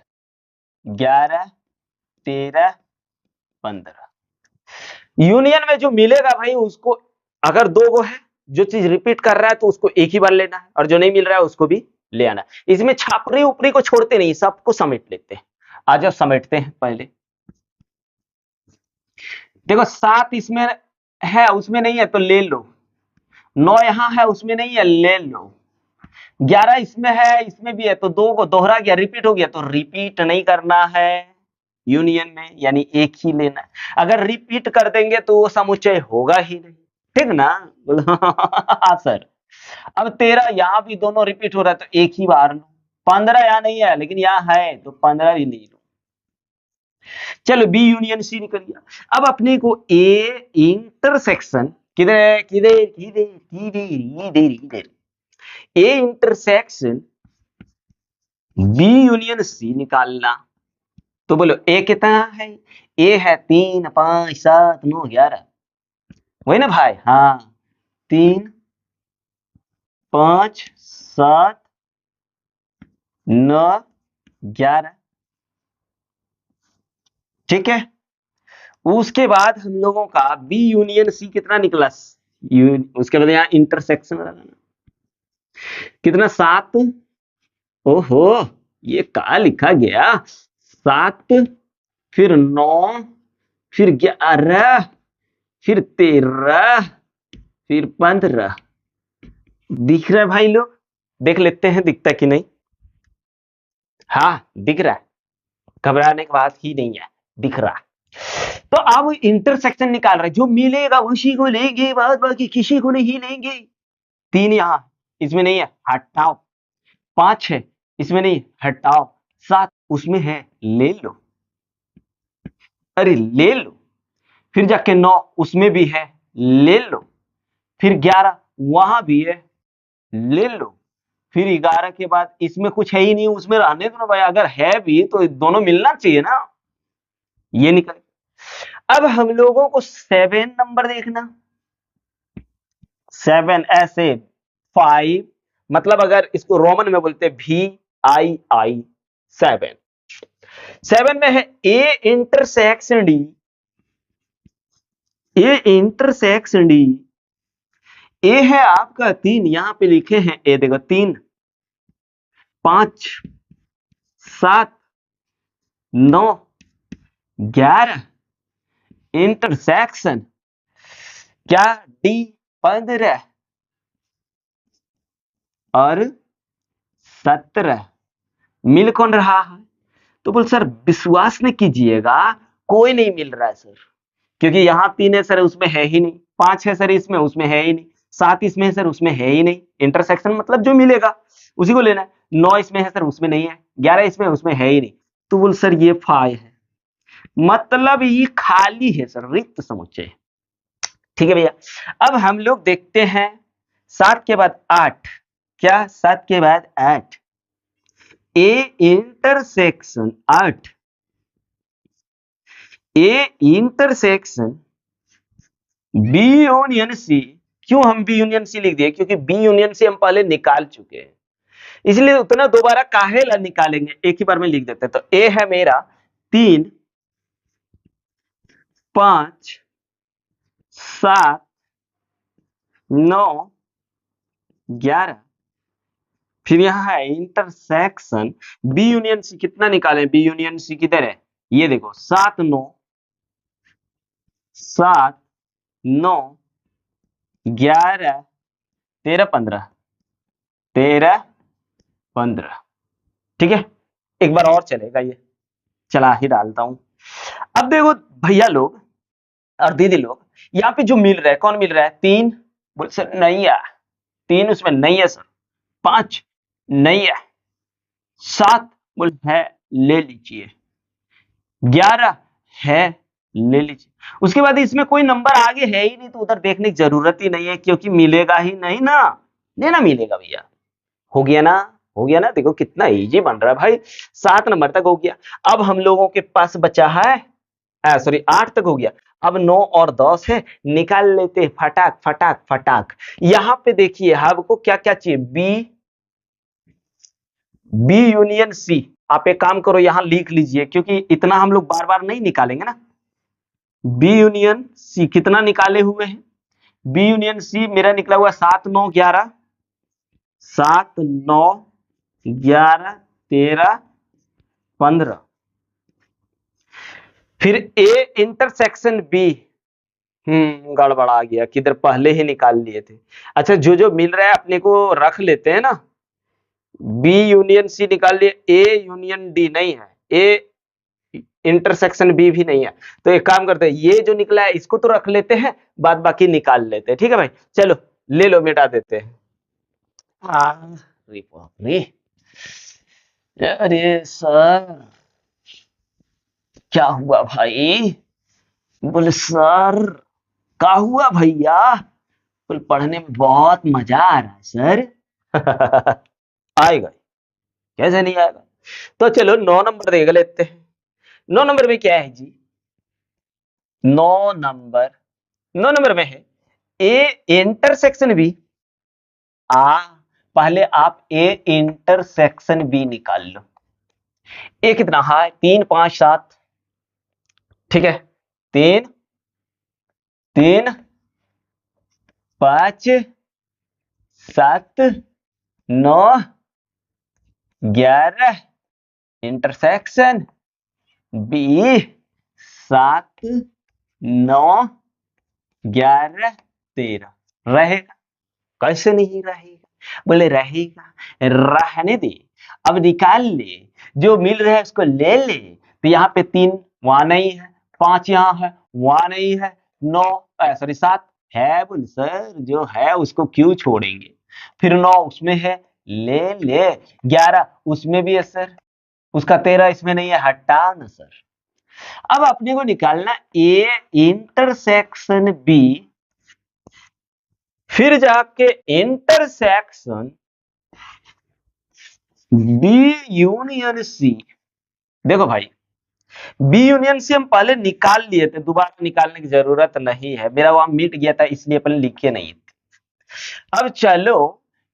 11 13 15, यूनियन में जो मिलेगा भाई उसको, अगर दो गो है, जो चीज रिपीट कर रहा है तो उसको एक ही बार लेना है, और जो नहीं मिल रहा है उसको भी ले आना। इसमें छापरी ऊपरी को छोड़ते नहीं, सबको समेट लेते हैं। आज समेटते हैं पहले। देखो 7 इसमें है, उसमें नहीं है तो ले लो, 9 यहां है, उसमें नहीं है, ले लो, 11 इसमें है, इसमें भी है, तो दो को दोहरा गया, रिपीट हो गया, तो रिपीट नहीं करना है यूनियन में, यानी एक ही लेना है। अगर रिपीट कर देंगे तो वो समुच्चय होगा ही नहीं, ठीक ना? हाँ सर। अब 13 यहाँ भी दोनों रिपीट हो रहा है तो एक ही बार लो, 15 यहाँ नहीं है लेकिन यहाँ है तो 15 भी ले लो। चलो बी यूनियन सी निकल गया। अब अपने को ए इंटरसेक्शन, किधर किधर किधर किधर इधर इधर, A intersection B union C निकालना। तो बोलो ए कितना है, ए है 3 5 7 9 11, वही ना भाई? हाँ 3 5 7 9 11, ठीक है। उसके बाद हम लोगों का बी यूनियन सी कितना निकला, उसके बाद यहाँ इंटरसेक्शन लगाना, कितना 7, ओहो ये क्या लिखा गया, 7 फिर 9 फिर 11 फिर 13 फिर 15, दिख रहा है भाई? लोग देख लेते हैं दिखता कि नहीं। हाँ दिख रहा है, घबराने की बात ही नहीं है, दिख रहा है। तो अब इंटरसेक्शन निकाल रहे, जो मिलेगा उसी को लेंगे, बाद बाकी किसी को नहीं लेंगे। 3 यहां इसमें नहीं है, हटाओ, 5 है इसमें नहीं, हटाओ, 7 उसमें है, ले लो, अरे ले लो, फिर जाके 9 उसमें भी है, ले लो, फिर 11 वहां भी है, ले लो, फिर 11 के बाद इसमें कुछ है ही नहीं, उसमें रहने दो ना भाई, अगर है भी तो दोनों मिलना चाहिए ना, ये निकल। अब हम लोगों को 7 नंबर देखना, 7 ऐसे 5, मतलब अगर इसको रोमन में बोलते VII 7, 7 में है A intersection D, A intersection D, A है आपका 3, यहां पे लिखे हैं ए, देखो 3 5 7 9 11, इंटरसेक्शन क्या डी 15 और 17, मिल कौन रहा है? तो बोल सर विश्वास नहीं कीजिएगा, कोई नहीं मिल रहा है सर, क्योंकि यहाँ 3 है सर, उसमें है ही नहीं, 5 है सर इसमें, उसमें है ही नहीं, 7 इसमें है सर, उसमें है ही नहीं, इंटरसेक्शन मतलब जो मिलेगा उसी को लेना है, 9 इसमें है सर, उसमें नहीं है, 11 इसमें, उसमें है ही नहीं, तो बोल सर ये फाय है, मतलब ये खाली है सर, रिक्त समुच्चय। ठीक है भैया। अब हम लोग देखते हैं 7 के बाद 8, क्या 7 के बाद 8, A intersection 8, A intersection B union C. क्यों हम बी यूनियन सी लिख दिए? क्योंकि बी यूनियन सी हम पहले निकाल चुके हैं, इसलिए उतना दोबारा काहे ला निकालेंगे, एक ही बार में लिख देते हैं। तो ए है मेरा 3 5 7 9 11, फिर यहां है इंटरसेक्शन बी यूनियन सी, कितना निकालें? बी यूनियन सी किधर है, ये देखो 7 9 7 9 11 13 15 13 15। ठीक है, एक बार और चलेगा ये, चला ही डालता हूं। अब देखो भैया लोग और दीदी लोग, यहाँ पे जो मिल रहा है कौन मिल रहा है? 3, बोल सर नहीं है, 3 उसमें नहीं है सर, 5 नहीं है, 7 बोल है ले लीजिए, 11 है ले लीजिए। उसके बाद इसमें कोई नंबर आगे है ही नहीं, तो उधर देखने की जरूरत ही नहीं है, क्योंकि मिलेगा ही नहीं ना, देना मिलेगा भैया। हो गया ना, हो गया ना, देखो कितना इजी बन रहा है भाई, 7 नंबर तक हो गया। अब हम लोगों के पास बचा है सॉरी 8 तक हो गया, अब 9 और 10 है, निकाल लेते फटाक फटाक फटाक। यहाँ पे देखिए हमको क्या क्या चाहिए, बी यूनियन सी। आप एक काम करो यहाँ लिख लीजिए, क्योंकि इतना हम लोग बार बार नहीं निकालेंगे ना। बी यूनियन सी कितना निकाले हुए हैं? बी यूनियन सी मेरा निकला हुआ 7 9 11, 7 9 11 13 15। फिर ए इंटरसेक्शन बी, गड़बड़ा गया, किधर पहले ही निकाल लिए थे। अच्छा जो जो मिल रहा है अपने को रख लेते हैं ना, बी यूनियन सी निकाल लिए, ए यूनियन डी नहीं है, ए इंटरसेक्शन बी भी नहीं है, तो एक काम करते हैं ये जो निकला है इसको तो रख लेते हैं, बाद बाकी निकाल लेते हैं। ठीक है भाई, चलो ले लो, मिटा देते हैं। अरे बाप रे, अरे सर क्या हुआ भाई? बोले सर क्या हुआ भैया? बोले पढ़ने में बहुत मजा आ रहा है सर। आएगा, कैसे नहीं आएगा? तो चलो 9 नंबर देख लेते हैं। 9 नंबर में क्या है जी? 9 नंबर, 9 नंबर में है ए इंटरसेक्शन बी। आ पहले आप ए इंटरसेक्शन बी निकाल लो। ए कितना है? 3 5 7। ठीक है, 3 3 5 7 9 11 इंटरसेक्शन बी 7 9 11 13। रहेगा? कैसे नहीं रहेगा? बोले रहेगा, रहने दे। अब निकाल ले, जो मिल रहा है उसको ले ले। तो यहाँ पे 3 वहां नहीं है, 5 यहाँ है, वहां नहीं है, 9 सॉरी 7 है। बोले सर जो है उसको क्यों छोड़ेंगे? फिर 9 उसमें है, ले ले। 11 उसमें भी है सर, उसका 13 इसमें नहीं है, हटाओ ना सर। अब अपने को निकालना ए इंटरसेक्शन बी, फिर जाके इंटरसेक्शन बी यूनियन सी। देखो भाई, बी यूनियन सी हम पहले निकाल लिए थे, दोबारा निकालने की जरूरत नहीं है, मेरा वहां मिट गया था इसलिए अपन लिखे नहीं थे। अब चलो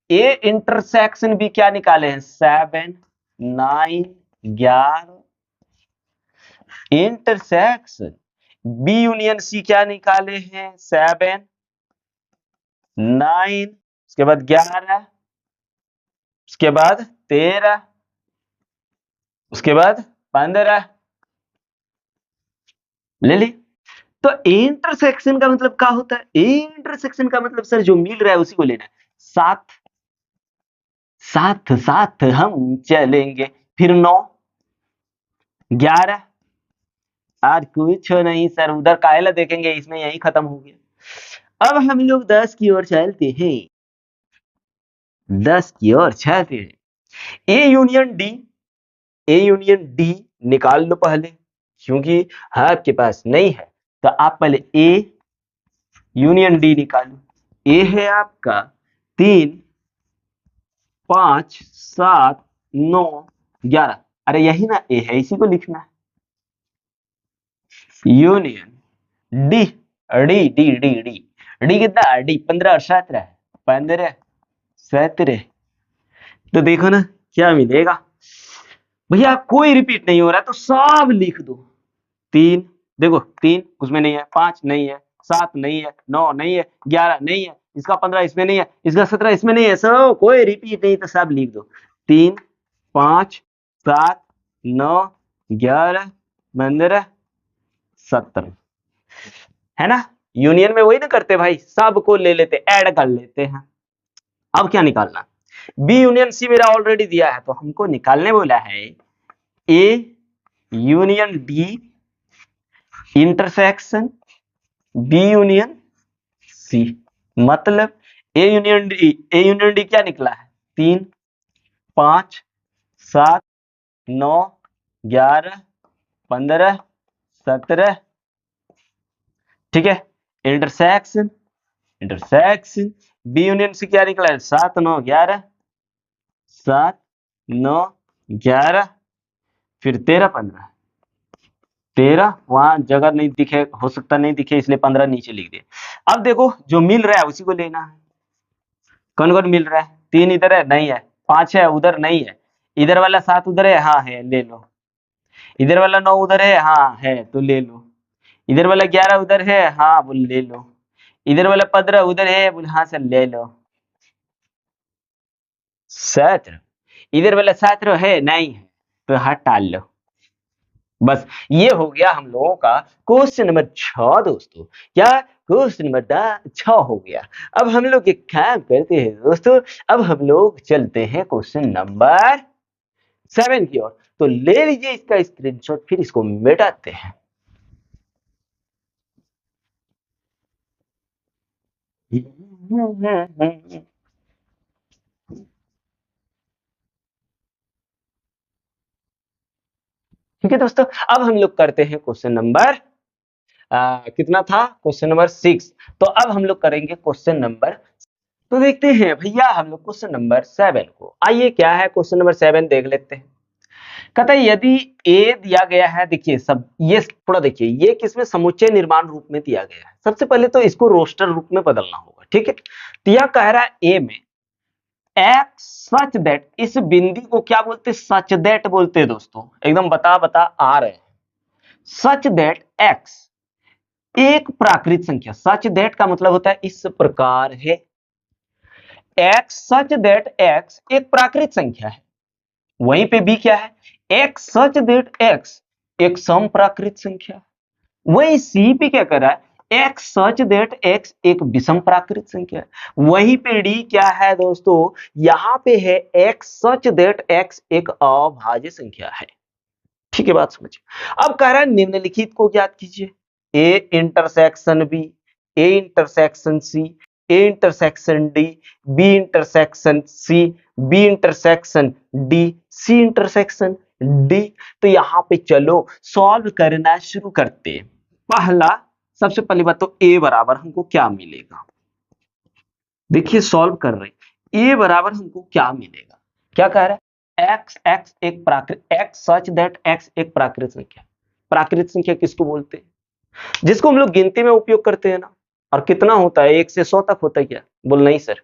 ए इंटरसेक्शन बी क्या निकाले हैं? 7 9 11। इंटरसेक्शन बी यूनियन सी क्या निकाले हैं? 7 9, उसके बाद 11, उसके बाद 13, उसके बाद 15। ले ली। तो इंटरसेक्शन का मतलब क्या होता है? इंटरसेक्शन का मतलब सर जो मिल रहा है उसी को लेना है। साथ साथ साथ हम चलेंगे। फिर 9 11, आज कुछ नहीं सर, उधर काहेला देखेंगे, इसमें यही खत्म हो गया। अब हम लोग 10 की ओर चलते हैं, 10 की ओर चलते हैं। ए यूनियन डी, ए यूनियन डी निकाल लो पहले, क्योंकि आपके पास नहीं है तो आप पहले ए यूनियन डी निकालो। ए है आपका 3 5 7 9 11। अरे यही ना ए है, इसी को लिखना है। Union D, D D D D D कितना? डी 15 और 17, 15 17। तो देखो ना क्या मिलेगा भैया, कोई रिपीट नहीं हो रहा तो सब लिख दो। 3 देखो, 3 उसमें नहीं है, 5 नहीं है, 7 नहीं है, 9 नहीं है, 11 नहीं है, इसका 15 इसमें नहीं है, इसका 17 इसमें नहीं है, सब कोई रिपीट नहीं, तो सब लिख दो। 3 5 7 9 11 15 17, है ना? यूनियन में वही ना करते भाई, सबको ले लेते, ऐड कर लेते हैं। अब क्या निकालना, बी यूनियन सी मेरा ऑलरेडी दिया है, तो हमको निकालने बोला है A union D intersection B union C. मतलब ए यूनियन डी क्या निकला है, 3 5 7 9 11 15 17, ठीक है। Intersection intersection B union C क्या निकला है, 7 9 11 7 9 11, फिर 13 15, 13 वहां जगह नहीं दिखे, हो सकता नहीं दिखे इसलिए 15 नीचे लिख दिए। अब देखो जो मिल रहा है उसी को लेना है। कौन कौन मिल रहा है, 3 इधर है नहीं है, 5 है उधर नहीं है, इधर वाला 7 उधर है, हाँ है ले लो, इधर वाला 9 उधर है, हाँ है तो ले लो, इधर वाला 11 उधर है, हाँ बोल ले लो, इधर वाला 15 उधर है, बोल हाँ सर ले लो। 17 इधर वाला 17 है नहीं है तो हटा लो। बस ये हो गया हम लोगों का क्वेश्चन नंबर 6 दोस्तों। क्या क्वेश्चन नंबर 6 हो गया। अब हम लोग एक काम करते हैं दोस्तों, अब हम लोग चलते हैं क्वेश्चन नंबर 7 की ओर। तो ले लीजिए इसका स्क्रीनशॉट, फिर इसको मिटाते हैं। ठीक है दोस्तों, अब हम लोग करते हैं क्वेश्चन नंबर कितना था, क्वेश्चन नंबर 6। तो अब हम लोग करेंगे क्वेश्चन नंबर, तो देखते हैं भैया हम लोग क्वेश्चन नंबर 7 को। आइए क्या है क्वेश्चन नंबर 7 देख लेते हैं। कहता है यदि ए दिया गया है, देखिए सब ये थोड़ा देखिए, ये किसमें समुच्चय निर्माण रूप में दिया गया है। सबसे पहले तो इसको रोस्टर रूप में बदलना होगा, ठीक है। तो यह कह रहा है ए में एक्स सच दैट, इस बिंदी को क्या बोलते, सच दैट बोलते हैं दोस्तों, एकदम बता बता आ रहे हैं। सच दैट एक्स एक प्राकृत संख्या, सच दैट का मतलब होता है इस प्रकार है। एक्स सच दैट एक्स एक प्राकृत संख्या है। वहीं पे बी क्या है, एक्स सच दैट एक्स एक सम प्राकृत संख्या है। वहीं सी पे क्या कर रहा है, एक्स सच दैट एक्स एक विषम प्राकृत संख्या है। वहीं पे डी क्या है दोस्तों, यहां पे है एक्स सच दैट एक्स एक अभाज्य संख्या है। ठीक है बात समझिए। अब कह रहा है निम्नलिखित को ज्ञात कीजिए, A intersection B, A intersection C, A intersection D, B intersection C, B intersection D, C intersection D. तो यहां पे चलो सॉल्व करना शुरू करते हैं। पहला सबसे पहली बात तो ए बराबर हमको क्या मिलेगा, देखिए सॉल्व कर रहे, ए बराबर हमको क्या मिलेगा, क्या कह रहा है, एक्स एक्स एक प्राकृत, एक्स सच दैट एक्स एक प्राकृत संख्या। प्राकृत संख्या किसको बोलते हैं, जिसको हम लोग गिनती में उपयोग करते हैं ना। और कितना होता है, 1 से 100 तक होता है क्या, बोल नहीं सर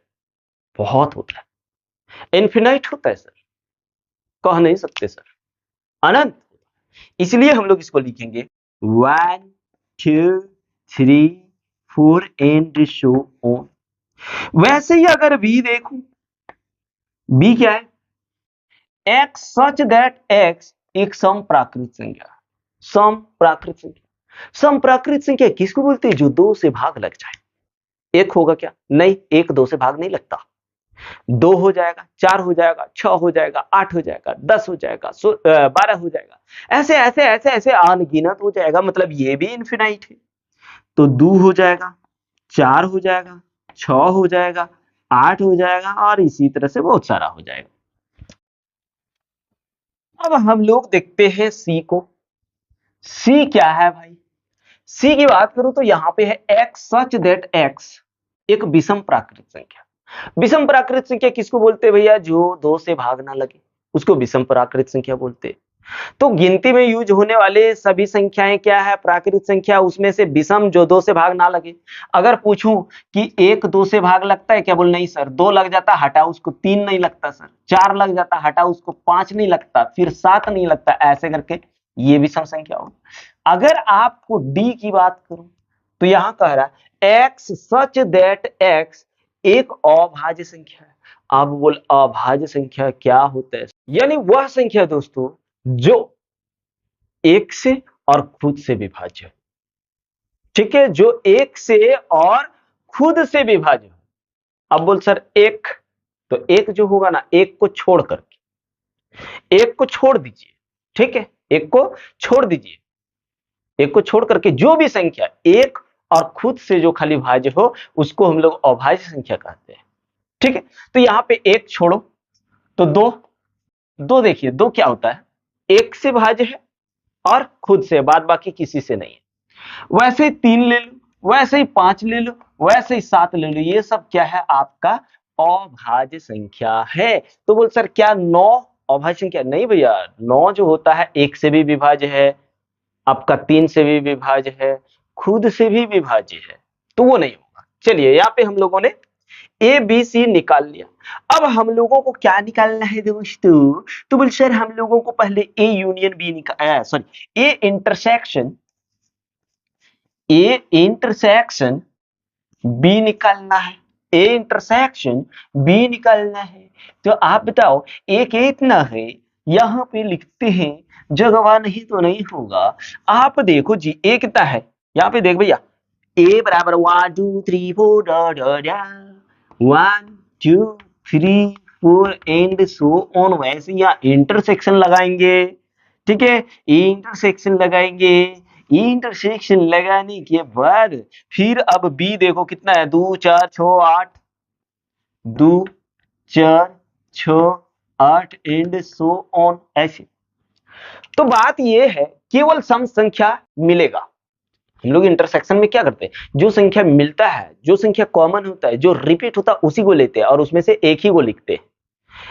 बहुत होता है, इन्फिनाइट होता है सर, कह नहीं सकते सर, अनंत। इसलिए हम लोग इसको लिखेंगे 1 2 3 4 एंड सो ऑन। वैसे ही अगर बी देखूं, बी क्या है, एक्स सच दैट एक्स एक सम प्राकृत संख्या, सम प्राकृत संख्या। सम प्राकृत संख्या किसको बोलते हैं, जो 2 से भाग लग जाए। एक होगा क्या, नहीं, एक 2 से भाग नहीं लगता। 2 हो जाएगा, 4 हो जाएगा, 6 हो जाएगा, 8 हो जाएगा, 10 हो जाएगा, 12 हो जाएगा, ऐसे ऐसे ऐसे ऐसे अनगिनत हो जाएगा। मतलब ये भी इनफिनाइट है। तो 2 हो जाएगा, 4 हो जाएगा, 6 हो जाएगा, 8 हो जाएगा, और इसी तरह से बहुत सारा हो जाएगा। अब हम लोग देखते हैं सी को। सी क्या है भाई, सी की बात करूं तो यहां पे है एक्स सच दैट एक्स एक विषम प्राकृत संख्या। विषम प्राकृत संख्या किसको बोलते हैं भैया, जो 2 से भाग ना लगे उसको विषम प्राकृत संख्या बोलते हैं। तो गिनती में यूज होने वाले सभी संख्याएं क्या है, प्राकृत संख्या, उसमें से विषम जो 2 से भाग ना लगे। अगर पूछूं कि 1 2 से भाग लगता है क्या, बोल नहीं सर, 2 लग जाता हटा उसको, 3 नहीं लगता सर, 4 लग जाता हटा उसको, 5 नहीं लगता, फिर 7 नहीं लगता, ऐसे करके ये विषम संख्या हो। अगर आपको डी की बात करूं तो यहां कह रहा है एक्स सच दैट एक्स एक अभाज्य संख्या है। अब बोल अभाज्य संख्या क्या होता है, यानी वह संख्या दोस्तों जो 1 से और खुद से विभाज्य। ठीक है, जो एक से और खुद से विभाज्य हो। अब बोल सर एक, तो एक जो होगा ना, एक को छोड़ करके, एक को छोड़ दीजिए, ठीक है, एक को छोड़ दीजिए, एक को छोड़ करके जो भी संख्या एक और खुद से जो खाली भाज्य हो उसको हम लोग अभाज्य संख्या कहते हैं। ठीक है, तो यहां पे एक छोड़ो तो दो, दो देखिए दो क्या होता है, एक से भाज्य है और खुद से, बाद बाकी किसी से नहीं है। वैसे ही तीन ले लो, वैसे ही पांच ले लो, वैसे ही सात ले लो, ये सब क्या है आपका अभाज्य संख्या है। तो बोल सर क्या नौ अभाज्य संख्या? नहीं भैया, नौ जो होता है एक से भी विभाज्य है, आपका तीन से भी विभाज्य है, खुद से भी विभाज्य है, तो वो नहीं होगा। चलिए यहाँ पे हम लोगों ने ए बी सी निकाल लिया। अब हम लोगों को क्या निकालना है दोस्तों? तो बोल सर हम लोगों को पहले ए यूनियन बी निकाल, सॉरी ए इंटरसेक्शन बी निकालना है, ए इंटरसेक्शन बी निकालना है। तो आप बताओ ए के इतना है, यहां पे लिखते हैं, जगवा नहीं तो नहीं होगा। आप देखो जी ए कितना है, यहाँ पे देख भैया, ए बराबर 1 2 3 4 1 2 3 4 एंड सो ऑन। वैसे यहाँ इंटरसेक्शन लगाएंगे, ठीक है, इंटरसेक्शन लगाएंगे, इंटरसेक्शन लगाने के बाद फिर अब बी देखो कितना है, 2 4 6 8, 2 4 6 8 एंड सो ऑन ऐसे। तो बात ये है केवल सम संख्या मिलेगा। हम लोग इंटरसेक्शन में क्या करते हैं, जो संख्या मिलता है, जो संख्या कॉमन होता है, जो रिपीट होता है उसी को लेते हैं और उसमें से एक ही को लिखते हैं।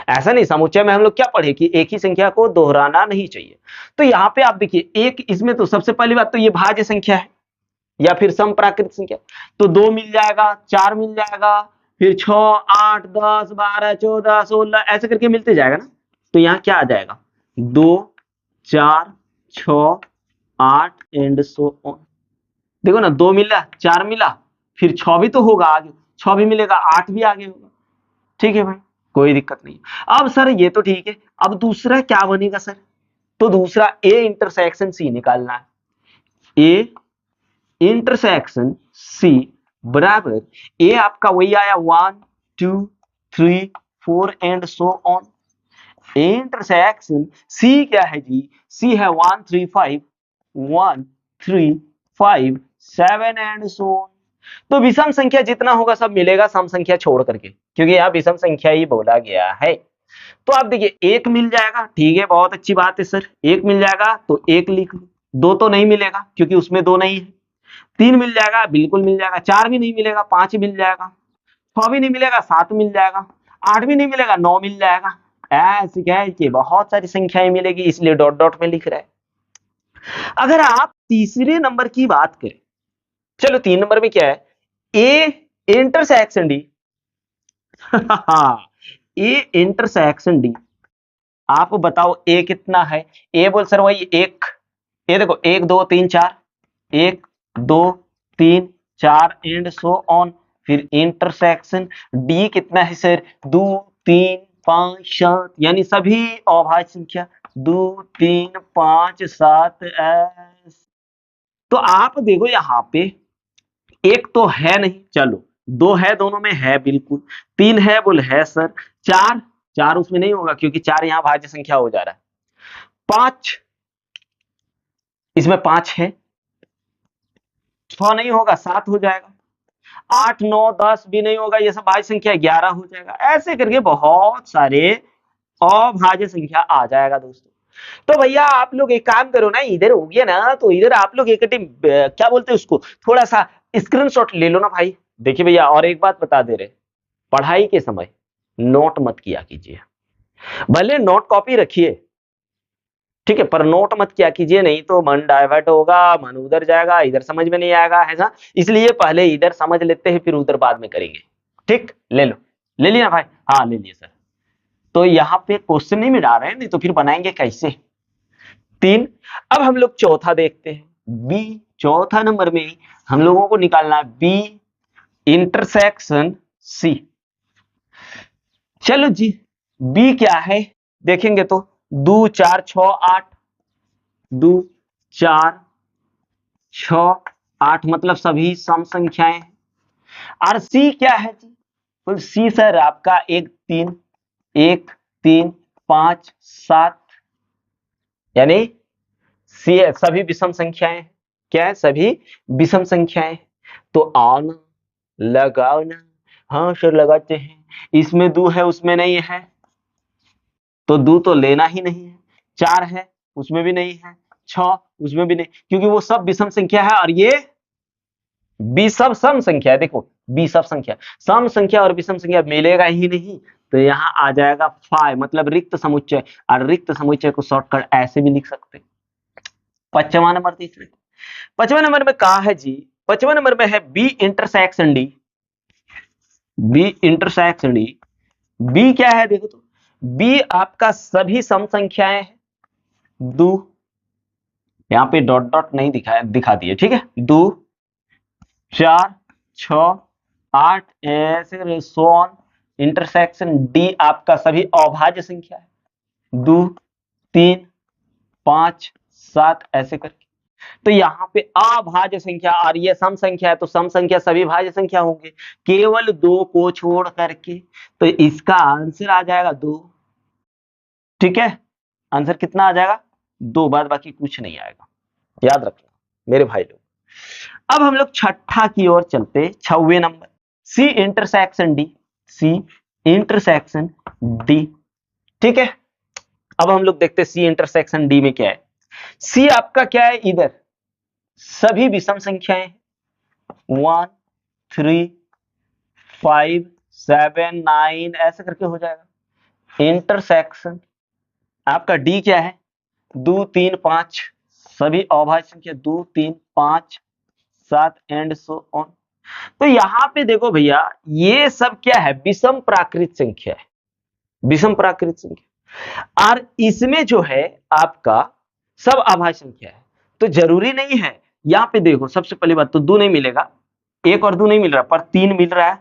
ऐसा नहीं, समुच्चय में हम लोग क्या पढ़े कि एक ही संख्या को दोहराना नहीं चाहिए। तो यहाँ पे आप देखिए एक, इसमें तो सबसे पहली बात तो ये भाज्य संख्या है या फिर सम प्राकृत संख्या, तो 2 मिल जाएगा, 4 मिल जाएगा, फिर 6 8 10 12 14 16 ऐसे करके मिलते जाएगा ना। तो यहाँ क्या आ जाएगा, 2 4 6 8 एंड सो ऑन। देखो ना, 2 मिला, 4 मिला, फिर 6 भी तो होगा आगे, 6 भी मिलेगा, 8 भी आगे होगा। ठीक है भाई, कोई दिक्कत नहीं। अब सर ये तो ठीक है, अब दूसरा क्या बनेगा सर? तो दूसरा ए इंटरसेक्शन सी निकालना है। ए इंटरसेक्शन सी बराबर, ए आपका वही आया 1 2 3 4 and so on. Intersection C क्या है जी? सी है 1 3 5 1 3 5 7 एंड सो ऑन। तो विषम संख्या जितना होगा सब मिलेगा सम संख्या छोड़ करके, क्योंकि यहाँ विषम संख्या ही बोला गया है। तो आप देखिए एक मिल जाएगा, ठीक है, बहुत अच्छी बात है सर, एक मिल जाएगा तो एक लिख लो। दो तो नहीं मिलेगा क्योंकि उसमें दो नहीं है। तीन मिल जाएगा, बिल्कुल मिल जाएगा। चार भी नहीं मिलेगा, पांच मिल जाएगा। छह भी नहीं मिलेगा, सात मिल जाएगा। आठ भी नहीं मिलेगा, नौ मिल जाएगा। ऐसे कह के बहुत सारी संख्याएं मिलेगी, इसलिए डॉट डॉट में लिख रहा है। अगर आप तीसरे नंबर की बात करें, चलो 3 नंबर में क्या है, A intersection D. A intersection D, आप बताओ ए कितना है? ए बोल सर वही एक, ये देखो 1 2 3 4, 1 2 3 4 एंड सो ऑन। फिर इंटरसेक्शन डी कितना है सर? 2 3 5 7, यानी सभी अभाज्य संख्या 2 3 5 7 ऐसे। तो आप देखो यहाँ पे एक तो है नहीं, चलो दो है, दोनों में है बिल्कुल। तीन है, बोल है सर। चार, चार उसमें नहीं होगा क्योंकि चार यहाँ भाज्य संख्या हो जा रहा है। पांच, इसमें पांच है। छह नहीं होगा, सात हो जाएगा। आठ नौ 10 भी नहीं होगा, ये सब भाज्य संख्या 11 हो जाएगा। ऐसे करके बहुत सारे अभाज्य संख्या आ जाएगा दोस्तों। तो भैया आप लोग एक काम करो ना, इधर हो गया ना, तो इधर आप लोग एक क्या बोलते हैं उसको, थोड़ा सा स्क्रीनशॉट ले लो ना भाई। देखिए भैया और एक बात बता दे रहे, पढ़ाई के समय नोट मत किया कीजिए। भले नोट कॉपी रखिए, ठीक है, पर नोट मत किया कीजिए, नहीं तो मन डाइवर्ट होगा, मन उधर जाएगा, इधर समझ में नहीं आएगा, है ना। इसलिए पहले इधर समझ लेते हैं, फिर उधर बाद में करेंगे। ठीक, ले लो, ले लिया भाई? हाँ ले लिए सर। तो यहाँ पे क्वेश्चन नहीं मिटा रहे हैं, नहीं तो फिर बनाएंगे कैसे? 3। अब हम लोग चौथा देखते हैं, बी। चौथा नंबर में हम लोगों को निकालना है बी इंटरसेक्शन सी। चलो जी, बी क्या है देखेंगे तो 2 4 6 8, 2 4 6 8 मतलब सभी सम संख्याएं हैं। और सी क्या है जी? तो सी सर आपका 1 3 यानी सी सभी विषम संख्याएं हैं। क्या है? सभी विषम संख्याएं हैं। तो आना लगाना, हाँ सर लगाते हैं। इसमें 2 है उसमें नहीं है, तो 2 तो लेना ही नहीं है। 4 है उसमें भी नहीं है, 6 उसमें भी नहीं, क्योंकि वो सब विषम संख्या है और ये विषम सम संख्या है। देखो विषम संख्या, सम संख्या और विषम संख्या मिलेगा ही नहीं, तो यहाँ आ जाएगा 5 मतलब रिक्त समुच्चय। और रिक्त समुच्चय को शॉर्टकट ऐसे भी लिख सकते हैं। 55 नंबर तीसरे, 55 नंबर में कहा है जी, 55 नंबर में है B intersection D. B intersection D, B क्या है देखो तो, बी आपका सभी सम संख्याएं हैं। 2 यहाँ पे डॉट डॉट नहीं दिखा दिए, ठीक है। 2 4 6 8 ऐसे सो ऑन। इंटरसेक्शन डी आपका सभी अभाज्य संख्या है। 2 3 5 7 ऐसे करके। तो यहाँ पे अभाज्य संख्या और ये सम संख्या है, तो सम संख्या सभी भाज्य संख्या होंगे केवल 2 को छोड़ करके। तो इसका आंसर आ जाएगा 2। ठीक है, आंसर कितना आ जाएगा? 2, बाद बाकी कुछ नहीं आएगा, याद रखना मेरे भाई लोग। अब हम लोग छठा की ओर चलते, 6वें नंबर C intersection D. C intersection D, ठीक है। अब हम लोग देखते सी इंटरसेक्शन डी में क्या है। सी आपका क्या है? इधर सभी विषम संख्याएं 1 3 5 7 9 ऐसे करके हो जाएगा। इंटरसेक्शन आपका डी क्या है? 2 3 5 सभी अभाज्य संख्या 2 3 5 7 एंड सो ऑन। तो यहां पे देखो भैया, ये सब क्या है? विषम प्राकृत संख्या है, विषम प्राकृत संख्या। और इसमें जो है आपका सब अभाज्य संख्या है, तो जरूरी नहीं है। यहां पे देखो सबसे पहली बात तो 2 नहीं मिलेगा, 1 और 2 नहीं मिल रहा, पर 3 मिल रहा है,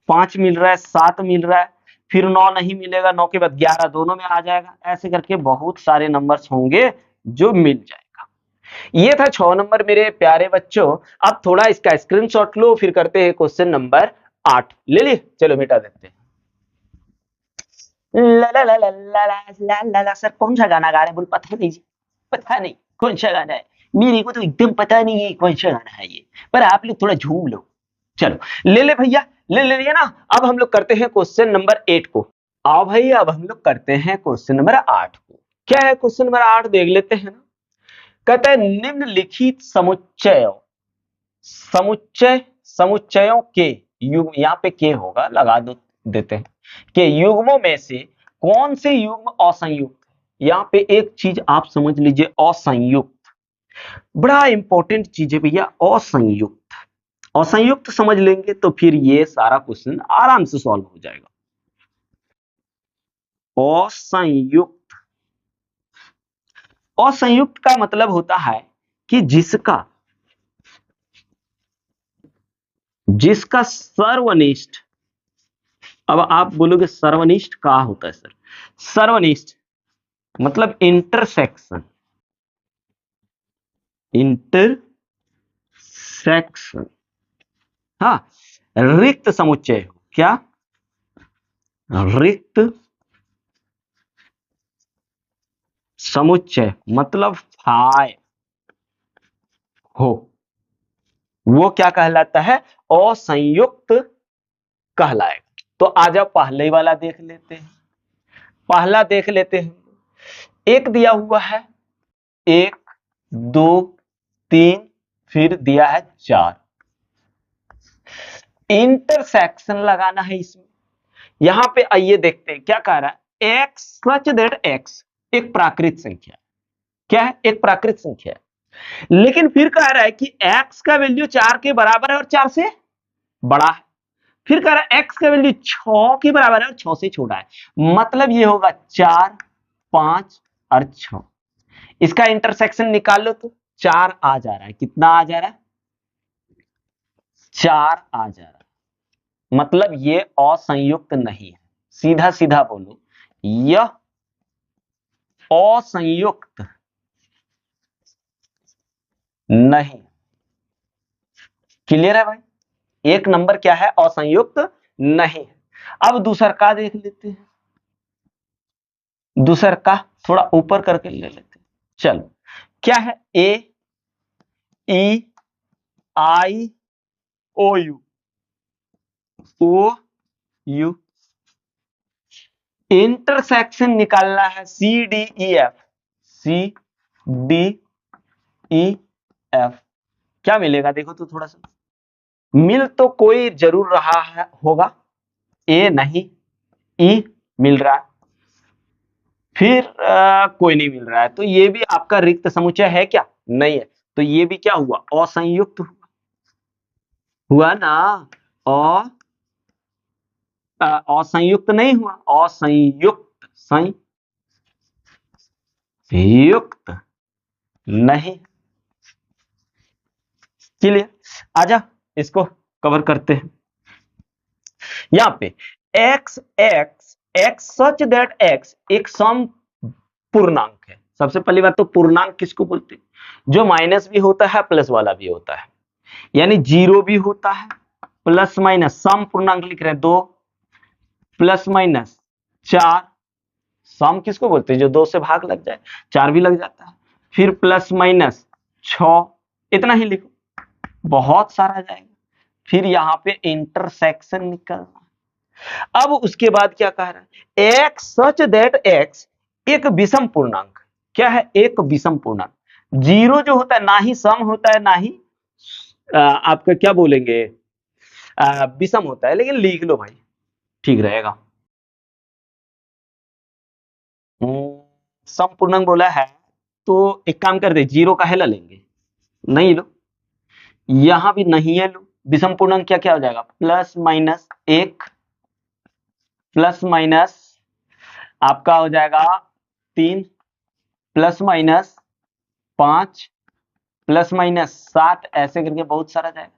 5 मिल रहा है, 7 मिल रहा है, फिर 9 नहीं मिलेगा, 9 के बाद 11 दोनों में आ जाएगा। ऐसे करके बहुत सारे नंबर्स होंगे जो मिल जाएगा। ये था 6 नंबर मेरे प्यारे बच्चों। अब थोड़ा इसका स्क्रीनशॉट लो, फिर करते हैं क्वेश्चन नंबर 8। ले लिए, चलो मिटा देते हैं। ला ला ला ला ला ला ला ला, सर कौन सा गाना गा रहे हैं? बोल पता नहीं जी, पता नहीं कौन सा गाना है, मेरे को तो एकदम पता नहीं है कौन सा गाना है ये, पर आप लोग थोड़ा झूम लो। चलो ले ले भैया, ले लिया ना। अब हम लोग करते हैं क्वेश्चन नंबर 8 को। आओ भाई, अब हम लोग करते हैं क्वेश्चन नंबर 8 को। क्या है क्वेश्चन नंबर 8 देख लेते हैं ना। कहता है निम्नलिखित समुच्चय, समुच्चय समुच्चयों के युग्म, यहाँ पे के होगा लगा दो देते हैं, के युग्मों में से कौन से युग्म असंयुक्त है। यहाँ पे एक चीज आप समझ लीजिए, असंयुक्त बड़ा इंपॉर्टेंट चीज है भैया, असंयुक्त। असंयुक्त समझ लेंगे तो फिर ये सारा क्वेश्चन आराम से सॉल्व हो जाएगा। असंयुक्त, असंयुक्त का मतलब होता है कि जिसका जिसका सर्वनिष्ठ, अब आप बोलोगे सर्वनिष्ठ क्या होता है सर? सर्वनिष्ठ मतलब इंटरसेक्शन, इंटरसेक्शन, हाँ, रिक्त समुच्चय हो। क्या? रिक्त समुच्चय मतलब फाय हो, वो क्या कहलाता है? असंयुक्त कहलाएगा। तो आज आप पहले वाला देख लेते हैं, पहला देख लेते हैं। एक दिया हुआ है 1 2 3, फिर दिया है 4। इंटरसेक्शन लगाना है इसमें। यहां पे आइए देखते हैं क्या कह रहा है। एक्स सच दैट एक्स एक प्राकृत संख्या, क्या है? एक प्राकृत संख्या है। लेकिन फिर कह रहा है कि एक्स का वैल्यू 4 के बराबर है और 4 से बड़ा है। फिर कह रहा है एक्स का वैल्यू 6 के बराबर है और 6 से छोटा है। मतलब ये होगा 4 5 और 6। इसका इंटरसेक्शन निकाल लो तो 4 आ जा रहा है। कितना आ जा रहा है? 4 आ जा रहा है। मतलब ये असंयुक्त नहीं है। सीधा सीधा बोलो, यह असंयुक्त नहीं। क्लियर है भाई? एक नंबर क्या है? असंयुक्त नहीं है। अब दूसर का देख लेते हैं, दूसर का थोड़ा ऊपर करके ले लेते हैं। चलो क्या है? A E I O U, O U. Intersection निकालना है C D E F, C D E F. क्या मिलेगा देखो तो थोड़ा सा, मिल तो कोई जरूर रहा है होगा, ए नहीं, ई मिल रहा है, फिर कोई नहीं मिल रहा है, तो ये भी आपका रिक्त समुच्चय है क्या? नहीं है। तो ये भी क्या हुआ? असंयुक्त हुआ ना। असंयुक्त नहीं हुआ, असंयुक्त, संयुक्त नहीं। चलिए आजा इसको कवर करते हैं। यहाँ पे x x x such that x एक सम पूर्णांक है। सबसे पहली बात तो पूर्णांक किसको बोलते हैं? जो माइनस भी होता है प्लस वाला भी होता है, यानी जीरो भी होता है प्लस माइनस। सम पूर्णांक लिख रहे हैं 2 प्लस माइनस 4। सम किसको बोलते हैं? जो 2 से भाग लग जाए, 4 भी लग जाता है। फिर प्लस माइनस 6, इतना ही लिखो, बहुत सारा जाएगा। फिर यहाँ पे इंटरसेक्शन निकलना। अब उसके बाद क्या कह रहा है? x सच दैट x एक विषम पूर्णांक। क्या है? एक विषम पूर्णांक। जीरो जो होता है ना ही सम होता है ना ही आपका क्या बोलेंगे विषम होता है, लेकिन लिख लो भाई ठीक रहेगा। सम पूर्णांक बोला है तो एक काम कर दे, जीरो का हेला लेंगे, नहीं लो, यहां भी नहीं है लो। विषम पूर्णांक क्या क्या हो जाएगा? प्लस माइनस 1 प्लस माइनस आपका हो जाएगा 3 प्लस माइनस 5 प्लस माइनस 7, ऐसे करके बहुत सारा जाएगा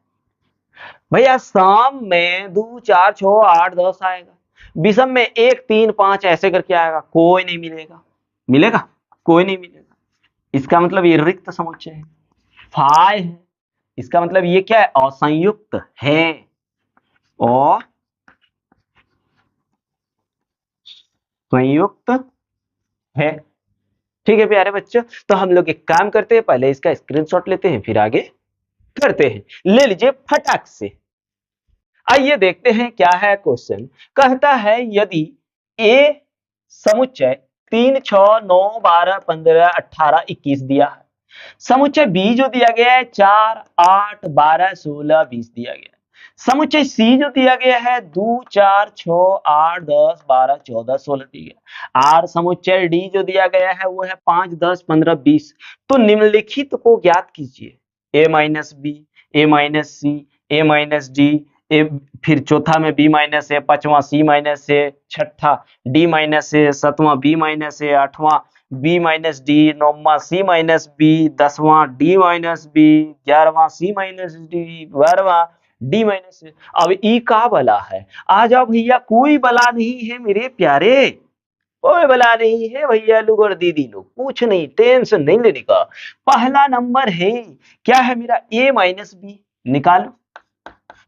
भैया। सम में 2 4 6 8 10 आएगा, विषम में 1 3 5 ऐसे करके आएगा, कोई नहीं मिलेगा। मिलेगा? कोई नहीं मिलेगा। इसका मतलब ये रिक्त समुच्चय है, फाइ है। इसका मतलब ये क्या है? असंयुक्त है। और संयुक्त है। ठीक है प्यारे बच्चों, तो हम लोग एक काम करते हैं, पहले इसका स्क्रीनशॉट लेते हैं फिर आगे करते हैं। ले लीजिए फटाक से। आइए देखते हैं क्या है क्वेश्चन। कहता है यदि ए समुच्चय 3 6 9 12 15 18 21 दिया है, समुच्चय बी जो दिया गया है 4 8 12 16 20 दिया गया है, समुच्चय सी जो दिया गया है 2 4 6 8 10 12 14 16 दिया गया, आर समुच्चय डी जो दिया गया है वो है 5 10 15 20। तो निम्नलिखित को ज्ञात कीजिए। ए minus B, A minus C, A minus D, A फिर चौथा में बी माइनस है, पांचवा सी माइनस है, छठा डी माइनस है, सातवां बी माइनस है, आठवां बी माइनस डी, नौवां सी माइनस बी, 10वां डी माइनस बी, 11वां सी माइनस डी, 12वां डी माइनस है। अब ई का बला है? आ जाओ भैया, कोई बला नहीं है मेरे प्यारे, कोई बला नहीं है भैया लोग और दीदी लोग, कुछ नहीं, टेंशन नहीं लेने का। पहला नंबर है क्या है मेरा? ए माइनस बी। निकालो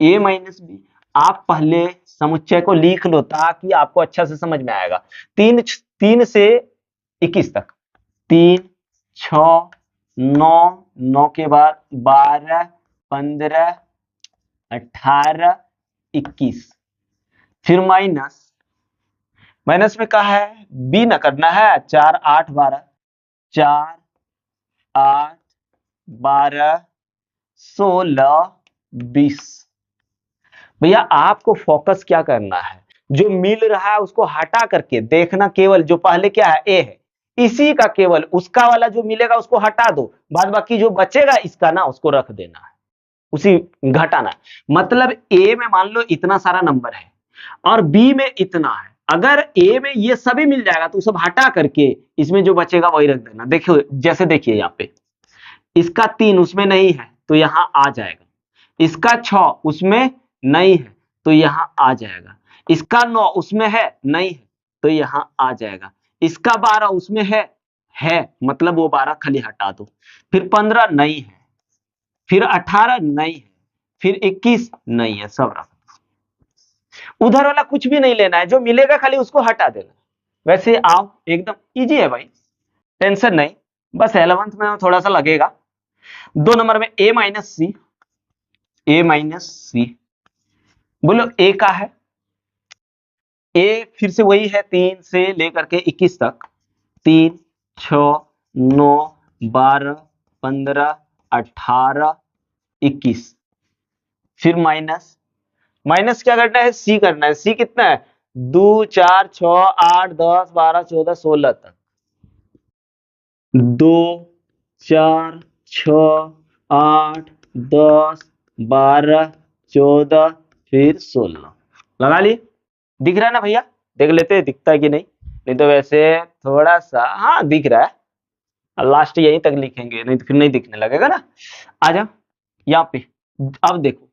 ए माइनस बी। आप पहले समुच्चय को लिख लो ताकि आपको अच्छा से समझ में आएगा। 3 से 21 तक, 3 6 9 9 के बाद 12 15 18 21, फिर माइनस, माइनस में कहा है बी ना करना है, 4 8 12, 4 8 12 16 20। भैया आपको फोकस क्या करना है? जो मिल रहा है उसको हटा करके देखना, केवल जो पहले क्या है ए है, इसी का केवल उसका वाला जो मिलेगा उसको हटा दो, बाद बाकी जो बचेगा इसका ना उसको रख देना है, उसी घटाना। मतलब ए में मान लो इतना सारा नंबर है और बी में इतना है, अगर ए में ये सभी मिल जाएगा तो सब हटा करके इसमें जो बचेगा वही रख देना। देखो जैसे देखिए यहाँ पे इसका 3 उसमें नहीं है तो यहां आ जाएगा, इसका 6 उसमें नहीं है तो यहां आ जाएगा, इसका 9 उसमें है नहीं है तो यहां आ जाएगा, इसका 12 उसमें है मतलब वो 12 खाली हटा दो, फिर 15 नहीं है, फिर 18 नहीं है, फिर 21 नहीं है, सब रख। उधर वाला कुछ भी नहीं लेना है, जो मिलेगा खाली उसको हटा देना। वैसे आओ, एकदम इजी है भाई, टेंशन नहीं, बस 11th में थोड़ा सा लगेगा। 2 नंबर में a minus C, a minus C, बोलो a का है, a फिर से वही है 3 से लेकर के 21 तक, 3, 6, 9, 12, 15, 18, 21, फिर माइनस, माइनस क्या करना है, सी करना है। सी कितना है, 2, 4, 6, 8, 10, 12, 14, 16 तक, 2, 4, 6, 8, 10, 12, 14, फिर 16 लगा ली। दिख रहा है ना भैया, देख लेते हैं दिखता है कि नहीं, नहीं तो वैसे थोड़ा सा हाँ दिख रहा है, लास्ट यहीं तक लिखेंगे, नहीं तो फिर नहीं दिखने लगेगा ना। आ जाओ यहाँ पे, अब देखो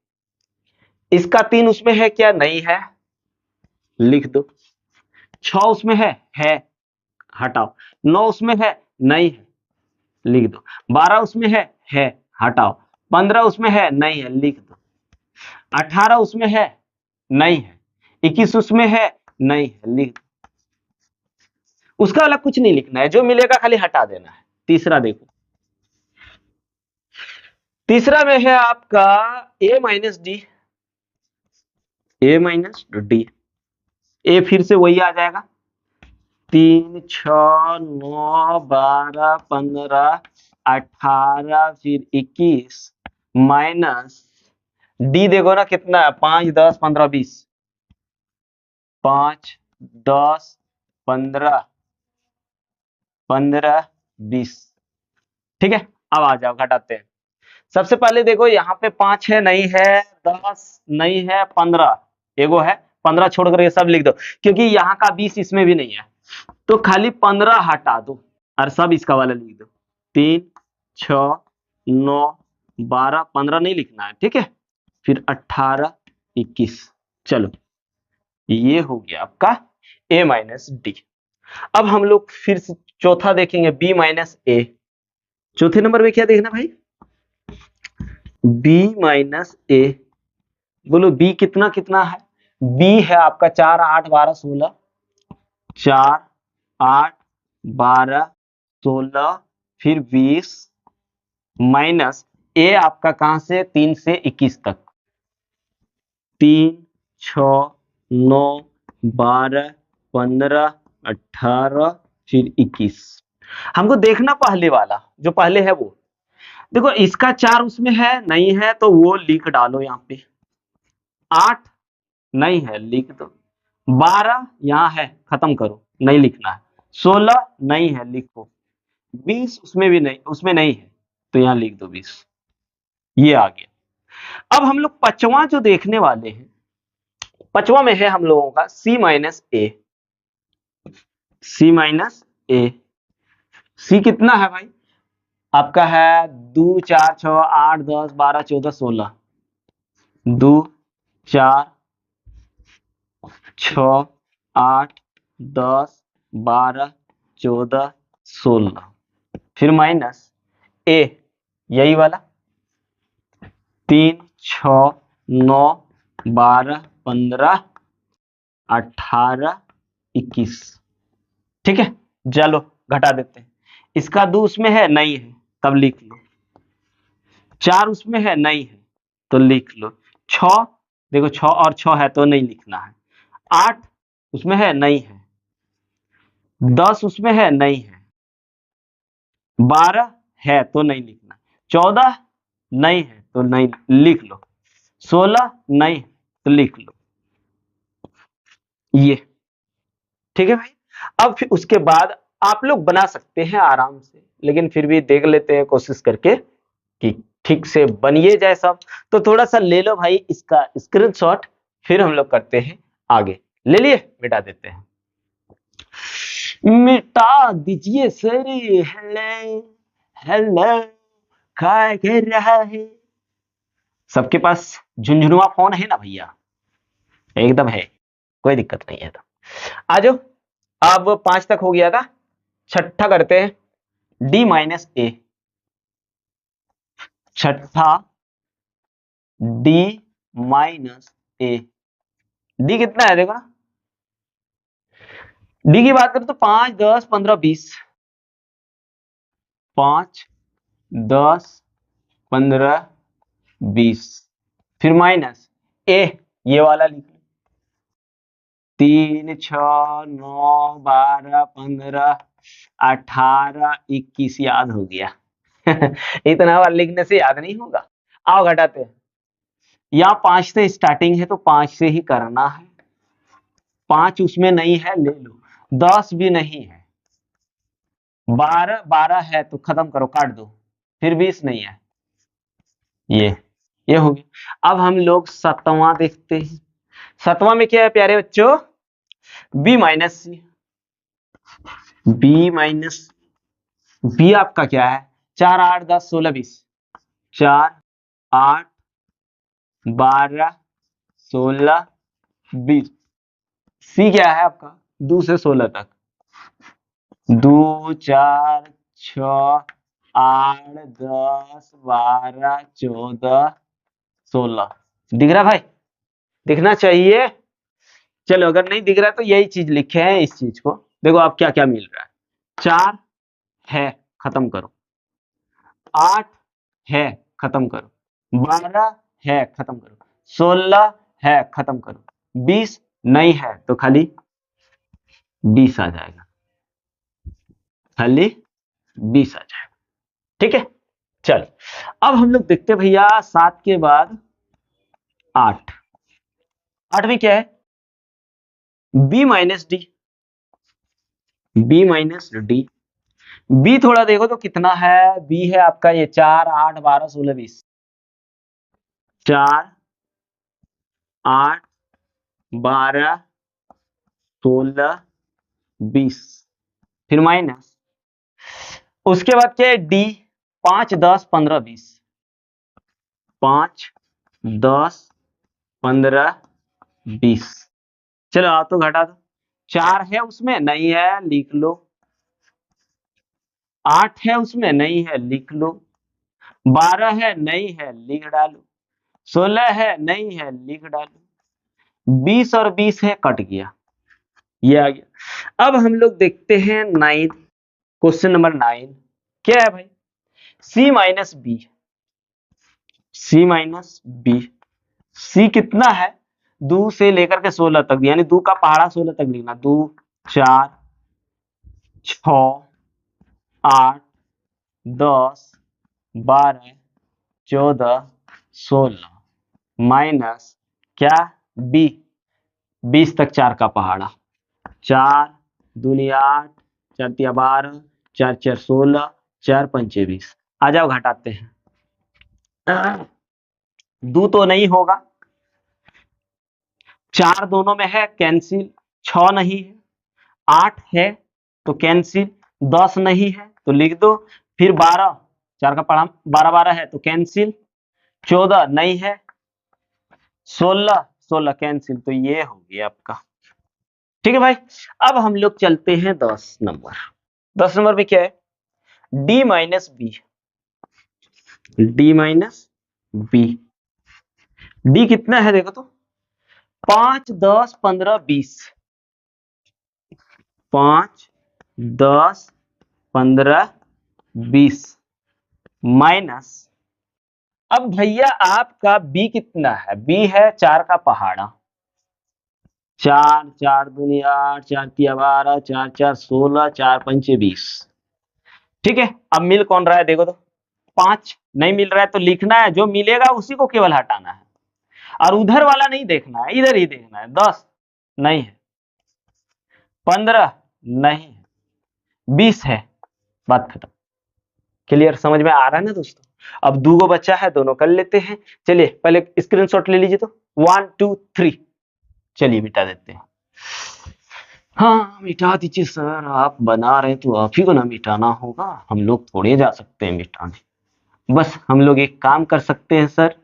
इसका 3 उसमें है क्या, नहीं है, लिख दो। 6 उसमें है, हटाओ। 9 उसमें है, नहीं है, लिख दो। 12 उसमें है, हटाओ। 15 उसमें है, नहीं है, लिख दो। 18 उसमें है, नहीं है। 21 उसमें है, नहीं है, लिख दो। उसका अलग कुछ नहीं लिखना है, जो मिलेगा खाली हटा देना है। तीसरा देखो, तीसरा में है आपका a minus D, a minus D, A फिर से वही आ जाएगा, 3, 6, 9, 12, 15, 18, फिर 21 माइनस डी, देखो ना कितना है, 5, 10, 15, 20, 5, 10, 15, 15, 20, ठीक है। अब आ जाओ घटाते हैं। सबसे पहले देखो यहाँ पे 5 है, नहीं है, 10 नहीं है, 15 एगो है, 15 छोड़ करके सब लिख दो, क्योंकि यहाँ का 20 इसमें भी नहीं है, तो खाली 15 हटा दो और सब इसका वाला लिख दो। 3, 6, 9, 12, 15 नहीं लिखना है, ठीक है। फिर 18, 21, चलो ये हो गया आपका a माइनस डी। अब हम लोग फिर से चौथा देखेंगे, b माइनस ए। चौथे नंबर में क्या देखना भाई, b माइनस ए, बोलो b कितना कितना है, b है आपका 4, 8, 12, 16, 4, 8, 12, 16, फिर 20 माइनस ए आपका कहां से, 3 से 21 तक, 3, 6, 9, 12, 15, 18, फिर 21। हमको देखना पहले वाला, जो पहले है वो देखो, इसका 4 उसमें है, नहीं है, तो वो लिख डालो यहाँ पे। 8 नहीं है, लिख दो। 12 यहाँ है, खत्म करो, नहीं लिखना है। 16 नहीं है, लिखो। 20 उसमें भी नहीं, उसमें नहीं है, तो यहाँ लिख दो 20। ये आ गया। अब हम लोग पांचवा जो देखने वाले हैं, पांचवा में है हम लोगों का c माइनस ए, c माइनस ए। सी कितना है भाई, आपका है 2, 4, 6, 8, 10, 12, 14, 16, 2, 4, 6, 8, 10, 12, 14, 16, फिर माइनस ए, यही वाला 3, 6, 9, 12, 15, 18, 21, ठीक है। चलो घटा देते हैं। इसका 2 उसमें है, नहीं है, तब लिख लो। 4 उसमें है, नहीं है, तो लिख लो। 6 देखो, 6 और 6 है तो नहीं लिखना है। 8 उसमें है, नहीं है। 10 उसमें है, नहीं है। 12 है तो नहीं लिखना। 14 नहीं है तो नहीं लिख लो। 16 नहीं तो लिख लो, ये ठीक है भाई। अब फिर उसके बाद आप लोग बना सकते हैं आराम से, लेकिन फिर भी देख लेते हैं कोशिश करके कि ठीक से बनिए जाए सब। तो थोड़ा सा ले लो भाई इसका स्क्रीनशॉट, फिर हम लोग करते हैं आगे। ले लिए, मिटा देते हैं, मिटा दीजिए सर। हेलो हेलो, क्या कर रहा है? सबके पास झुंझुनुआ फोन है ना भैया, एकदम है, कोई दिक्कत नहीं है। तो आ जाओ, अब 5 तक हो गया था, छठा करते हैं डी माइनस ए। छठा डी माइनस ए। डी कितना है देखो ना, डी की बात करें तो 5 10 15 20, 5 10 15 20, फिर माइनस ए, ये वाला लिख लो, 3 6 9 12 15 18 21 याद हो गया। इतना बार लिखने से याद नहीं होगा। आओ घटाते हैं, यहाँ 5 से स्टार्टिंग है तो 5 से ही करना है, 5 उसमें नहीं है ले लो, 10 भी नहीं है, 12 12 है तो खत्म करो काट दो, फिर 20 नहीं है, ये हो गया। अब हम लोग 7वां देखते हैं। 7वां में क्या है प्यारे बच्चों, b माइनस सी। बी माइनस बी आपका क्या है, 4 8 10 16 20, 4 8 12 16 20। सी क्या है आपका, 2 से 16 तक, 2 4 6 8 10 12 14 16। दिख रहा भाई, दिखना चाहिए। चलो अगर नहीं दिख रहा है तो यही चीज लिखे हैं इस चीज को, देखो आप क्या क्या मिल रहा है, 4 है खत्म करो, 8 है खत्म करो, 12 है खत्म करो, 16 है खत्म करो, 20 नहीं है तो खाली 20 आ जाएगा, खाली 20 आ जाएगा। ठीक है, चल अब हम लोग देखते हैं भैया 7 के बाद 8। 8 में क्या है, b minus D, b minus D. B थोड़ा देखो तो कितना है, बी है आपका ये 4 8 12 16 20, 4 8 12 16 20, फिर माइनस, उसके बाद क्या है डी, 5 10 15 20, 5 10 15 20। चलो आप तो घटा दो, 4 है उसमें नहीं है लिख लो, 8 है उसमें नहीं है लिख लो, 12 है नहीं है लिख डालो, 16 है नहीं है लिख डालो, 20 और 20 है कट गया, ये आ गया। अब हम लोग देखते हैं 9, क्वेश्चन नंबर 9 क्या है भाई, सी माइनस बी, सी माइनस बी। सी कितना है, 2 से लेकर के 16 तक, यानी 2 का पहाड़ा 16 तक लिखना, 2 4 6 8 10 12 14 16 माइनस क्या, बी 20 तक 4 का पहाड़ा, 4 दूनी 8 4 तिया 12 4 4 16 4 पंचे 20। आ जाओ घटाते हैं, 2 तो नहीं होगा, 4 दोनों में है कैंसिल, 6 नहीं है, 8 है तो कैंसिल, 10 नहीं है तो लिख दो, फिर 12 4 का पढ़ा 12 12 है तो कैंसिल, 14 नहीं है, 16 16 कैंसिल, तो ये हो गया आपका। ठीक है भाई, अब हम लोग चलते हैं 10 नंबर। 10 नंबर में क्या है, D minus B, D minus B. D कितना है देखो तो, 5 10 15 20, 5 10 15 20 माइनस, अब भैया आपका बी कितना है, बी है 4 का पहाड़ा, 4 4 दूनी 8 4 तिया 12 4 4 16 4 पंचे 20। ठीक है, अब मिल कौन रहा है देखो तो, 5 नहीं मिल रहा है तो लिखना है, जो मिलेगा उसी को केवल हटाना है, और उधर वाला नहीं देखना है, इधर ही देखना है। 10 नहीं है, 15 नहीं है, 20 है, बात खत्म। क्लियर, समझ में आ रहा है ना दोस्तों। अब 2 गो बच्चा है, दोनों कर लेते हैं। चलिए पहले स्क्रीनशॉट ले लीजिए तो, 1 2 3, चलिए मिटा देते हैं। हाँ मिटा दीजिए सर, आप बना रहे हैं तो आप ही को ना मिटाना होगा, हम लोग थोड़े जा सकते हैं मिटाने। बस हम लोग एक काम कर सकते हैं सर,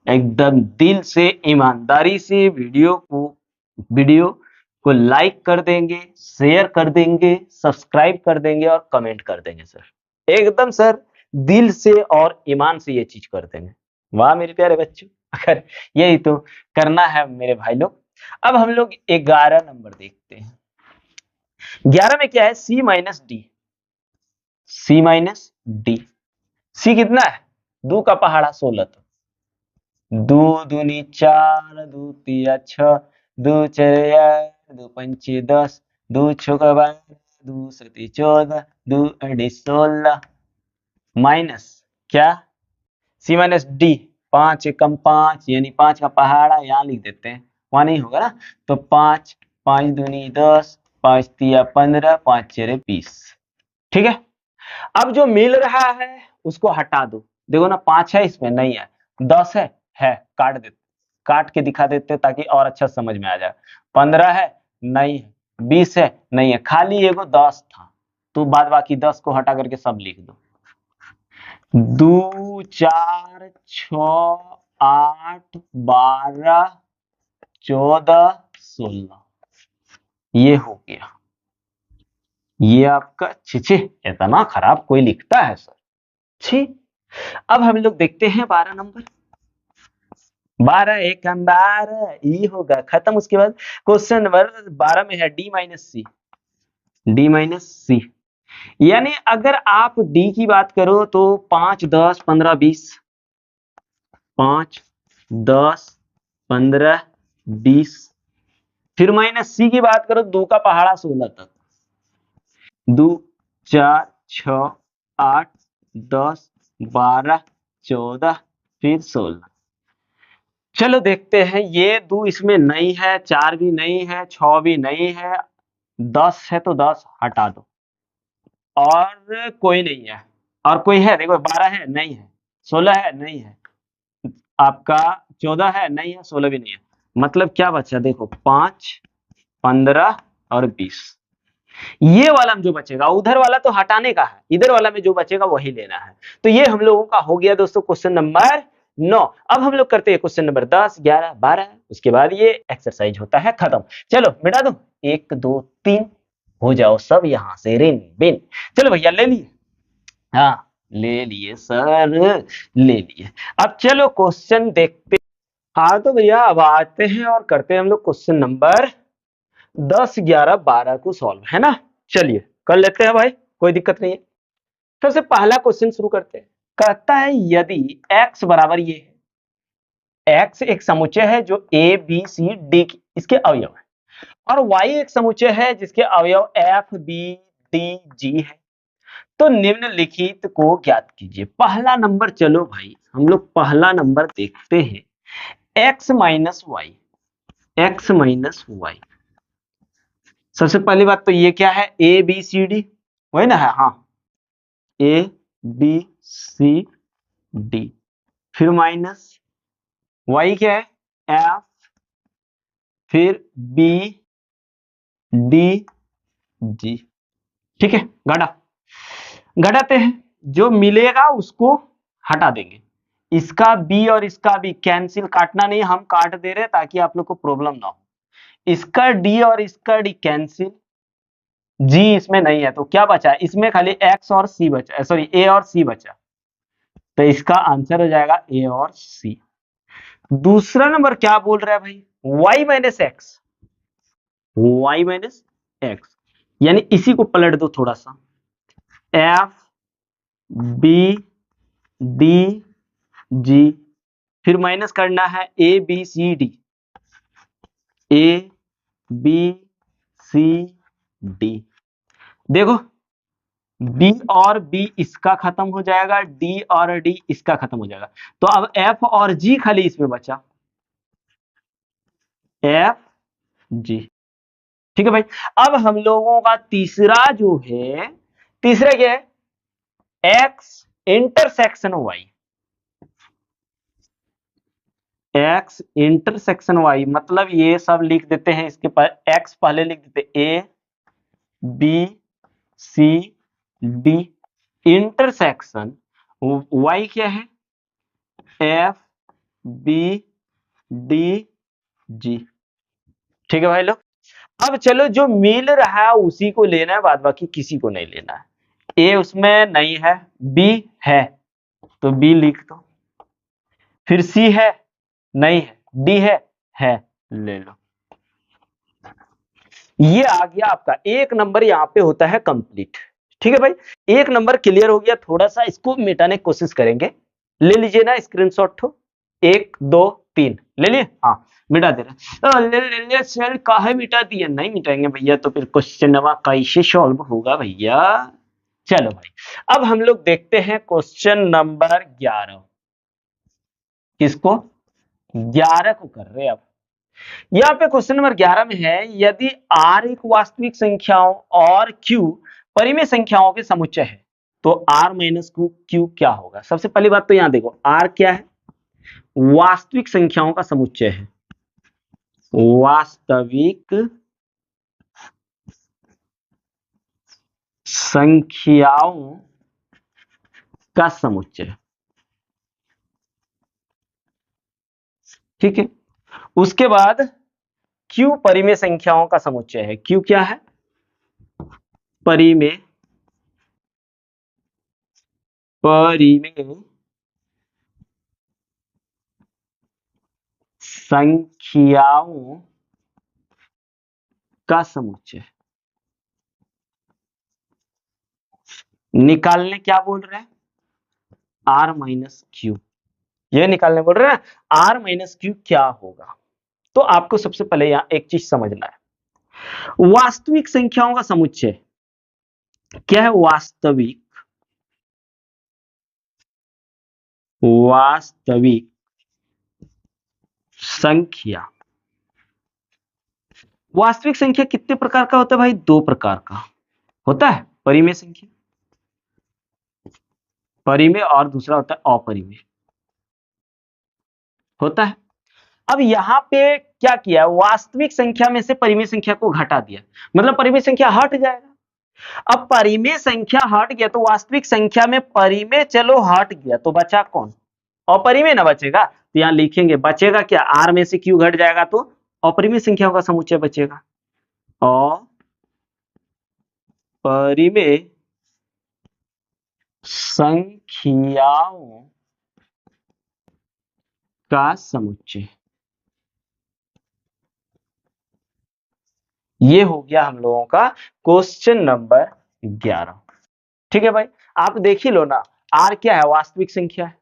एकदम दिल से ईमानदारी से वीडियो को लाइक कर देंगे, शेयर कर देंगे, सब्सक्राइब कर देंगे और कमेंट कर देंगे सर, एकदम सर दिल से और ईमान से ये चीज कर देंगे। वाह मेरे प्यारे बच्चों, अगर यही तो करना है मेरे भाई लोग। अब हम लोग 11 नंबर देखते हैं। 11 में क्या है, सी माइनस डी। सी माइनस डी, सी कितना है, 2 का पहाड़ा 16, तो 2 दूनी 4, 2 तिया 6, 2 चौके 8, 2 पंचे 10, 2 छक्का 12, 2 सती 14, 2 अड़ी 16, माइनस क्या, सी माइनस डी, 5 एकम 5 यानी 5 का पहाड़ा यहाँ लिख देते हैं, वहां नहीं होगा ना, तो 5, 5 दूनी 10, 5 तिया 15, 5 चेरे 20। ठीक है, अब जो मिल रहा है उसको हटा दो। देखो ना, 5 है इसमें, नहीं है। 10 है, काट देते, काट के दिखा देते ताकि और अच्छा समझ में आ जाए। 15 है, नहीं है। 20 है, नहीं है, खाली एगो 10 था, तो बाद बाकी 10 को हटा करके सब लिख दो। 2 4 6 8 12 14 16, ये हो गया। ये आपका छिछे, इतना खराब कोई लिखता है सर, छी। अब हम लोग देखते हैं 12 नंबर। 12 एक 12, ई होगा खत्म। उसके बाद क्वेश्चन नंबर 12 में है डी माइनस सी। डी माइनस सी, यानी अगर आप डी की बात करो तो 5 10 15 20, 5 10 15 20, फिर माइनस सी की बात करो 2 का पहाड़ा 16 तक, 2 4 6 8 10 12 14 फिर 16। चलो देखते हैं, ये 2 इसमें नहीं है, 4 भी नहीं है, 6 भी नहीं है, 10 है तो 10 हटा दो, और कोई नहीं है, और कोई है, देखो 12 है नहीं है, 16 है नहीं है, आपका 14 है नहीं है, 16 भी नहीं है, मतलब क्या बचा, देखो 5 15 और 20। ये वाला में जो बचेगा, उधर वाला तो हटाने का है, इधर वाला में जो बचेगा वही लेना है। तो ये हम लोगों का हो गया दोस्तों क्वेश्चन नंबर 9। अब हम लोग करते हैं क्वेश्चन नंबर 10 11 12, उसके बाद ये एक्सरसाइज होता है खत्म। चलो मिटा दो, 1 2 3, हो जाओ सब यहाँ से रिन बिन। चलो भैया ले लिए, हाँ ले लिए सर, ले लिए। अब चलो क्वेश्चन देखते। हाँ तो भैया अब आते हैं और करते हैं हम लोग क्वेश्चन नंबर 10 11 12 को सॉल्व, है ना। चलिए कर लेते हैं भाई, कोई दिक्कत नहीं है। सबसे पहला क्वेश्चन शुरू करते हैं। कहता है यदि x बराबर ये है, x एक समुच्चय है जो a b c d इसके अवयव है, और y एक समुच्चय है जिसके अवयव f b d g है, तो निम्नलिखित को ज्ञात कीजिए। पहला नंबर, चलो भाई हम लोग पहला नंबर देखते हैं, x minus Y. X minus Y, सबसे पहली बात तो ये क्या है, ए बी सी डी, वही ना है, हाँ ए बी सी डी, फिर माइनस वाई क्या है, एफ, फिर बी डी जी। ठीक है, घटाते हैं, जो मिलेगा उसको हटा देंगे। इसका बी और इसका बी कैंसिल, काटना नहीं, हम काट दे रहे ताकि आप लोग को प्रॉब्लम ना हो। इसका डी और इसका डी कैंसिल, जी इसमें नहीं है, तो क्या बचा, इसमें खाली एक्स और सी बचा, सॉरी ए और सी बचा, तो इसका आंसर हो जाएगा ए और सी। दूसरा नंबर क्या बोल रहा है भाई, y minus X, Y minus X, यानी इसी को पलट दो थोड़ा सा, एफ बी डी जी, फिर माइनस करना है A B C D, A B C D. देखो बी और बी इसका खत्म हो जाएगा, डी और डी इसका खत्म हो जाएगा, तो अब एफ और जी खाली इसमें बचा, एफ जी। ठीक है भाई। अब हम लोगों का तीसरा जो है, तीसरा क्या है, X intersection Y. X intersection Y मतलब ये सब लिख देते हैं, इसके पर एक्स पहले लिख देते, A B C D, intersection Y क्या है, एफ बी डी जी। ठीक है भाई लोग। अब चलो जो मिल रहा है उसी को लेना है, बाद बाकी किसी को नहीं लेना है। ए उसमें नहीं है, बी है तो बी लिख दो, फिर सी है, नहीं है, डी है, ले लो। ये आ गया आपका एक नंबर, यहां पे होता है कंप्लीट। ठीक है भाई, एक नंबर क्लियर हो गया। थोड़ा सा इसको मिटाने की कोशिश करेंगे। ले लीजिए ना स्क्रीनशॉट, ठो 1 2 3 ले लिए। हाँ, मिटा दे रहा ले सर, काहे मिटा दिया? नहीं मिटाएंगे भैया, तो फिर क्वेश्चन कैसे सॉल्व होगा भैया? चलो भाई, अब हम लोग देखते हैं क्वेश्चन नंबर 11। किसको? 11 को कर रहे हैं अब। यहाँ पे क्वेश्चन नंबर 11 में है, यदि R एक वास्तविक संख्याओं और Q परिमेय संख्याओं के समुच्चय है, तो R माइनस Q क्या होगा? सबसे पहली बात तो यहाँ देखो, R क्या है? वास्तविक संख्याओं का समुच्चय है। वास्तविक संख्याओं का समुच्चय, ठीक है। उसके बाद Q परिमेय संख्याओं का समुच्चय है। Q क्या है? परिमेय संख्याओं का समुच्चय। निकालने क्या बोल रहे हैं? R माइनस Q, ये निकालने बोल रहे हैं ना, R माइनस Q क्या होगा? तो आपको सबसे पहले यहां एक चीज समझना है, वास्तविक संख्याओं का समुच्चय क्या है? वास्तविक संख्या। वास्तविक संख्या कितने प्रकार का होता है भाई? 2 प्रकार का होता है। परिमेय संख्या, परिमेय, और दूसरा होता है अपरिमेय, होता है। अब यहां पे क्या किया? वास्तविक संख्या में से परिमेय संख्या को घटा दिया, मतलब परिमेय संख्या हट जाएगा। अब परिमेय संख्या हट गया तो वास्तविक संख्या में परिमेय चलो हट गया, तो बचा कौन? अपरिमेय ना बचेगा। तो यहां लिखेंगे बचेगा क्या? R में से Q घट जाएगा तो अपरिमेय संख्याओं का समुच्चय बचेगा। अपरिमेय संख्याओं का समुच्चय, ये हो गया हम लोगों का क्वेश्चन नंबर 11। ठीक है भाई, आप देख ही लो ना, R क्या है? वास्तविक संख्या है।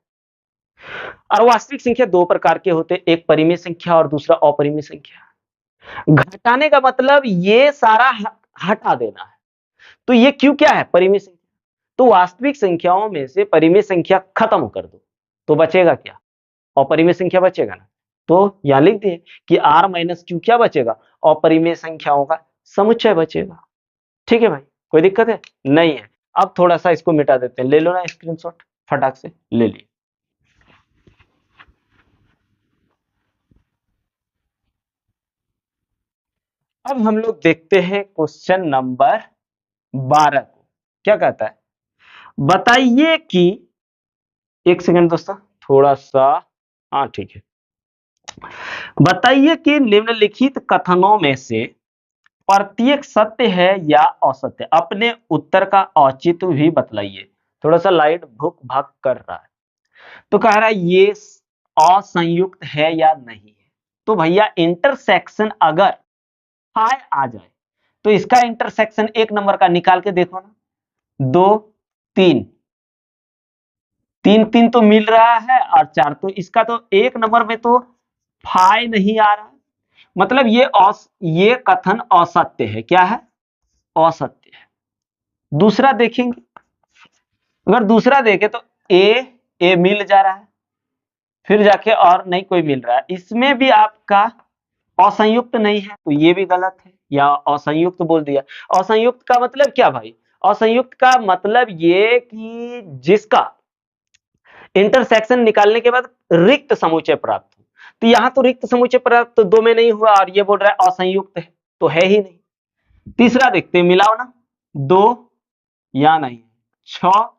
और वास्तविक संख्या 2 प्रकार के होते हैं, एक परिमेय संख्या और दूसरा अपरिमेय संख्या। घटाने का मतलब ये सारा हटा देना है। तो ये Q क्या है? परिमेय संख्या। तो वास्तविक संख्याओं में से परिमेय संख्या खत्म कर दो, तो बचेगा क्या? अपरिमेय संख्या बचेगा ना। तो यहां लिख दिए कि R माइनस Q क्या बचेगा? अपरिमेय संख्याओं का समुच्चय बचेगा। ठीक है भाई, कोई दिक्कत है? नहीं है। अब थोड़ा सा इसको मिटा देते हैं, ले लो ना स्क्रीनशॉट, फटाक से ले लिए। अब हम लोग देखते हैं क्वेश्चन नंबर 12 को। क्या कहता है? बताइए कि, एक सेकंड दोस्तों, थोड़ा सा, हाँ ठीक है। बताइए कि निम्नलिखित कथनों में से प्रत्येक सत्य है या असत्य? अपने उत्तर का औचित्य भी बतलाइए। थोड़ा सा लाइट भुक भक कर रहा है, तो कह रहा है ये असंयुक्त है या नहीं है। तो भैया इंटरसेक्शन अगर हाई आ जाए तो इसका इंटरसेक्शन एक नंबर का निकाल के देखो ना। 2 3 3 3 तो मिल रहा है, और 4, तो इसका तो एक नंबर में तो फाई नहीं आ रहा, मतलब ये कथन असत्य है। क्या है? असत्य है। दूसरा देखेंगे, अगर दूसरा देखें तो ए मिल जा रहा है, फिर जाके और नहीं कोई मिल रहा है, इसमें भी आपका असंयुक्त नहीं है, तो ये भी गलत है, या असंयुक्त बोल दिया। असंयुक्त का मतलब क्या भाई? असंयुक्त का मतलब ये कि जिसका इंटरसेक्शन निकालने के बाद रिक्त समुच्चय प्राप्त हो। तो यहां तो रिक्त समुच्चय प्राप्त तो 2 में नहीं हुआ, और ये बोल रहा है असंयुक्त है, तो है ही नहीं। तीसरा देखते हैं, मिलाओ ना। 2 या नहीं है, 6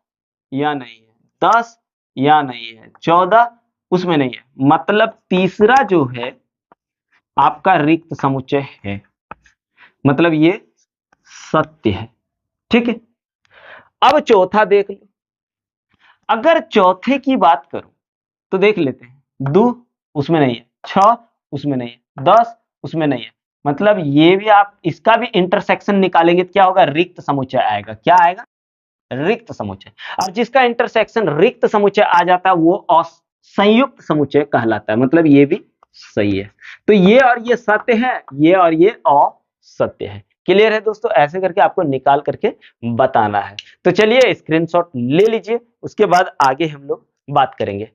या नहीं है, 10 या नहीं है, 14 उसमें नहीं है, मतलब तीसरा जो है आपका रिक्त समुच्चय है, मतलब ये सत्य है। ठीक है, अब चौथा देख लो। अगर चौथे की बात करूं तो देख लेते हैं। 2 उसमें नहीं है, 6 उसमें नहीं है, 10 उसमें नहीं है। मतलब ये भी आप इसका भी इंटरसेक्शन निकालेंगे तो क्या होगा, रिक्त समुच्चय आएगा। क्या आएगा, रिक्त समुच्चय। और जिसका इंटरसेक्शन रिक्त समुच्चय आ जाता है वो संयुक्त समुच्चय कहलाता है। मतलब ये भी सही है। तो ये और ये सत्य है, ये और ये असत्य है। क्लियर है दोस्तों, ऐसे करके आपको निकाल करके बताना है। तो चलिए स्क्रीनशॉट ले लीजिए, उसके बाद आगे हम लोग बात करेंगे।